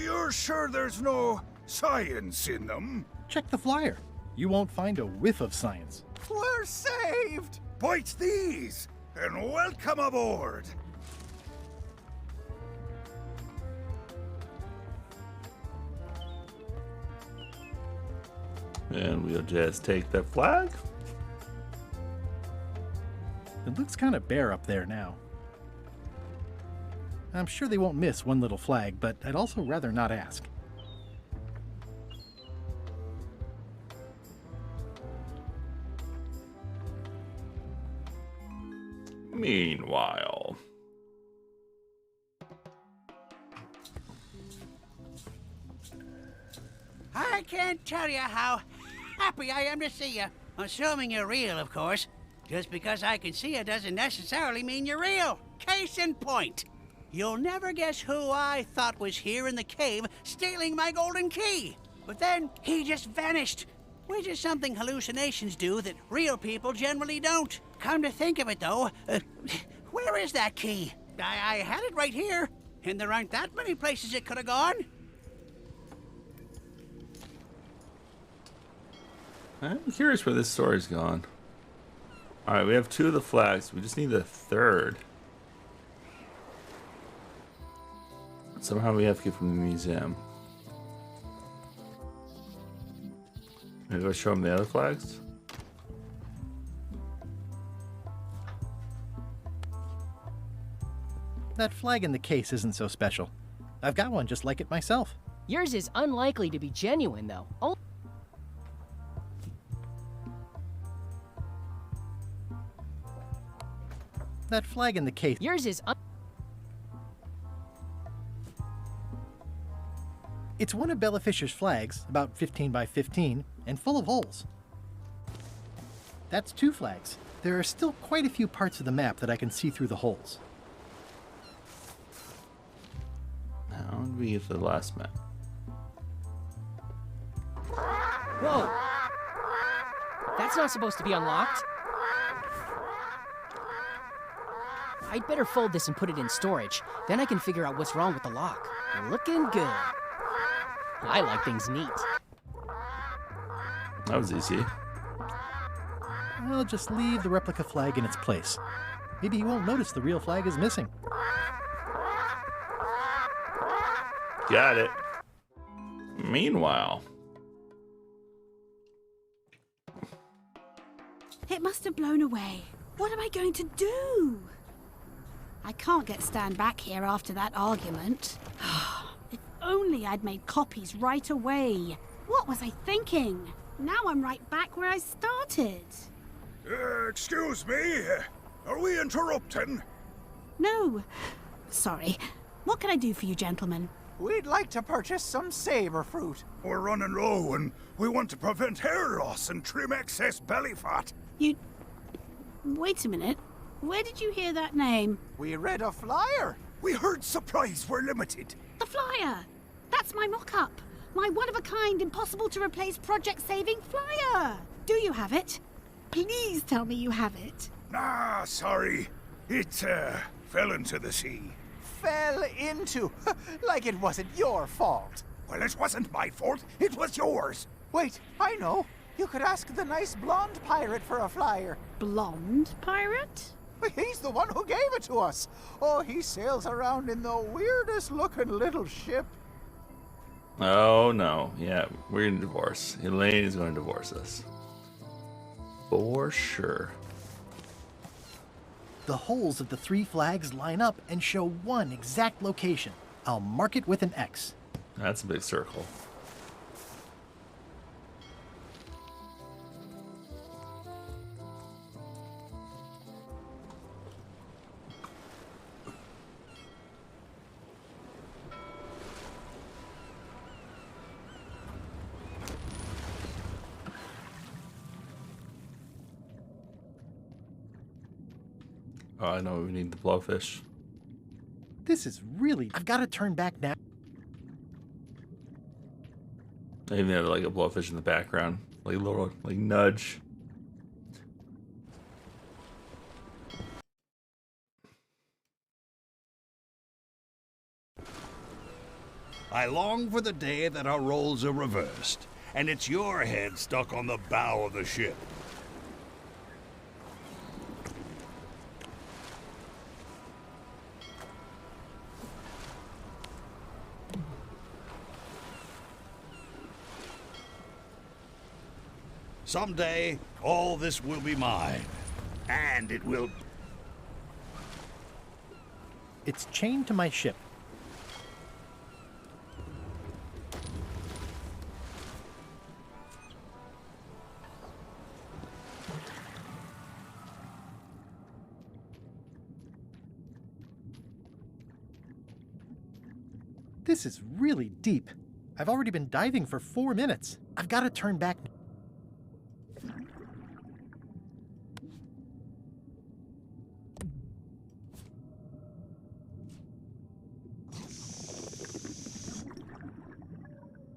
S10: You're sure there's no science in them?
S2: Check the flyer. You won't find a whiff of science.
S10: We're saved! Bite these, and welcome aboard!
S1: And we'll just take the flag.
S2: It looks kind of bare up there now. I'm sure they won't miss one little flag, but I'd also rather not ask.
S1: Meanwhile,
S13: I can't tell you how happy I am to see you. Assuming you're real, of course. Just because I can see you doesn't necessarily mean you're real. Case in point. You'll never guess who I thought was here in the cave stealing my golden key. But then he just vanished, which is something hallucinations do that real people generally don't. Come to think of it, though, where is that key? I had it right here, and there aren't that many places it could have gone.
S1: I'm curious where this story's gone. Alright, we have 2 of the flags. We just need the 3rd. Somehow we have to get from the museum. Maybe I'll show them the other flags?
S2: That flag in the case isn't so special. I've got one just like it myself.
S20: Yours is unlikely to be genuine, though.
S2: That flag in the case.
S20: Yours is
S2: It's one of Bella Fisher's flags, about 15 by 15, and full of holes. That's 2 flags. There are still quite a few parts of the map that I can see through the holes.
S1: How did we get to the last map?
S20: Whoa! That's not supposed to be unlocked. I'd better fold this and put it in storage. Then I can figure out what's wrong with the lock. Looking good. I like things neat.
S1: That was easy.
S2: I'll just leave the replica flag in its place. Maybe he won't notice the real flag is missing.
S1: Got it. Meanwhile.
S12: It must have blown away. What am I going to do? I can't get Stan back here after that argument. If only I'd made copies right away. What was I thinking? Now I'm right back where I started.
S10: Excuse me? Are we interrupting?
S12: No. Sorry. What can I do for you, gentlemen?
S16: We'd like to purchase some saber fruit.
S10: We're running low and we want to prevent hair loss and trim excess belly fat.
S12: Wait a minute. Where did you hear that name?
S16: We read a flyer.
S10: We heard supplies were limited.
S12: The flyer! That's my mock-up. My one-of-a-kind, impossible-to-replace project-saving flyer. Do you have it? Please tell me you have it.
S10: Nah, sorry. It, fell into the sea.
S16: Fell into? Like it wasn't your fault.
S10: Well, it wasn't my fault. It was yours.
S16: Wait, I know. You could ask the nice blonde pirate for a flyer.
S12: Blonde pirate?
S16: He's the one who gave it to us. Oh, he sails around in the weirdest looking little ship.
S1: Oh no. Yeah, we're in divorce. Elaine is going to divorce us. For sure.
S2: The holes of the 3 flags line up and show one exact location. I'll mark it with an X.
S1: That's a big circle. Oh, I know we need the blowfish.
S2: This is really... I've got to turn back now.
S1: I even have like a blowfish in the background. Like a little like nudge.
S10: I long for the day that our roles are reversed, and it's your head stuck on the bow of the ship. Someday, all this will be mine, and it will...
S2: It's chained to my ship. This is really deep. I've already been diving for 4 minutes. I've got to turn back.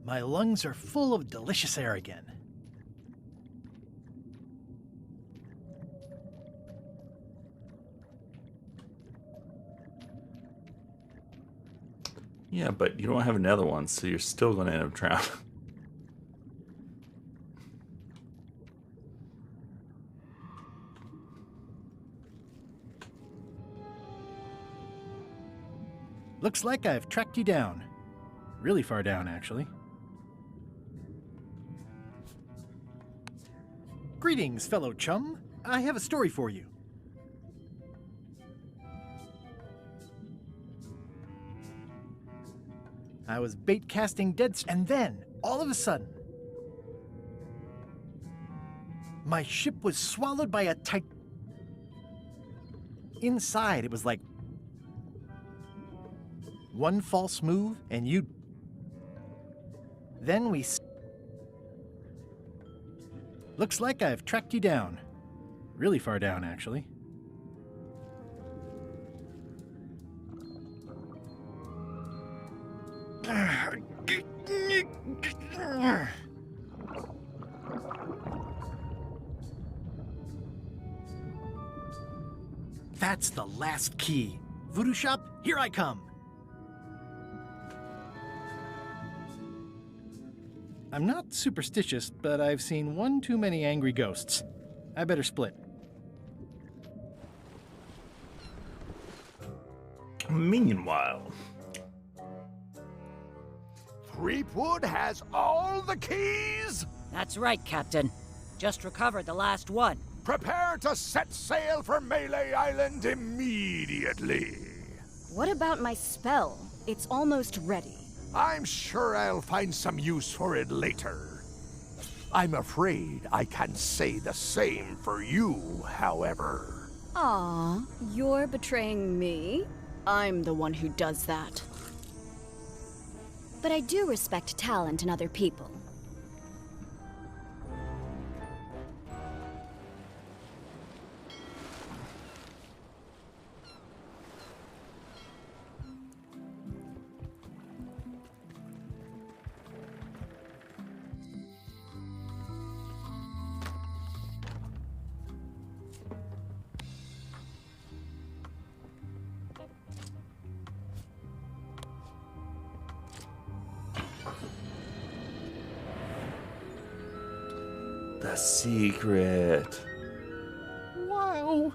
S2: My lungs are full of delicious air again.
S1: Yeah, but you don't have another one, so you're still going to end up drowning.
S2: Looks like I've tracked you down. Really far down, actually. Greetings, fellow chum. I have a story for you. I was bait casting and then, all of a sudden, my ship was swallowed by a Inside, it was like one false move and you... Then we... Looks like I've tracked you down. Really far down, actually. That's the last key. Voodoo Shop, here I come. I'm not superstitious, but I've seen one too many angry ghosts. I better split.
S1: Meanwhile...
S9: Threepwood has all the keys?
S17: That's right, Captain. Just recovered the last one.
S9: Prepare to set sail for Melee Island immediately.
S19: What about my spell? It's almost ready.
S9: I'm sure I'll find some use for it later. I'm afraid I can't say the same for you, however.
S19: Aw, you're betraying me? I'm the one who does that. But I do respect talent in other people.
S1: The secret.
S2: Wow.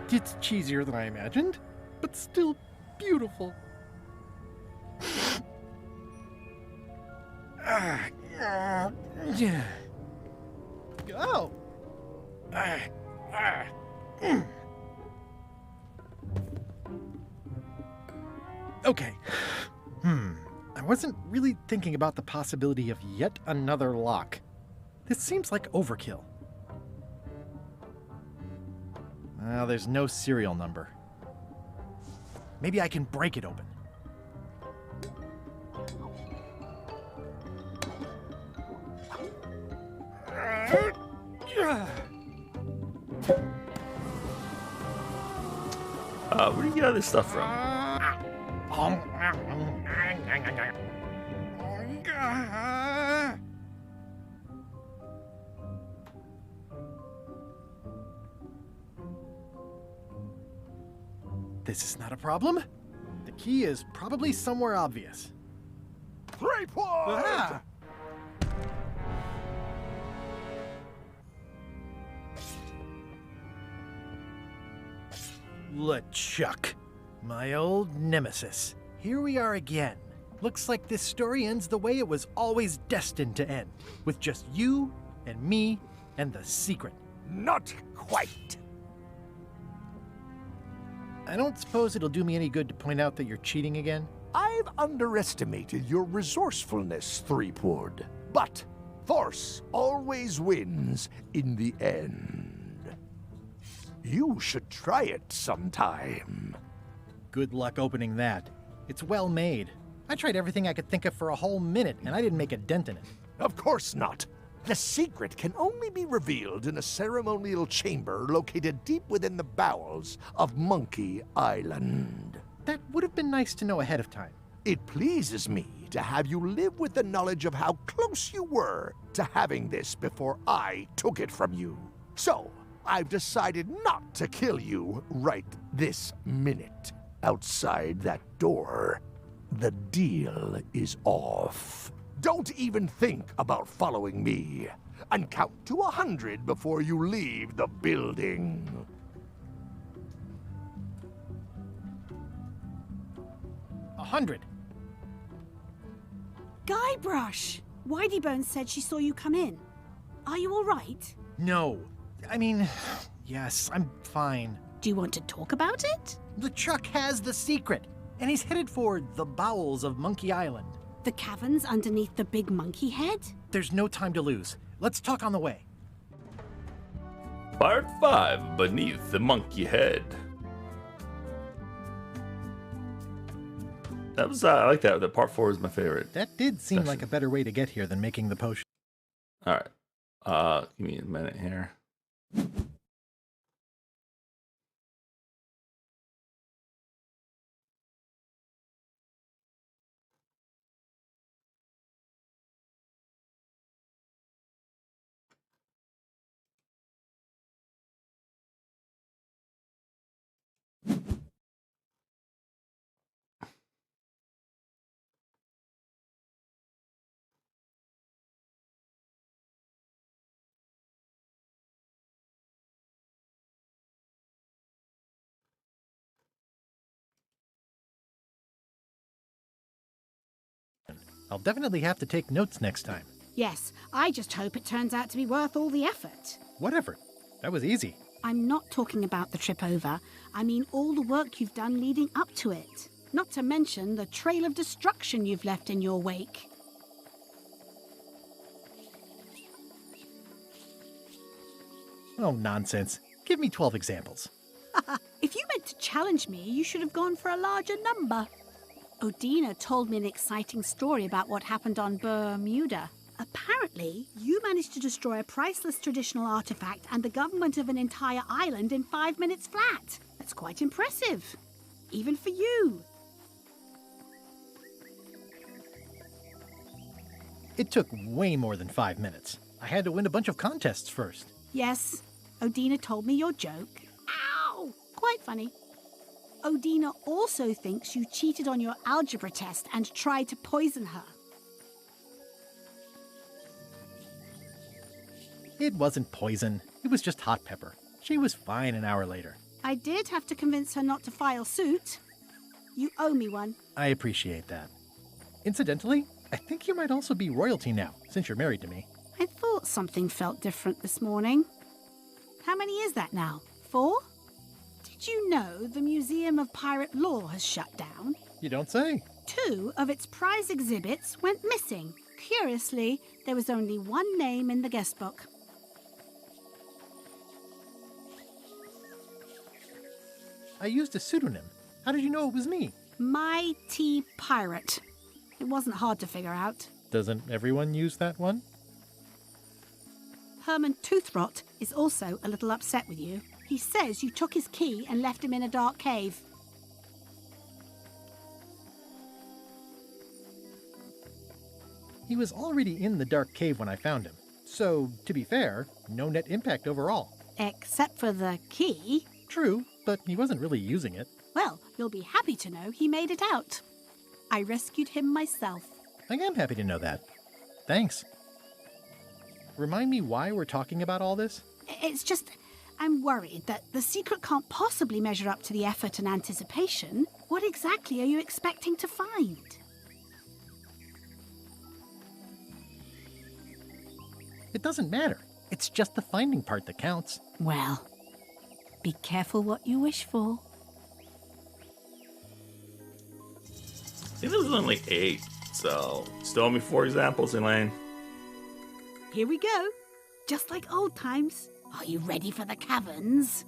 S2: It's cheesier than I imagined, but still beautiful. Oh. Okay. I wasn't really thinking about the possibility of yet another lock. This seems like overkill. Well, there's no serial number. Maybe I can break it open.
S1: Where do you get all this stuff from?
S2: This is not a problem. The key is probably somewhere obvious.
S9: 3 points!
S2: Ah! LeChuck, my old nemesis. Here we are again. Looks like this story ends the way it was always destined to end, with just you and me and the secret.
S9: Not quite.
S2: I don't suppose it'll do me any good to point out that you're cheating again?
S9: I've underestimated your resourcefulness, Threepwood. But force always wins in the end. You should try it sometime.
S2: Good luck opening that. It's well made. I tried everything I could think of for a whole minute, and I didn't make a dent in it.
S9: Of course not. The secret can only be revealed in a ceremonial chamber located deep within the bowels of Monkey Island.
S2: That would have been nice to know ahead of time.
S9: It pleases me to have you live with the knowledge of how close you were to having this before I took it from you. So, I've decided not to kill you right this minute. Outside that door, the deal is off. Don't even think about following me, and count to 100 before you leave the building.
S2: A 100.
S12: Guybrush! Whiteybones said she saw you come in. Are you all right?
S2: No. I mean, yes, I'm fine.
S12: Do you want to talk about it?
S2: LeChuck has the secret, and he's headed for the bowels of Monkey Island.
S12: The caverns underneath the big monkey head?
S2: There's no time to lose. Let's talk on the way.
S1: Part 5, Beneath the Monkey Head. That was, I like that. That part 4 is my favorite.
S2: That did seem like a better way to get here than making the potion.
S1: Alright. Give me a minute here.
S2: I'll definitely have to take notes next time.
S12: Yes, I just hope it turns out to be worth all the effort.
S2: What effort? That was easy.
S12: I'm not talking about the trip over. I mean all the work you've done leading up to it. Not to mention the trail of destruction you've left in your wake.
S2: Oh, nonsense. Give me 12 examples.
S12: If you meant to challenge me, you should have gone for a larger number. Odina told me an exciting story about what happened on Bermuda. Apparently, you managed to destroy a priceless traditional artifact and the government of an entire island in 5 minutes flat. That's quite impressive. Even for you.
S2: It took way more than 5 minutes. I had to win a bunch of contests first.
S12: Yes, Odina told me your joke. Ow! Quite funny. Odina also thinks you cheated on your algebra test and tried to poison her.
S2: It wasn't poison. It was just hot pepper. She was fine an hour later.
S12: I did have to convince her not to file suit. You owe me one.
S2: I appreciate that. Incidentally, I think you might also be royalty now, since you're married to me.
S12: I thought something felt different this morning. How many is that now? 4? Did you know the Museum of Pirate Lore has shut down?
S2: You don't say.
S12: 2 of its prize exhibits went missing. Curiously, there was only one name in the guest book.
S2: I used a pseudonym. How did you know it was me?
S12: Mighty Pirate. It wasn't hard to figure out.
S2: Doesn't everyone use that one?
S12: Herman Toothrot is also a little upset with you. He says you took his key and left him in a dark cave.
S2: He was already in the dark cave when I found him. So, to be fair, no net impact overall.
S12: Except for the key.
S2: True, but he wasn't really using it.
S12: Well, you'll be happy to know he made it out. I rescued him myself.
S2: I am happy to know that. Thanks. Remind me why we're talking about all this?
S12: It's just, I'm worried that the secret can't possibly measure up to the effort and anticipation. What exactly are you expecting to find?
S2: It doesn't matter. It's just the finding part that counts.
S12: Well, be careful what you wish for.
S1: I think there's only 8, so still only 4 examples, Elaine.
S12: Here we go. Just like old times. Are you ready for the caverns?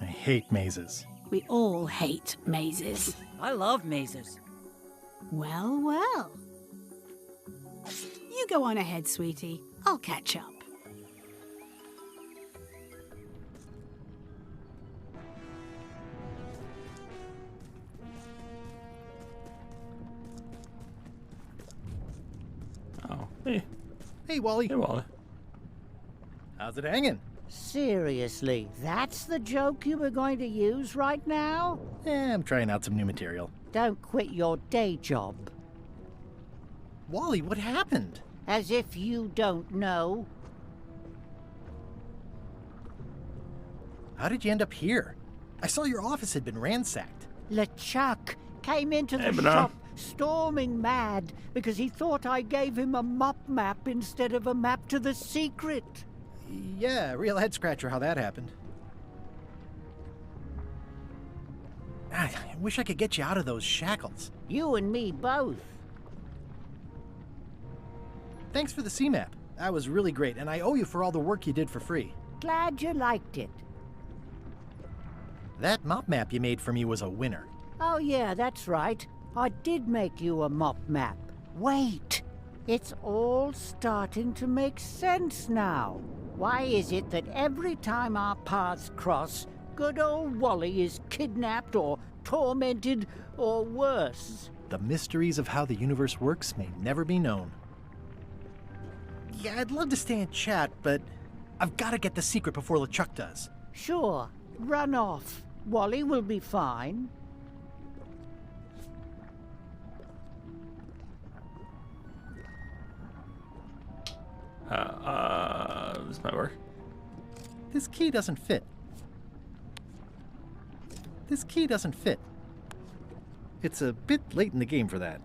S2: I hate mazes.
S12: We all hate mazes.
S17: I love mazes.
S12: Well, well. You go on ahead, sweetie. I'll catch up.
S1: Oh, hey.
S2: Hey, Wally.
S1: Hey, Wally.
S2: How's it hanging?
S3: Seriously, that's the joke you were going to use right now?
S2: I'm trying out some new material.
S3: Don't quit your day job.
S2: Wally, what happened?
S3: As if you don't know.
S2: How did you end up here? I saw your office had been ransacked.
S3: LeChuck came into the shop storming mad because he thought I gave him a mop map instead of a map to the secret.
S2: Yeah, real head scratcher how that happened. I wish I could get you out of those shackles.
S3: You and me both.
S2: Thanks for the C-map. That was really great, and I owe you for all the work you did for free.
S3: Glad you liked it.
S2: That mop map you made for me was a winner.
S3: Oh yeah, that's right. I did make you a mop map. Wait, it's all starting to make sense now. Why is it that every time our paths cross, good old Wally is kidnapped or tormented or worse?
S2: The mysteries of how the universe works may never be known. Yeah, I'd love to stay and chat, but I've got to get the secret before LeChuck does.
S3: Sure, run off. Wally will be fine.
S1: This might work.
S2: This key doesn't fit. This key doesn't fit. It's a bit late in the game for that.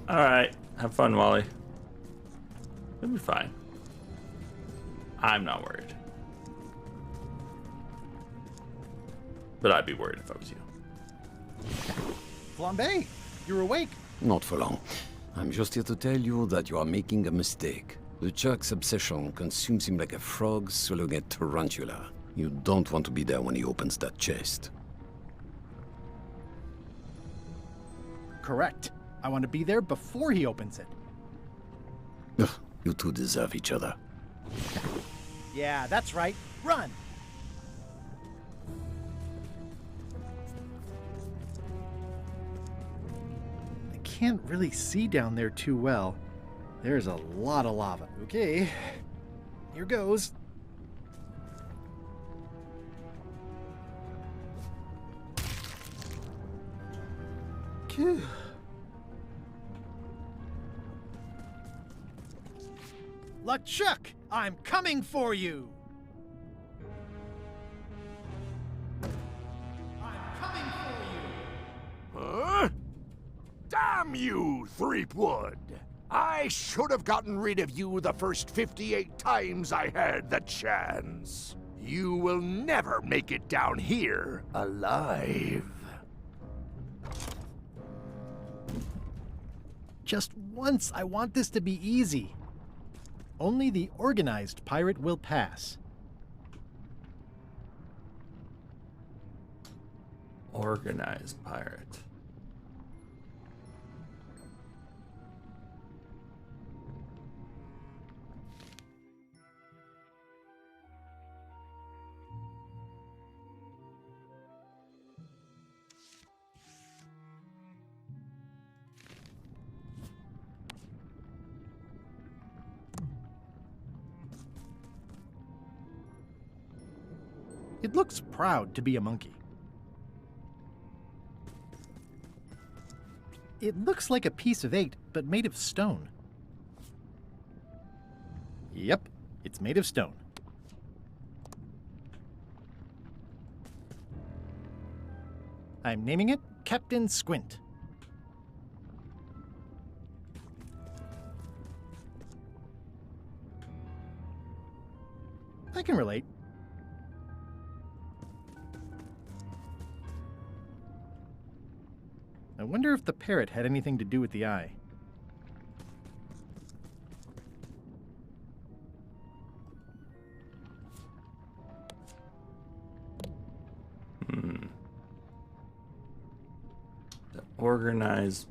S1: Alright, have fun, Wally. It'll be fine. I'm not worried. But I'd be worried if I was you.
S2: Flambe, you're awake.
S18: Not for long. I'm just here to tell you that you are making a mistake. LeChuck's obsession consumes him like a frog swallowing a tarantula. You don't want to be there when he opens that chest.
S2: Correct. I want to be there before he opens it.
S18: Ugh, you two deserve each other.
S2: Yeah, that's right. Run! I can't really see down there too well. There's a lot of lava. Okay, here goes. Phew. LeChuck, I'm coming for you!
S9: Huh? Damn you, Threepwood! I should have gotten rid of you the first 58 times I had the chance. You will never make it down here alive.
S2: Just once, I want this to be easy. Only the organized pirate will pass.
S1: Organized pirate.
S2: It looks proud to be a monkey. It looks like a piece of 8, but made of stone. Yep, it's made of stone. I'm naming it Captain Squint. I can relate. I wonder if the parrot had anything to do with the eye.
S1: The organized.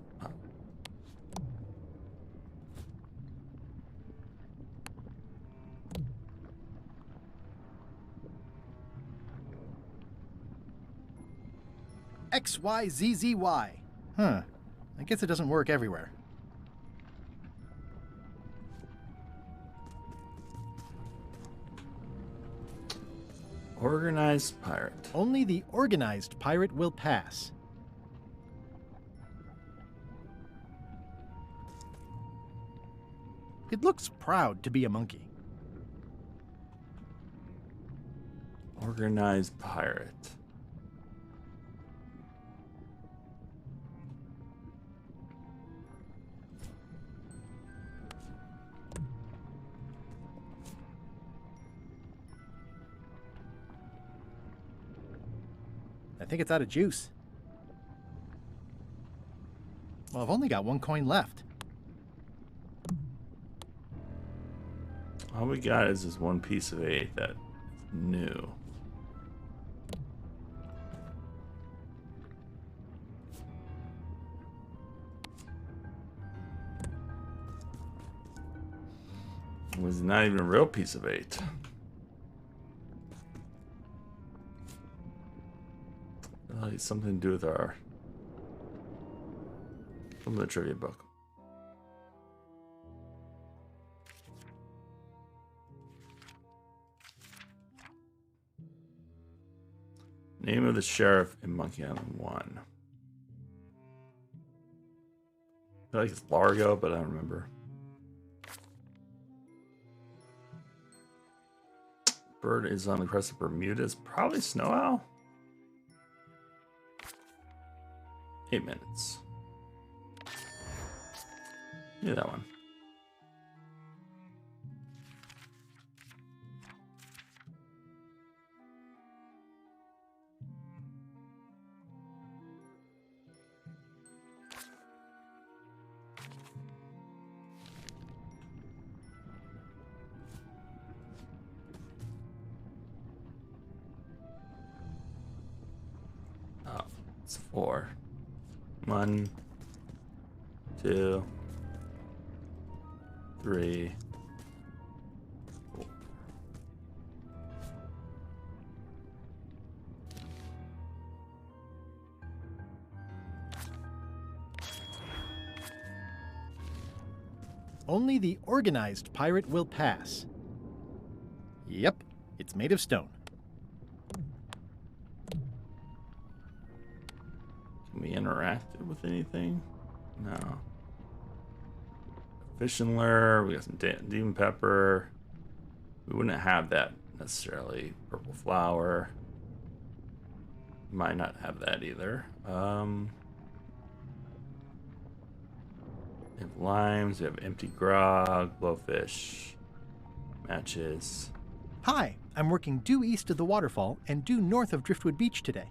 S2: XYZZY. Huh. I guess it doesn't work everywhere.
S1: Organized pirate.
S2: Only the organized pirate will pass. It looks proud to be a monkey.
S1: Organized pirate.
S2: I think it's out of juice. Well, I've only got 1 coin left.
S1: All we got is this one piece of 8 that's new. It was not even a real piece of 8. It's something to do with our from the trivia book. Name of the sheriff in Monkey Island 1. I feel like it's Largo, but I don't remember. Bird is on the crest of Bermuda. It's probably Snow Owl. 8 minutes. Yeah, that one. Oh, it's 4. 1, 2, 3, 4.
S2: Only the organized pirate will pass. Yep, it's made of stone.
S1: Can we interact with anything? No. Fish and lure. We got some demon pepper. We wouldn't have that necessarily. Purple flower. Might not have that either. We have limes, we have empty grog, blowfish, matches.
S2: Hi, I'm working due east of the waterfall and due north of Driftwood Beach today.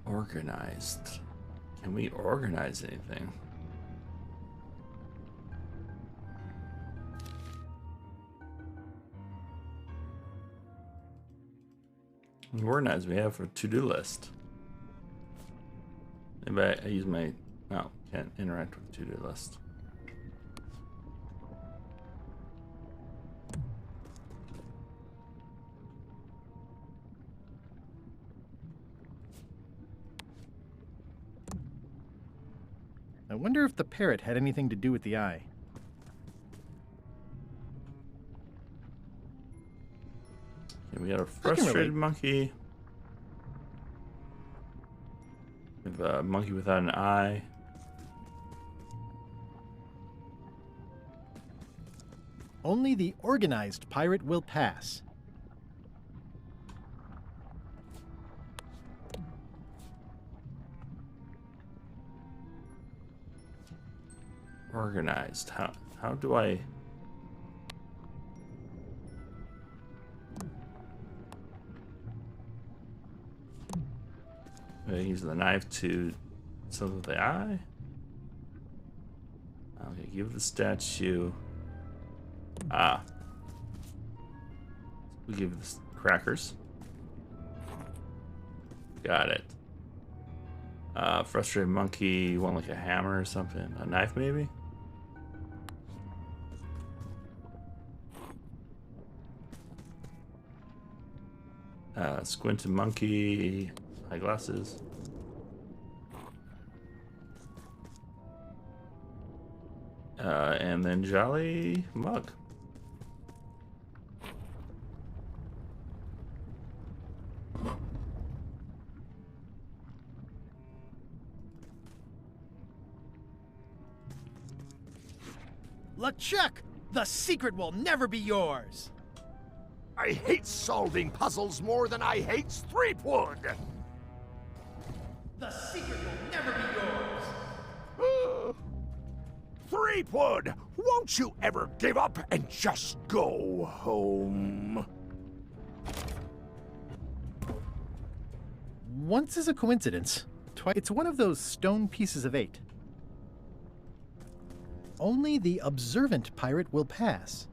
S1: Organized. Can we organize anything? Organize we have a to-do list. Maybe I use my... No, can't interact with the to-do list.
S2: I wonder if the parrot had anything to do with the eye.
S1: Okay, we got a frustrated monkey. We have a monkey without an eye.
S2: Only the organized pirate will pass.
S1: Organized. How do I... Use the knife to something with the eye. Okay, give the statue. We give this crackers. Got it. Frustrated monkey. You want like a hammer or something? A knife maybe? Squinted monkey. Eyeglasses. And then jolly mug.
S2: LeChuck, the secret will never be yours.
S9: I hate solving puzzles more than I hate Threepwood.
S2: The secret will never be yours.
S9: Threepwood, won't you ever give up and just go home?
S2: Once is a coincidence. Twice, it's one of those stone pieces of 8. Only the observant pirate will pass.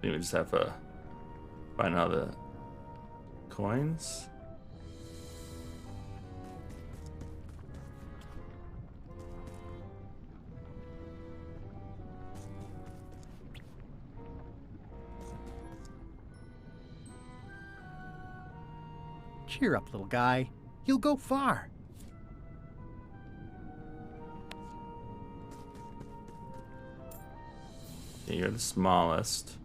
S1: Maybe we just have to find all the coins.
S2: Cheer up, little guy. You'll go far.
S1: Yeah, you're the smallest.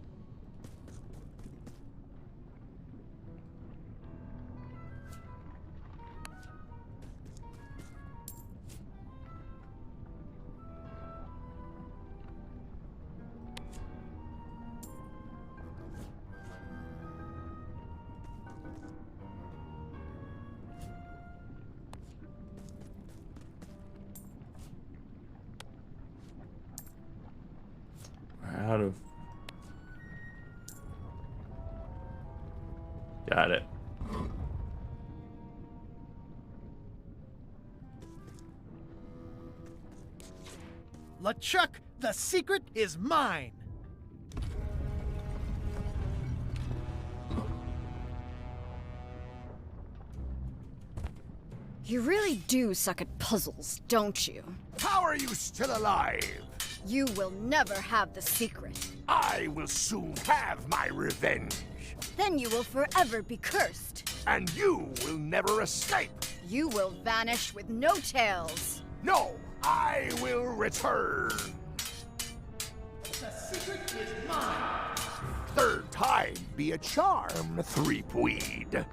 S1: Out of... Got it.
S2: LeChuck, the secret is mine.
S19: You really do suck at puzzles, don't you?
S9: How are you still alive?
S19: You will never have the secret.
S9: I will soon have my revenge.
S19: Then you will forever be cursed.
S9: And you will never escape.
S19: You will vanish with no tails.
S9: No, I will return.
S6: The secret is mine.
S9: Third time be a charm, Threepweed.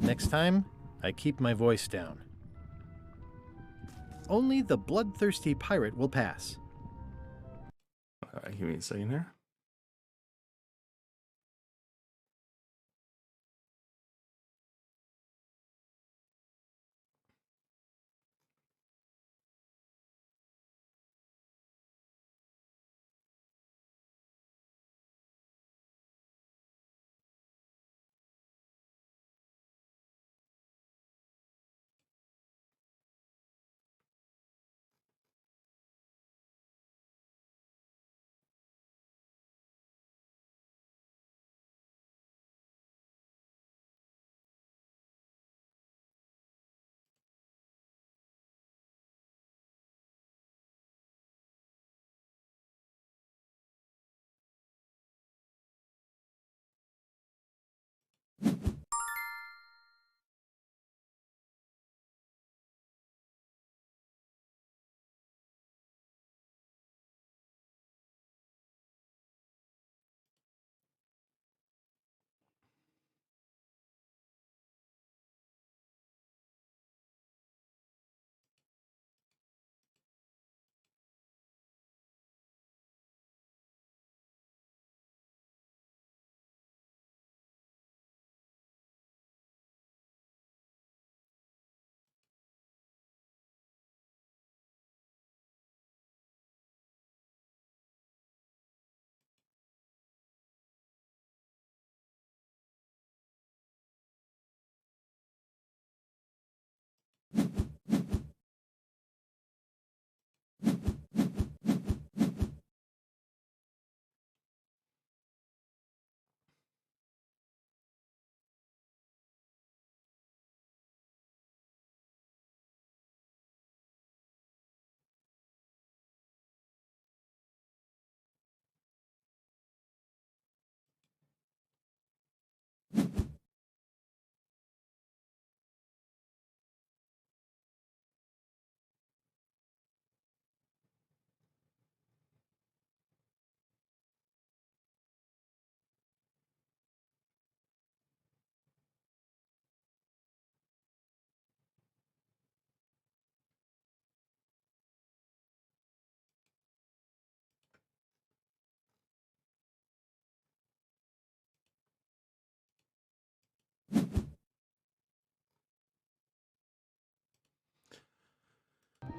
S2: Next time, I keep my voice down. Only the bloodthirsty pirate will pass.
S1: Give me a second here.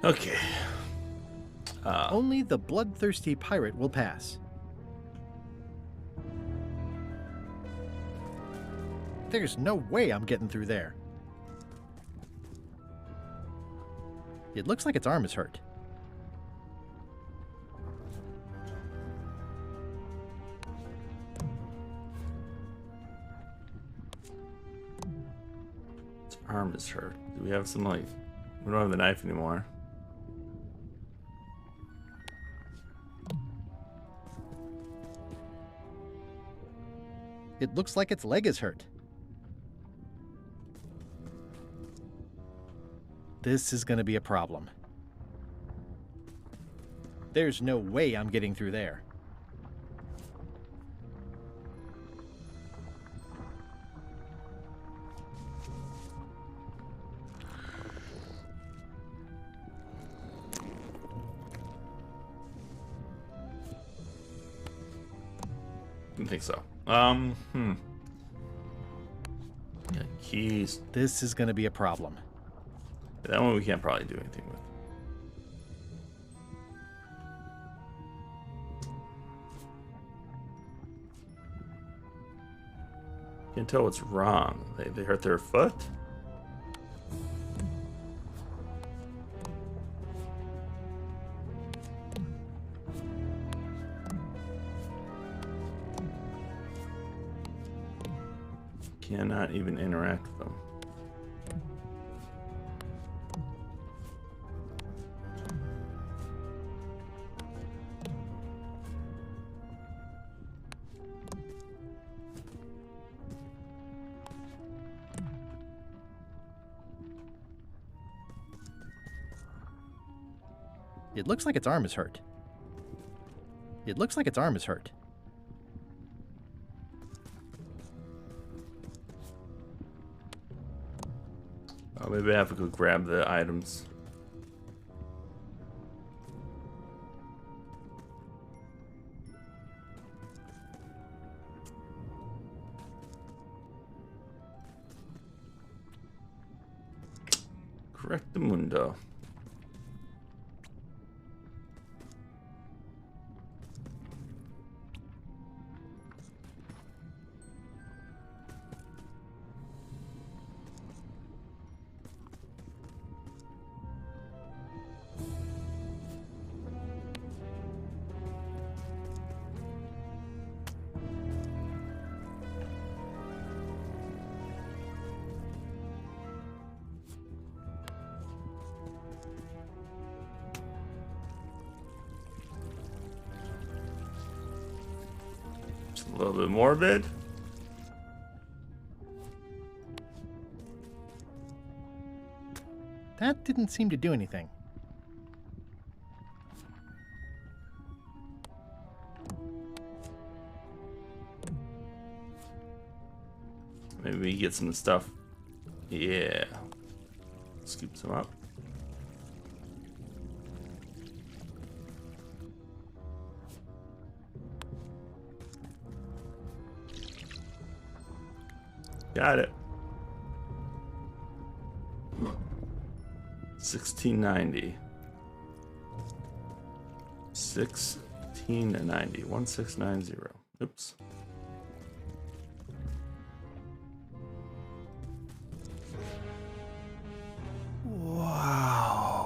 S1: Okay.
S2: Only the bloodthirsty pirate will pass. There's no way I'm getting through there. It looks like its arm is hurt.
S1: Its arm is hurt. Do we have some, like... We don't have the knife anymore.
S2: It looks like its leg is hurt. This is going to be a problem. There's no way I'm getting through there.
S1: Didn't think so. Yeah, keys.
S2: This is going to be a problem.
S1: That one we can't probably do anything with. Can't tell what's wrong. They hurt their foot? Cannot even interact with them.
S2: It looks like its arm is hurt. It looks like its arm is hurt.
S1: Oh, maybe I have to go grab the items. Correctamundo. A little bit morbid.
S2: That didn't seem to do anything.
S1: Maybe we get some stuff. Yeah. Scoop some up. Got it. 1690. 1690. 1690. Oops.
S2: Wow.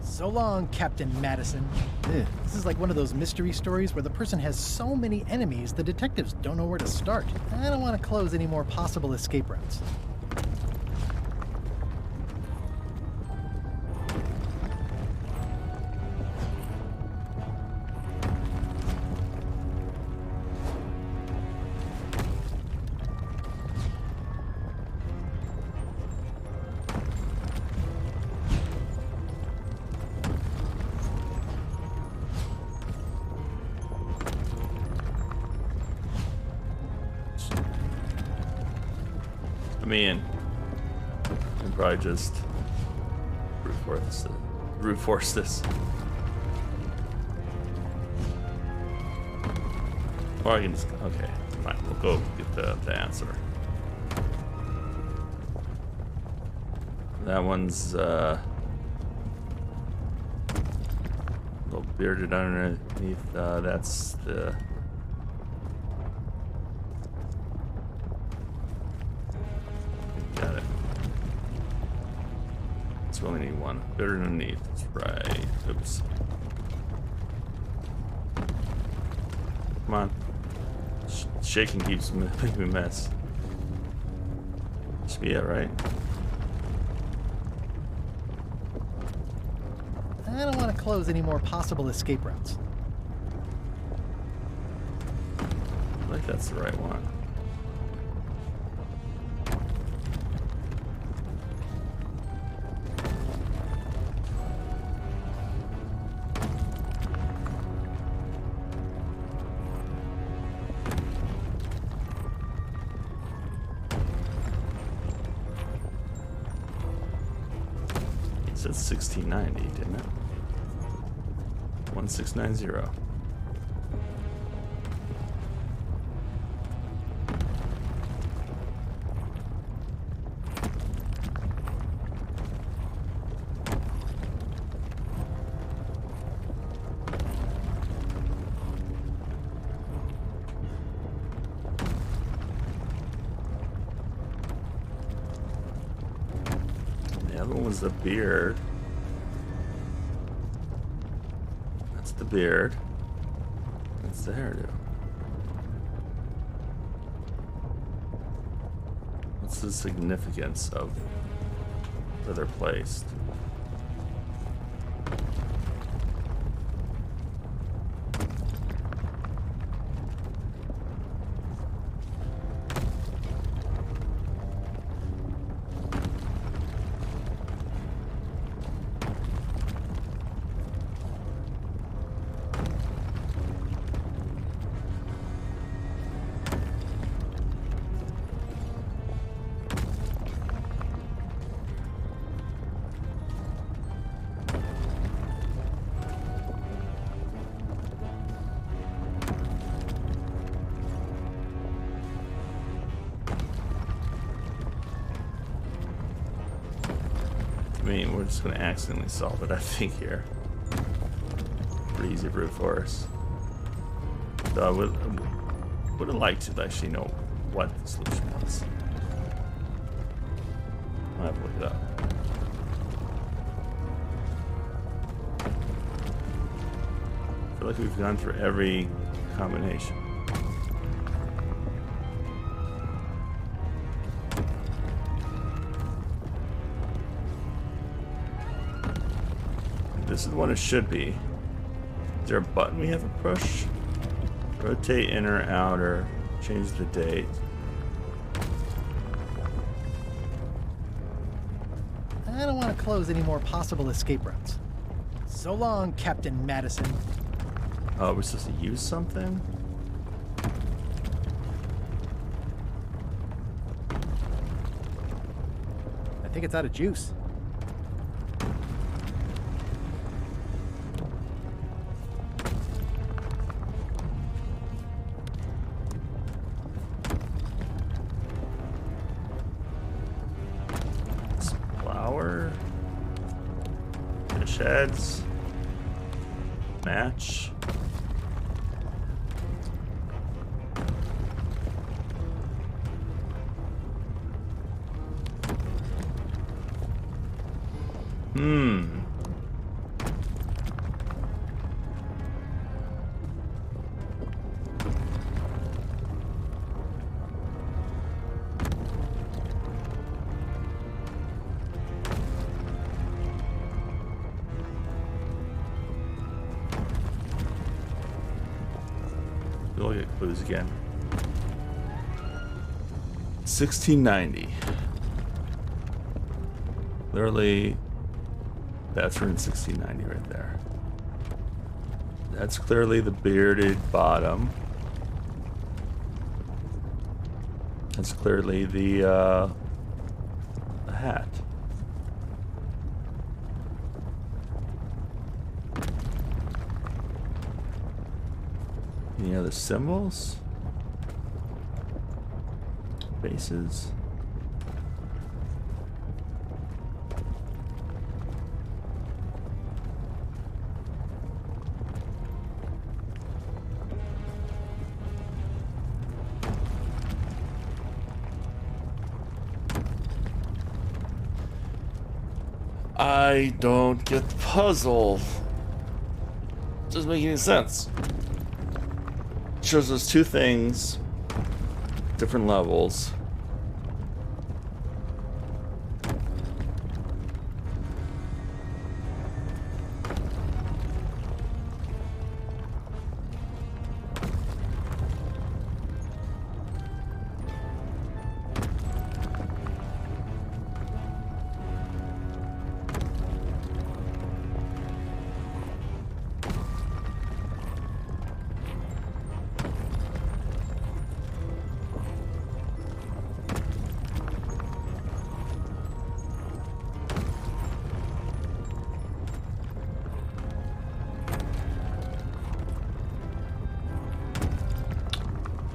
S2: So long, Captain Madison. Ugh, this is like one of those mystery stories where the person has so many enemies the detectives don't know where to start. I don't want to close any more possible escape routes.
S1: I mean, I can probably just brute force this. Or I can just, okay, fine, we'll go get the answer. That one's a little bearded underneath, that's the... Got it. So we only need one. Better underneath. That's right. Oops. Come on. Shaking keeps making me mess. Should be it, right?
S2: I don't want to close any more possible escape routes.
S1: I think that's the right one. It said 1690, didn't it? 1690. other one was the beard. That's the beard. That's the hairdo. What's the significance of where they're placed? I mean, we're just going to accidentally solve it, I think, here. Pretty easy brute force. Though I would have liked to actually know what the solution was. I'll have to look it up. I feel like we've gone through every combination. This is the one it should be. Is there a button we have to push? Rotate inner, outer, change the date.
S2: I don't want to close any more possible escape routes. So long, Captain Madison.
S1: Oh, we're supposed to use something?
S2: I think it's out of juice.
S1: Heads. Match. We'll get clues again. 1690. Literally, that's in 1690 right there. That's clearly the bearded bottom. That's clearly the hat. Any other symbols? Bases. I don't get the puzzle. Doesn't make any sense. Shows us two things, different levels.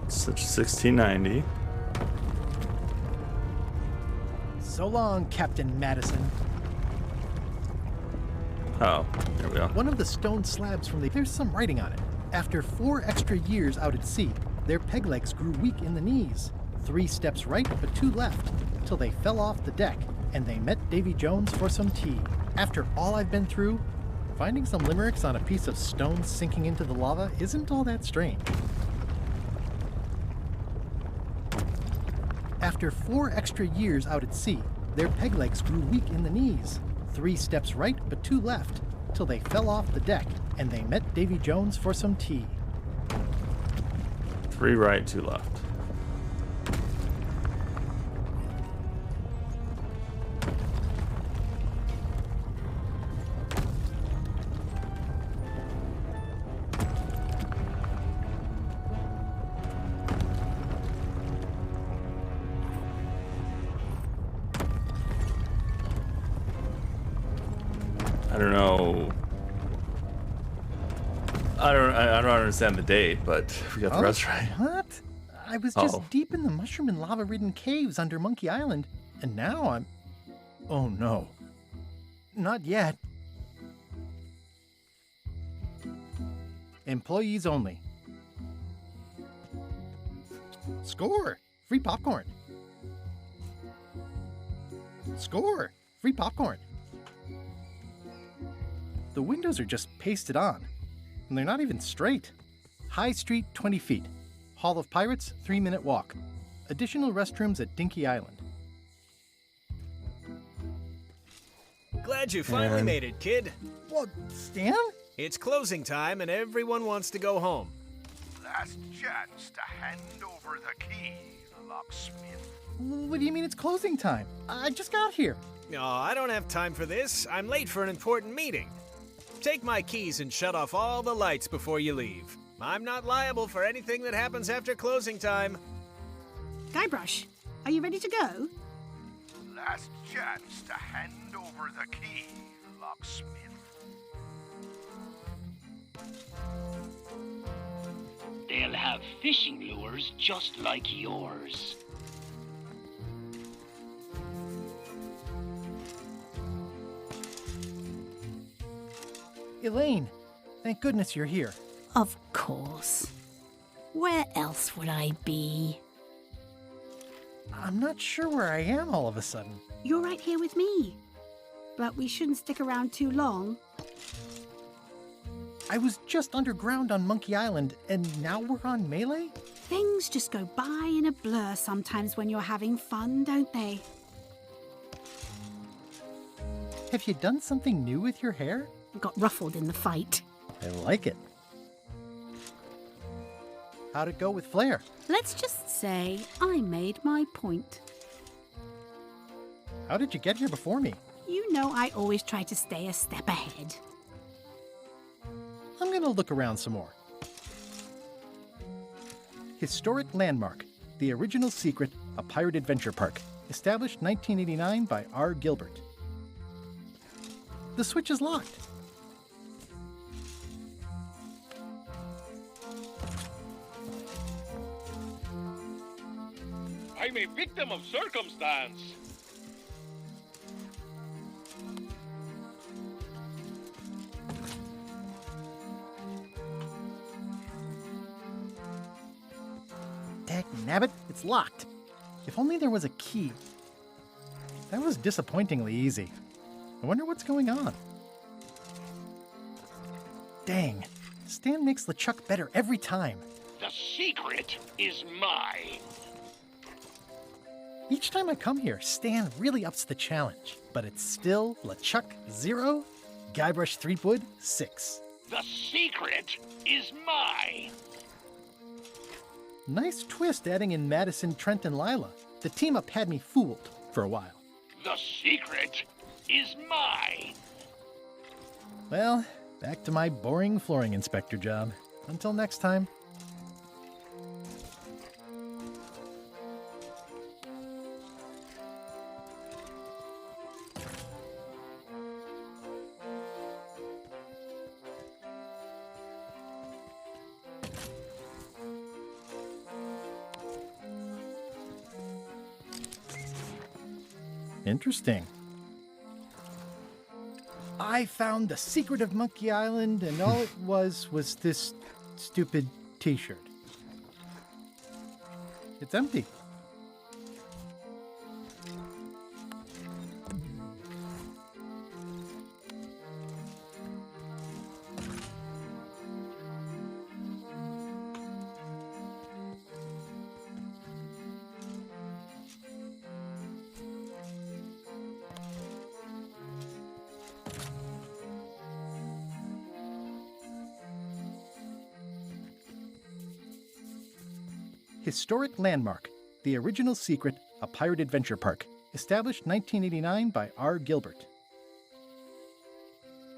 S1: Such 1690.
S2: So long, Captain Madison.
S1: Oh, there we go.
S2: One of the stone slabs from there's some writing on it. After 4 extra years out at sea, their peg legs grew weak in the knees. 3 steps right, but 2 left, till they fell off the deck and they met Davy Jones for some tea. After all I've been through, finding some limericks on a piece of stone sinking into the lava isn't all that strange. After 4 extra years out at sea, their peg legs grew weak in the knees. 3 steps right, but 2 left, till they fell off the deck, and they met Davy Jones for some tea.
S1: 3 right, 2 left. I don't know. I don't understand the date, but we got the rest right.
S2: What? I was just deep in the mushroom and lava-ridden caves under Monkey Island, and now I'm... Oh no. Not yet. Employees only. Score! Free popcorn. Score! Free popcorn. The windows are just pasted on, and they're not even straight. High Street, 20 feet. Hall of Pirates, 3-minute walk. Additional restrooms at Dinky Island.
S8: Glad you finally made it, kid.
S2: What, Stan?
S8: It's closing time and everyone wants to go home.
S9: Last chance to hand over the key, locksmith.
S2: What do you mean it's closing time? I just got here.
S8: No, I don't have time for this. I'm late for an important meeting. Take my keys and shut off all the lights before you leave. I'm not liable for anything that happens after closing time.
S12: Guybrush, are you ready to go?
S9: Last chance to hand over the key, locksmith.
S21: They'll have fishing lures just like yours.
S2: Elaine, thank goodness you're here.
S12: Of course. Where else would I be?
S2: I'm not sure where I am all of a sudden.
S12: You're right here with me. But we shouldn't stick around too long.
S2: I was just underground on Monkey Island, and now we're on Melee?
S12: Things just go by in a blur sometimes when you're having fun, don't they?
S2: Have you done something new with your hair?
S12: Got ruffled in the fight.
S2: I like it. How'd it go with Flair?
S12: Let's just say I made my point.
S2: How did you get here before me?
S12: You know I always try to stay a step ahead.
S2: I'm gonna look around some more. Historic Landmark, the original secret, a pirate adventure park. Established 1989 by R. Gilbert. The switch is locked.
S4: I'm a victim of circumstance.
S2: Dagnabbit, it's locked. If only there was a key. That was disappointingly easy. I wonder what's going on. Dang, Stan makes LeChuck better every time.
S21: The secret is mine.
S2: Each time I come here, Stan really ups the challenge. But it's still LeChuck 0, Guybrush Threepwood 6.
S21: The secret is mine.
S2: Nice twist adding in Madison, Trent, and Lila. The team-up had me fooled for a while.
S21: The secret is mine.
S2: Well, back to my boring flooring inspector job. Until next time. Interesting. I found the secret of Monkey Island, and all it was this stupid t-shirt. It's empty. Historic Landmark, the original secret, a pirate adventure park, established 1989 by R. Gilbert.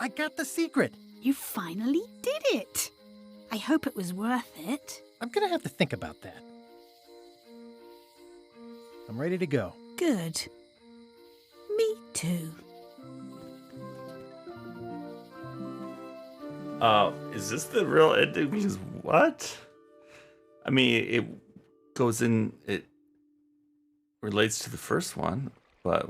S2: I got the secret!
S12: You finally did it! I hope it was worth it.
S2: I'm gonna have to think about that. I'm ready to go.
S12: Good. Me too.
S1: Is this the real ending? Because what? I mean, it goes in, it relates to the first one, but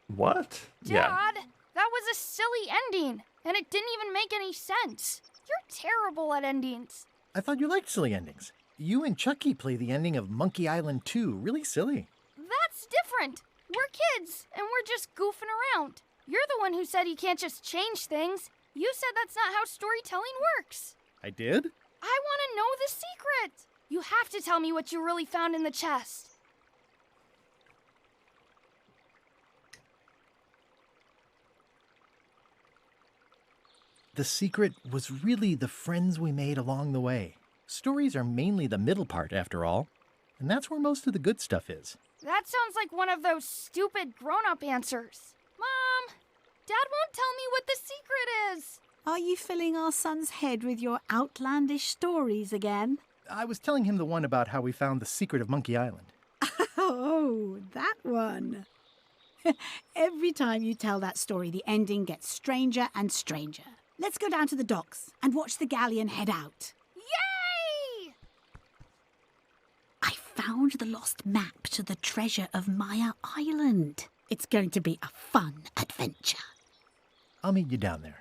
S1: what?
S5: Dad, that was a silly ending, and it didn't even make any sense. You're terrible at endings.
S2: I thought you liked silly endings. You and Chucky play the ending of Monkey Island 2 really silly.
S5: That's different. We're kids, and we're just goofing around. You're the one who said you can't just change things. You said that's not how storytelling works.
S2: I did?
S5: I want to know the secret. You have to tell me what you really found in the chest.
S2: The secret was really the friends we made along the way. Stories are mainly the middle part, after all, and that's where most of the good stuff is.
S5: That sounds like one of those stupid grown-up answers. Mom, Dad won't tell me what the secret is.
S12: Are you filling our son's head with your outlandish stories again?
S2: I was telling him the one about how we found the secret of Monkey Island.
S12: Oh, that one. Every time you tell that story, the ending gets stranger and stranger. Let's go down to the docks and watch the galleon head out.
S5: Yay!
S12: I found the lost map to the treasure of Maya Island. It's going to be a fun adventure.
S2: I'll meet you down there.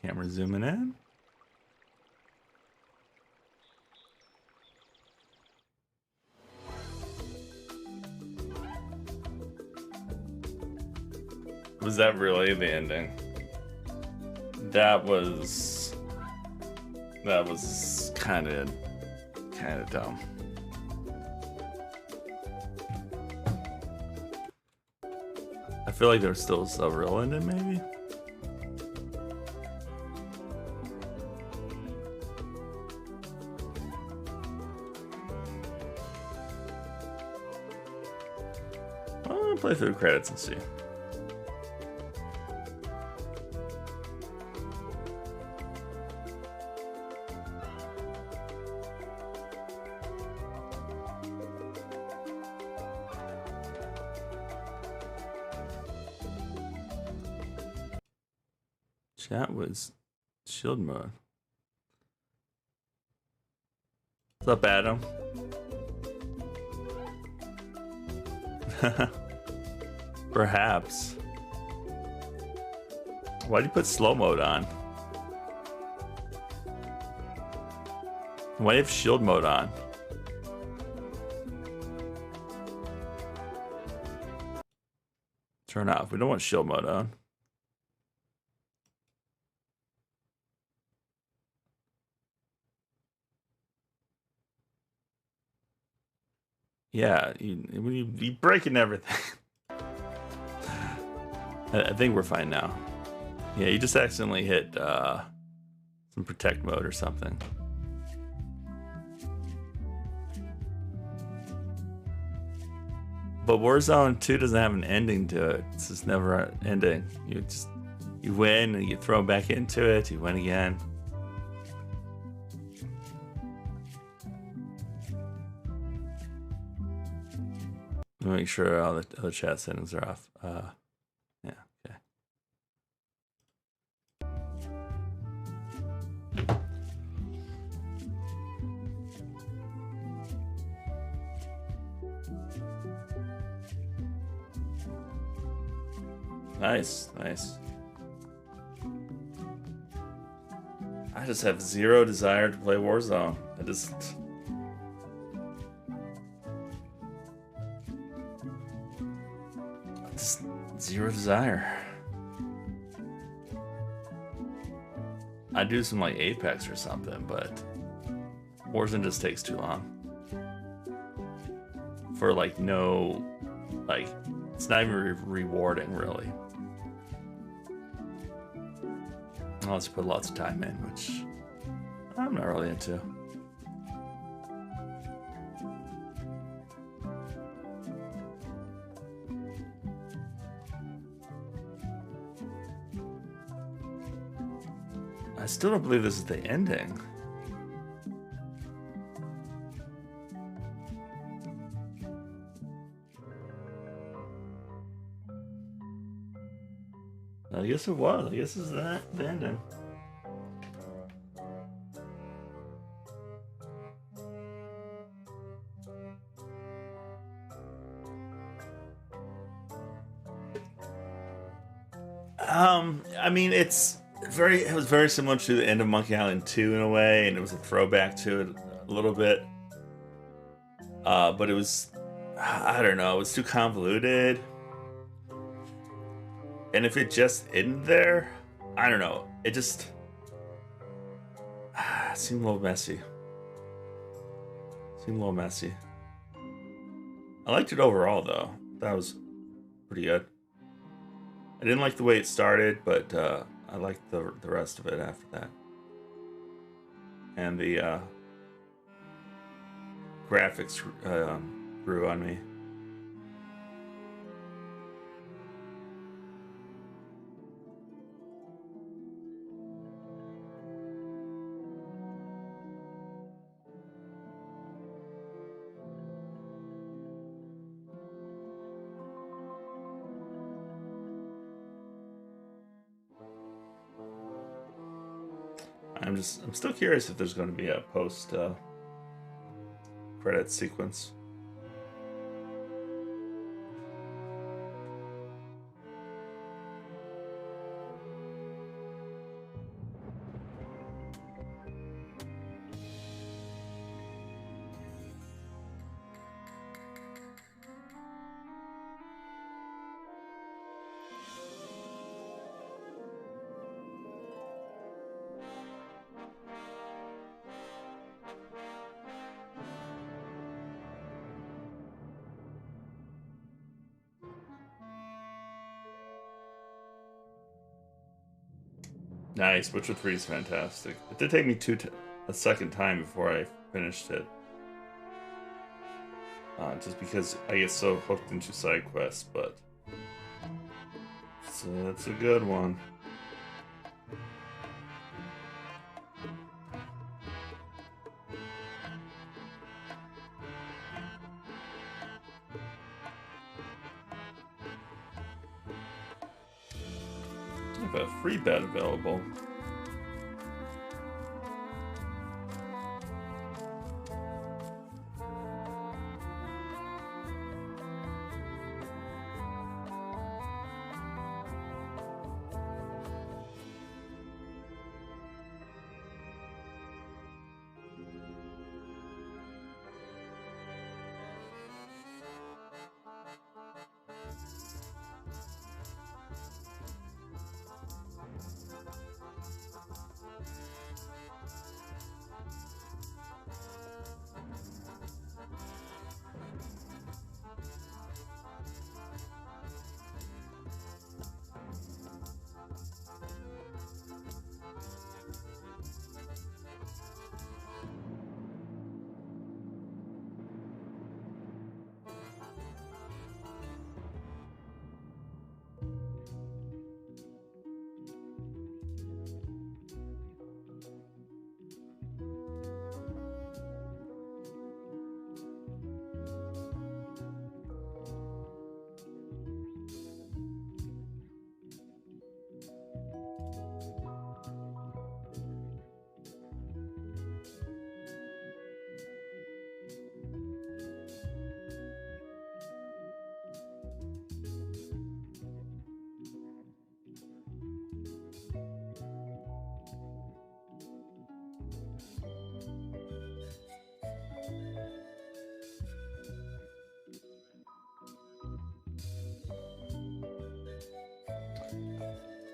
S1: Camera zooming in. Was that really the ending? That was kind of dumb. I feel like there's still a real ending, maybe. I'll play through the credits and see. That was shield mode. What's up, Adam? Perhaps. Why'd you put slow mode on? Why do you have shield mode on? Turn off. We don't want shield mode on. Yeah, you breaking everything. I think we're fine now. Yeah, you just accidentally hit some protect mode or something. But Warzone 2 doesn't have an ending to it. It's just never ending. You win and you get thrown back into it. You win again. Make sure all the other chat settings are off. Yeah, okay. Nice, nice. I just have zero desire to play Warzone. Zero desire. I'd do some like Apex or something, but Warzone just takes too long. for like no, like it's not even rewarding really. Unless you put lots of time in, which I'm not really into. I still don't believe this is the ending. I guess it was. I guess it's the ending. I mean, it was very similar to the end of Monkey Island 2 in a way, and it was a throwback to it a little bit. But it was, I don't know, it was too convoluted. And if it just ended there, I don't know, it just seemed a little messy. I liked it overall, though. That was pretty good. I didn't like the way it started, but I liked the rest of it after that. And the graphics grew on me. I'm still curious if there's going to be a post credit sequence. Nice, Witcher 3 is fantastic. It did take me a second time before I finished it. Just because I get so hooked into side quests, but it's a good one. A free bed available.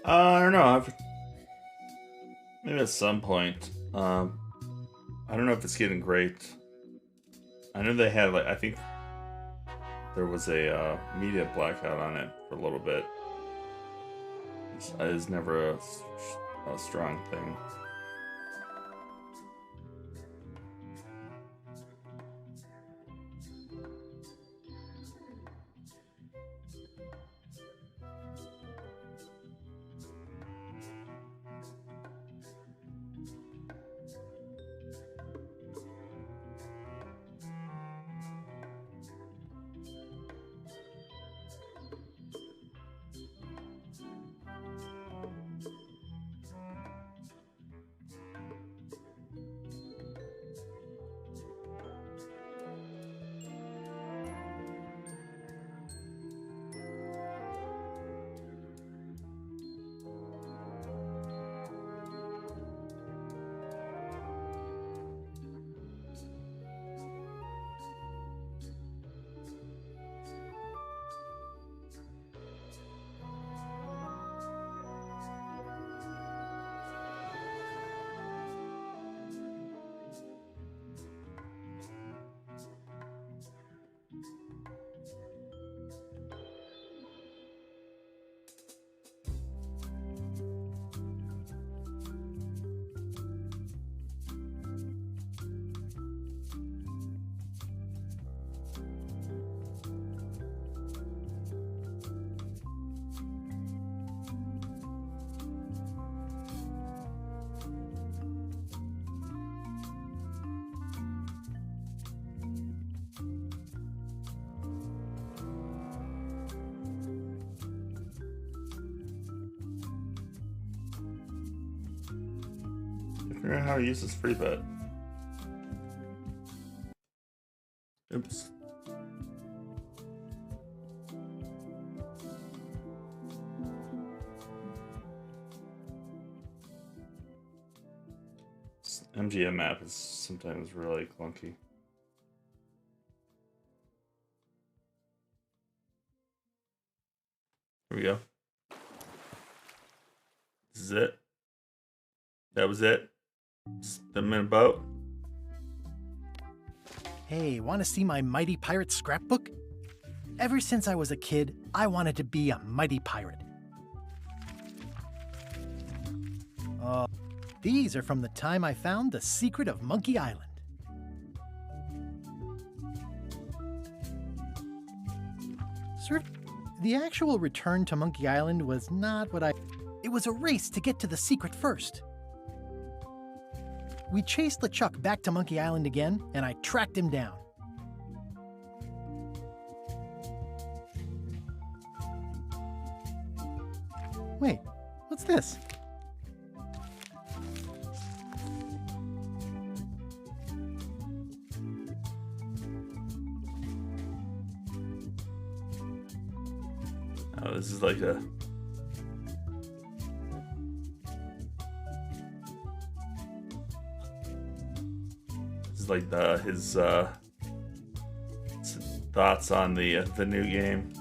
S1: I don't know. Maybe at some point. I don't know if it's getting great. I know they had, like, I think there was a media blackout on it for a little bit. It is never a strong thing. Figure out how to use this free bet. Oops. This MGM map is sometimes really clunky. Here we go. This is it. That was it. I'm in a boat.
S2: Hey, want to see my Mighty Pirate scrapbook? Ever since I was a kid, I wanted to be a mighty pirate. These are from the time I found the secret of Monkey Island. Sir, the actual return to Monkey Island was not what It was a race to get to the secret first. We chased LeChuck back to Monkey Island again, and I tracked him down. Wait, what's this?
S1: Oh, this is like a... like his thoughts on the new game.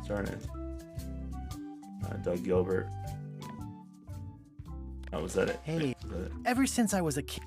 S1: Darn it. Doug Gilbert. Oh, was that it?
S2: Hey,
S1: Was that it?
S2: ever since I was a kid.